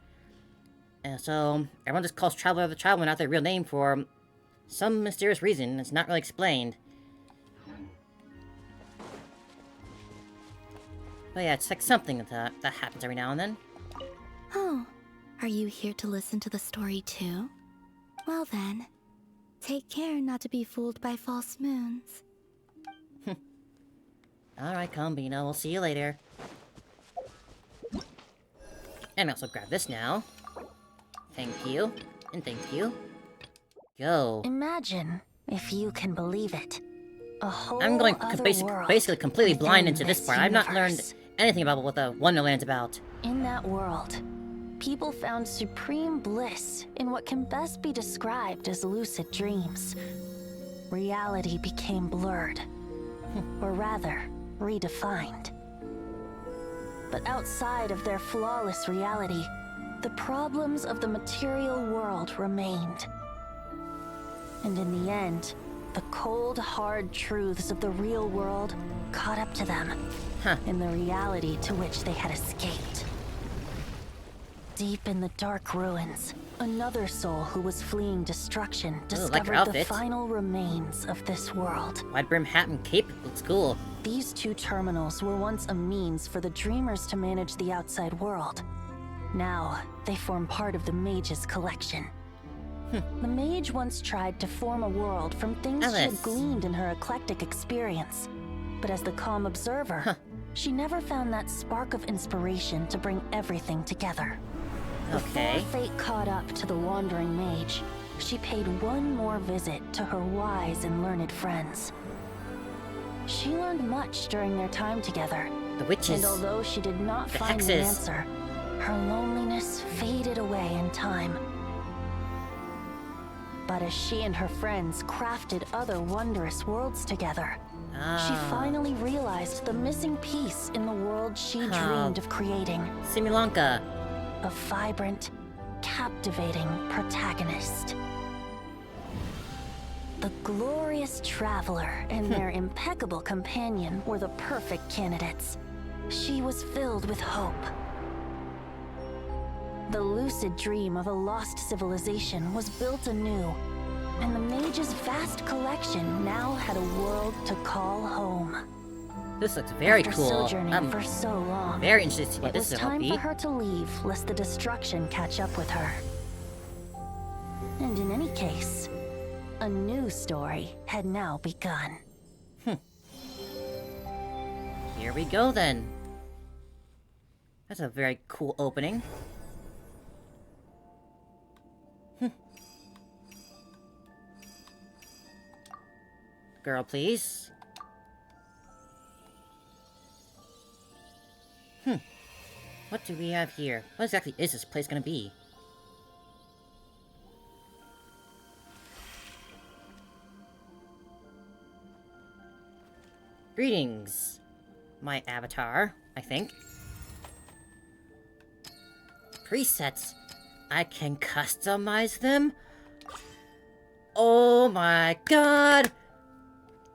And so everyone just calls Traveler the Traveler, not their real name for some mysterious reason. It's not really explained. But yeah, it's like something that happens every now and then. Oh, are you here to listen to the story too? Well then, take care not to be fooled by false moons. Alright, Combino, we'll see you later. And also grab this now. Thank you. And thank you. Go. Imagine, if you can believe it, a whole I'm going other world basically completely blind within into this this part. I've not learned universe. anything about what the Wonderland's about. In that world, people found supreme bliss in what can best be described as lucid dreams. Reality became blurred, or rather, redefined. But outside of their flawless reality, the problems of the material world remained. And in the end, the cold, hard truths of the real world caught up to them in the reality to which they had escaped. Deep in the dark ruins, another soul who was fleeing destruction discovered the final remains of this world. Wide brim hat and cape looks cool. These two terminals were once a means for the dreamers to manage the outside world. Now, they form part of the mage's collection. The mage once tried to form a world from things she had gleaned in her eclectic experience. But as the calm observer, she never found that spark of inspiration to bring everything together. Okay. Before fate caught up to the wandering mage, she paid one more visit to her wise and learned friends. She learned much during their time together. The witches. And although she did not find the answer, her loneliness faded away in time. But as she and her friends crafted other wondrous worlds together, She finally realized the missing piece in the world she dreamed of creating. Simulanka. A vibrant, captivating protagonist. The glorious traveler and their impeccable companion were the perfect candidates. She was filled with hope. The lucid dream of a lost civilization was built anew, and the mage's vast collection now had a world to call home. This looks very After cool. sojourning for so long, very interested to see what it this was will time be. for her to leave, lest the destruction catch up with her. And in any case, a new story had now begun. Here we go then. That's a very cool opening. Girl, please. What do we have here? What exactly is this place gonna be? Greetings, my avatar, I think. Presets. I can customize them? Oh my god!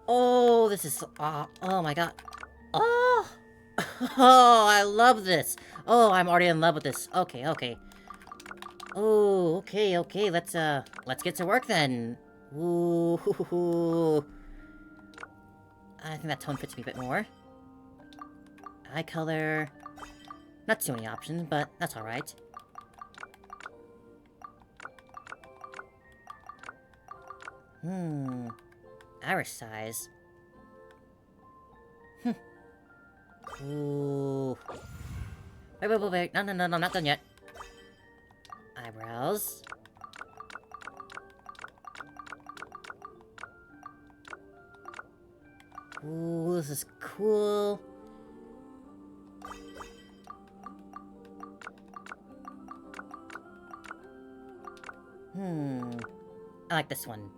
Oh, this is... oh my god. Oh! Oh, I love this! Oh, I'm already in love with this. Okay, okay. Oh, okay, okay, let's get to work then. Ooh, hoo, hoo, hoo. I think that tone fits me a bit more. Eye color... Not too many options, but that's alright. Iris size. Ooh. Wait. No, I'm not done yet. Eyebrows. Ooh, this is cool. I like this one.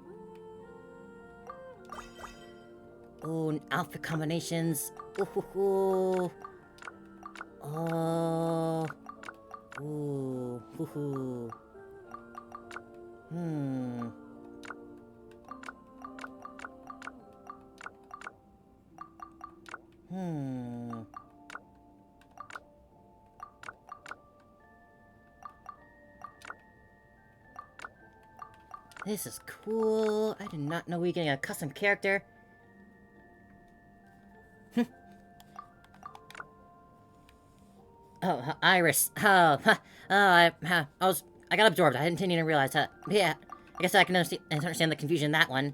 Ooh, outfit combinations. Ooh. Oh. Ooh. Hoo. This is cool. I did not know we were getting a custom character. Oh, Iris. Oh, I got absorbed. I didn't even realize that. Yeah, I guess I can understand the confusion in that one.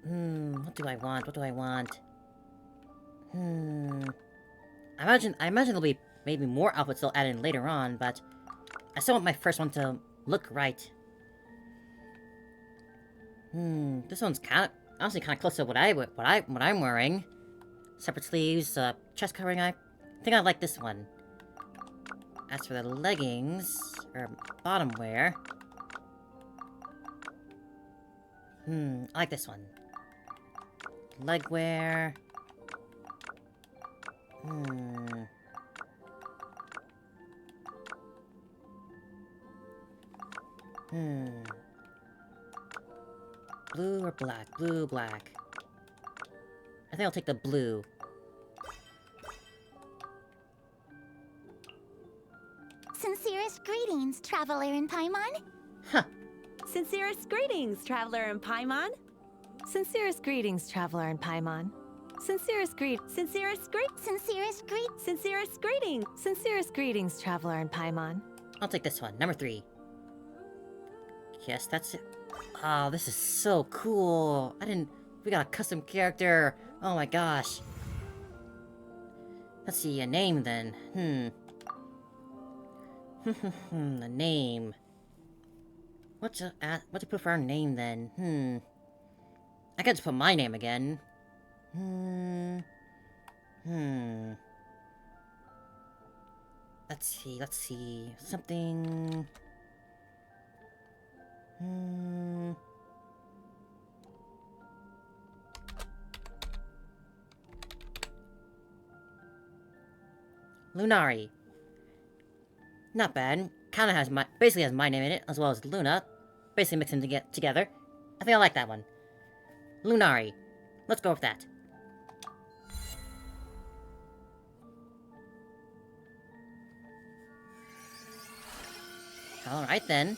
What do I want? I imagine there'll be maybe more outfits they'll add in later on, but I still want my first one to look right. This one's honestly kind of close to what I'm wearing. Separate sleeves, chest covering. I think I like this one. As for the leggings, or bottom wear, I like this one. Leg wear. Blue or black? Blue, black. I think I'll take the blue. Sincerest greetings, traveler in Paimon. Sincerest greetings, traveler in Paimon. Sincerest greetings, traveler in Paimon. Sincerest greetings, traveler in Paimon. I'll take this one, number 3. Yes, that's it. Oh, this is so cool. We got a custom character. Oh my gosh. Let's see, a name then. A name. What to put for our name then? I could just put my name again. Let's see. Something... Lunari. Not bad. Kinda has basically has my name in it, as well as Luna. Basically mixed them together. I think I like that one. Lunari. Let's go with that. Alright then.